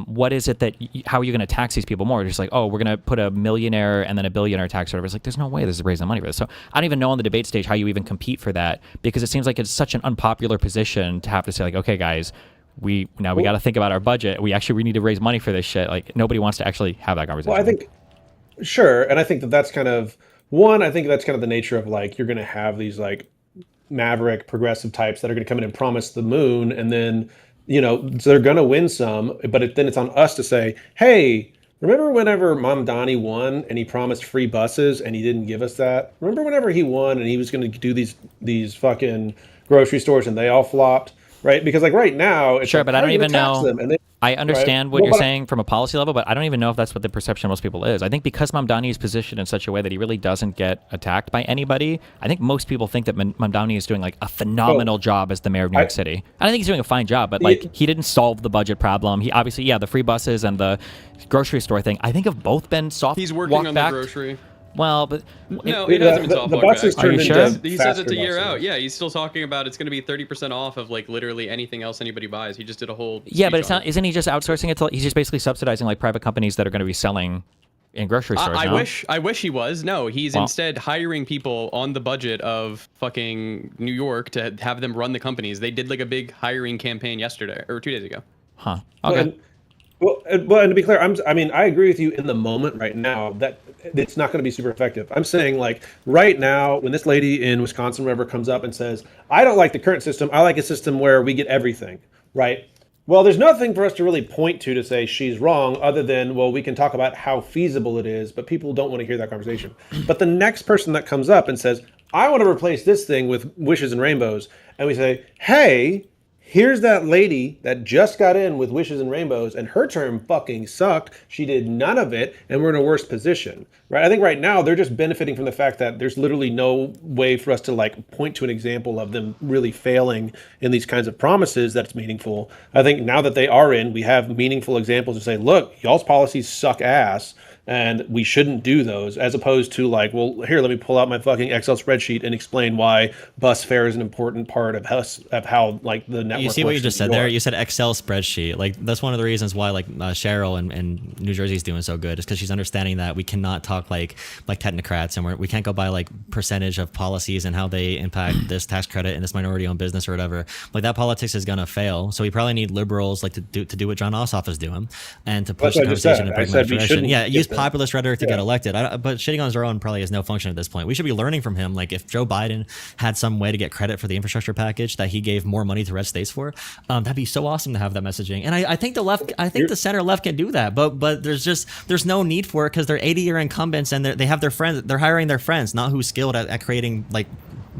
what is it that how are you going to tax these people more? It's just like, oh, we're going to put a millionaire and then a billionaire tax or whatever. It's like, there's no way this is raising money for this. So I don't even know on the debate stage how you even compete for that, because it seems like it's such an unpopular position to have to say, like, okay, guys, we got to think about our budget. We need to raise money for this shit. Like, nobody wants to actually have that conversation. Well, I think, sure, and I think that's kind of the nature of, like, you're going to have these, like, maverick progressive types that are going to come in and promise the moon, and then, so they're going to win some, but then it's on us to say, hey, remember whenever Mamdani won and he promised free buses and he didn't give us that? Remember whenever he won and he was going to do these fucking grocery stores and they all flopped, right? Because, like, right now, it's sure, like, but I don't even know. I understand what Well, you're saying from a policy level, but I don't even know if that's what the perception of most people is. I think because Mamdani is positioned in such a way that he really doesn't get attacked by anybody, I think most people think that Mamdani is doing, like, a phenomenal job as the mayor of New York City. And I think he's doing a fine job, but, like, he didn't solve the budget problem. He obviously, the free buses and the grocery store thing, I think have both been soft. He's working on the grocery. Well, but no, it hasn't been soft the walk buses back. Are you sure? He says it's faster a year buses. out. Yeah, he's still talking about it's going to be 30% off of, like, literally anything else anybody buys. He just did a whole yeah, but speech it's on not. Isn't he just outsourcing it to? He's just basically subsidizing, like, private companies that are going to be selling in grocery stores. I no? wish he was. No, he's instead hiring people on the budget of fucking New York to have them run the companies. They did, like, a big hiring campaign yesterday or 2 days ago. Huh. Okay. Well, and to be clear, I agree with you in the moment right now that it's not going to be super effective. I'm saying, like, right now, when this lady in Wisconsin, wherever, comes up and says, I don't like the current system, I like a system where we get everything, right? Well, there's nothing for us to really point to say she's wrong, other than, well, we can talk about how feasible it is, but people don't want to hear that conversation. But the next person that comes up and says, I want to replace this thing with wishes and rainbows, and we say, hey, here's that lady that just got in with wishes and rainbows, and her term fucking sucked. She did none of it, and we're in a worse position, right? I think right now they're just benefiting from the fact that there's literally no way for us to, like, point to an example of them really failing in these kinds of promises that's meaningful. I think now that they are in, we have meaningful examples to say, look, y'all's policies suck ass, and we shouldn't do those, as opposed to, like, well, here, let me pull out my fucking Excel spreadsheet and explain why bus fare is an important part of how like, the network. You see what you works just in said New there? York. You said Excel spreadsheet. Like, that's one of the reasons why, like, Cheryl and New Jersey's doing so good, is because she's understanding that we cannot talk like technocrats, and we can't go by, like, percentage of policies and how they impact this tax credit and this minority-owned business or whatever. Like, that politics is gonna fail. So we probably need liberals, like, to do what John Ossoff is doing, and to push the That's what I just conversation in a said. I said we pragmatic direction. shouldn't Yeah, get use them. populist rhetoric to get elected. But shitting on his own probably has no function at this point. We should be learning from him. Like, if Joe Biden had some way to get credit for the infrastructure package that he gave more money to red states for, that'd be so awesome to have that messaging. And I think the center left can do that. But there's no need for it, because they're 80-year incumbents, and they have their friends. They're hiring their friends, not who's skilled at creating, like,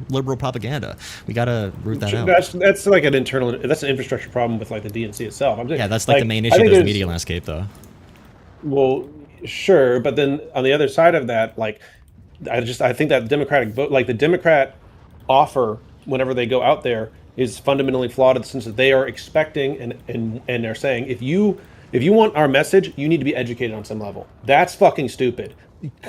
liberal propaganda. We gotta root that out. That's like an infrastructure problem with, like, the DNC itself. Yeah, that's like the main issue of the media landscape, though. Well, sure, but then on the other side of that, like, I think that Democratic vote, like, the Democrat offer whenever they go out there is fundamentally flawed in the sense that they are expecting and they're saying, if you want our message, you need to be educated on some level. That's fucking stupid.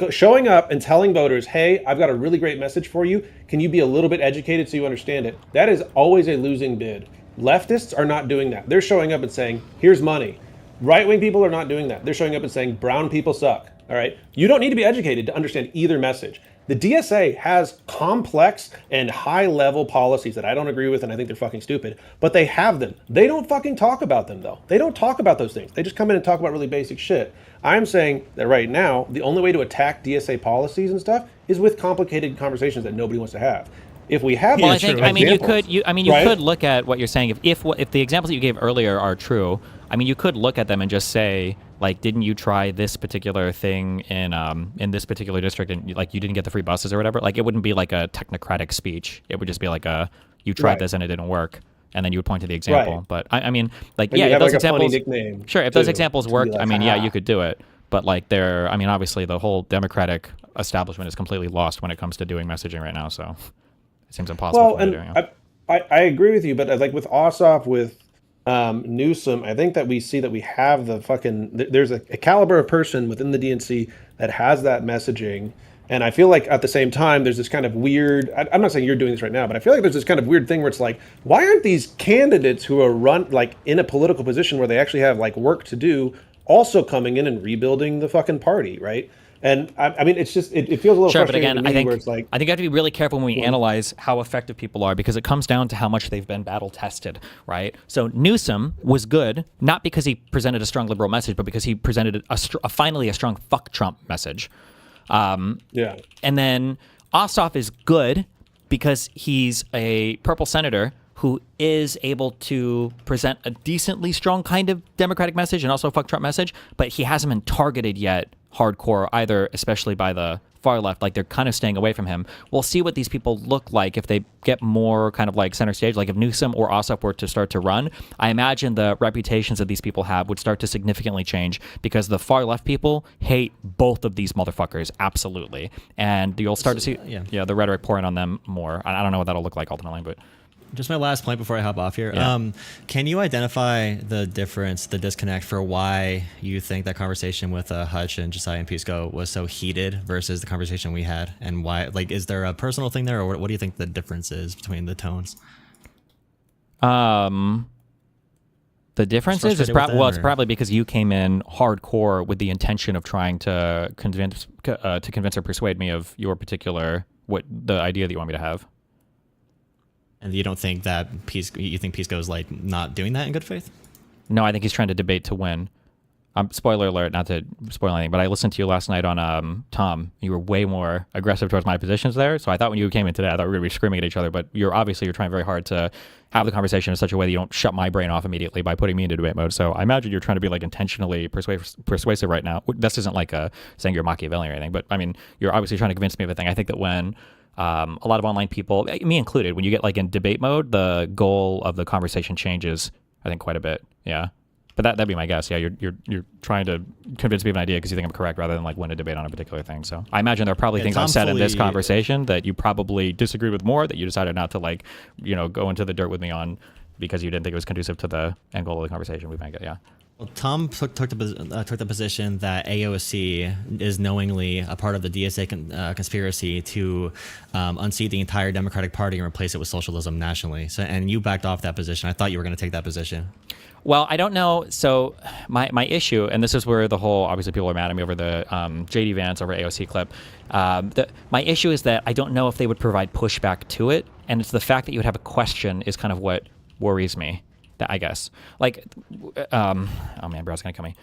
Showing up and telling voters, hey, I've got a really great message for you. Can you be a little bit educated so you understand it? That is always a losing bid. Leftists are not doing that. They're showing up and saying, here's money. Right-wing people are not doing that. They're showing up and saying, brown people suck. All right. You don't need to be educated to understand either message. The DSA has complex and high-level policies that I don't agree with, and I think they're fucking stupid, but they have them. They don't fucking talk about them, though. They don't talk about those things. They just come in and talk about really basic shit. I'm saying that right now, the only way to attack DSA policies and stuff is with complicated conversations that nobody wants to have. If we have, well, I think, you could look at what you're saying. If the examples that you gave earlier are true, I mean, you could look at them and just say, like, didn't you try this particular thing in this particular district, and like you didn't get the free buses or whatever? Like, it wouldn't be like a technocratic speech. It would just be like you tried this and it didn't work, and then you would point to the example. Right. But I mean, like, and yeah, if those like examples, sure, if those examples worked, like, I mean, yeah, you could do it. But like, obviously, the whole Democratic establishment is completely lost when it comes to doing messaging right now. So it seems impossible. Well, and I agree with you, but like with Ossoff, with Newsom, I think that we see that we have the fucking, there's a caliber of person within the DNC that has that messaging. And I feel like at the same time, there's this kind of weird, I'm not saying you're doing this right now, but I feel like there's this kind of weird thing where it's like, why aren't these candidates who are like in a political position where they actually have like work to do also coming in and rebuilding the fucking party, right? And I mean, it's just, it feels a little frustrating to me, where it's like, I think you have to be really careful when we analyze how effective people are, because it comes down to how much they've been battle tested, right? So Newsom was good, not because he presented a strong liberal message, but because he presented finally a strong fuck Trump message. And then Ossoff is good because he's a purple senator who is able to present a decently strong kind of Democratic message and also a fuck Trump message, but he hasn't been targeted yet hardcore either, especially by the far left. Like, they're kind of staying away from him. We'll see what these people look like if they get more kind of like center stage. Like if Newsom or Ossoff were to start to run, I imagine the reputations that these people have would start to significantly change, because the far left people hate both of these motherfuckers, absolutely. And you'll start to see the rhetoric pouring on them more. I don't know what that'll look like ultimately, but... Just my last point before I hop off here. Yeah. Can you identify the difference, the disconnect for why you think that conversation with Hutch and Josiah and Pisco was so heated versus the conversation we had, and why? Like, is there a personal thing there, or what do you think the difference is between the tones? The difference is it's probably because you came in hardcore with the intention of trying to convince or persuade me of your particular the idea that you want me to have. And you don't think that you think Pisco is like not doing that in good faith? No, I think he's trying to debate to win. Spoiler alert, not to spoil anything, but I listened to you last night on Tom. You were way more aggressive towards my positions there. So I thought when you came in today, I thought we were going to be screaming at each other. But you're trying very hard to have the conversation in such a way that you don't shut my brain off immediately by putting me into debate mode. So I imagine you're trying to be like intentionally persuasive right now. This isn't like saying you're Machiavellian or anything, but I mean, you're obviously trying to convince me of a thing. I think that when a lot of online people, me included, when you get like in debate mode, the goal of the conversation changes, I think, quite a bit. Yeah. But that'd be my guess. Yeah, you're trying to convince me of an idea because you think I'm correct, rather than like win a debate on a particular thing. So I imagine there are probably things I've said in this conversation that you probably disagree with more, that you decided not to like, go into the dirt with me on, because you didn't think it was conducive to the end goal of the conversation we might get. Yeah. Well, Tom took the position that AOC is knowingly a part of the DSA conspiracy to unseat the entire Democratic Party and replace it with socialism nationally. So, and you backed off that position. I thought you were going to take that position. Well, I don't know. So my issue, and this is where the whole, obviously people are mad at me over the JD Vance over AOC clip. My issue is that I don't know if they would provide pushback to it. And it's the fact that you would have a question is kind of what worries me. That, I guess, like, oh man, bro's gonna kill me.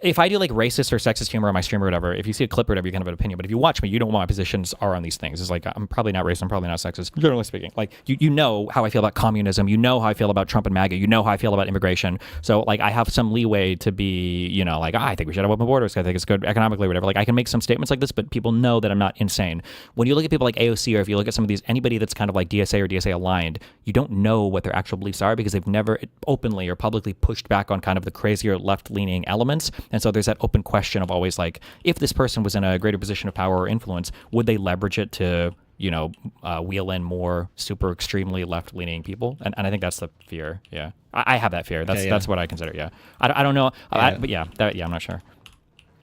If I do like racist or sexist humor on my stream or whatever, if you see a clip or whatever, you can have an opinion. But if you watch me, you don't know what my positions are on these things. It's like, I'm probably not racist, I'm probably not sexist, generally speaking. Like, you know how I feel about communism, you know how I feel about Trump and MAGA, you know how I feel about immigration. So like, I have some leeway to be, like, I think we should have open borders, I think it's good economically, whatever. Like, I can make some statements like this, but people know that I'm not insane. When you look at people like AOC, or if you look at some of these, anybody that's kind of like DSA or DSA aligned, you don't know what their actual beliefs are, because they've never openly or publicly pushed back on kind of the crazier left-leaning elements. And so there's that open question of always like, if this person was in a greater position of power or influence, would they leverage it to wheel in more super extremely left leaning people, and I think that's the fear. Yeah, I have that fear. That's what I consider. Yeah, I don't know, but I'm not sure.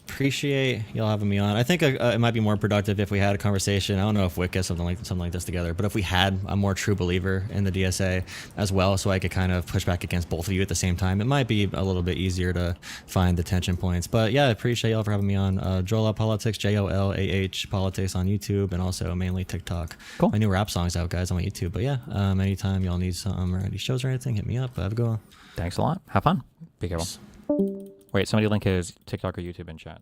Appreciate y'all having me on. I think it might be more productive if we had a conversation. I don't know if Wick gets something like this together, but if we had a more true believer in the DSA as well, so I could kind of push back against both of you at the same time, it might be a little bit easier to find the tension points. But yeah, I appreciate y'all for having me on. Jola Politics, JOLAH Politics on YouTube, and also mainly TikTok. Cool. My new rap song's out, guys, on my YouTube. But yeah, anytime y'all need something or any shows or anything, hit me up. Have a good one. Thanks a lot. Have fun. Be careful. Wait, somebody link his TikTok or YouTube in chat.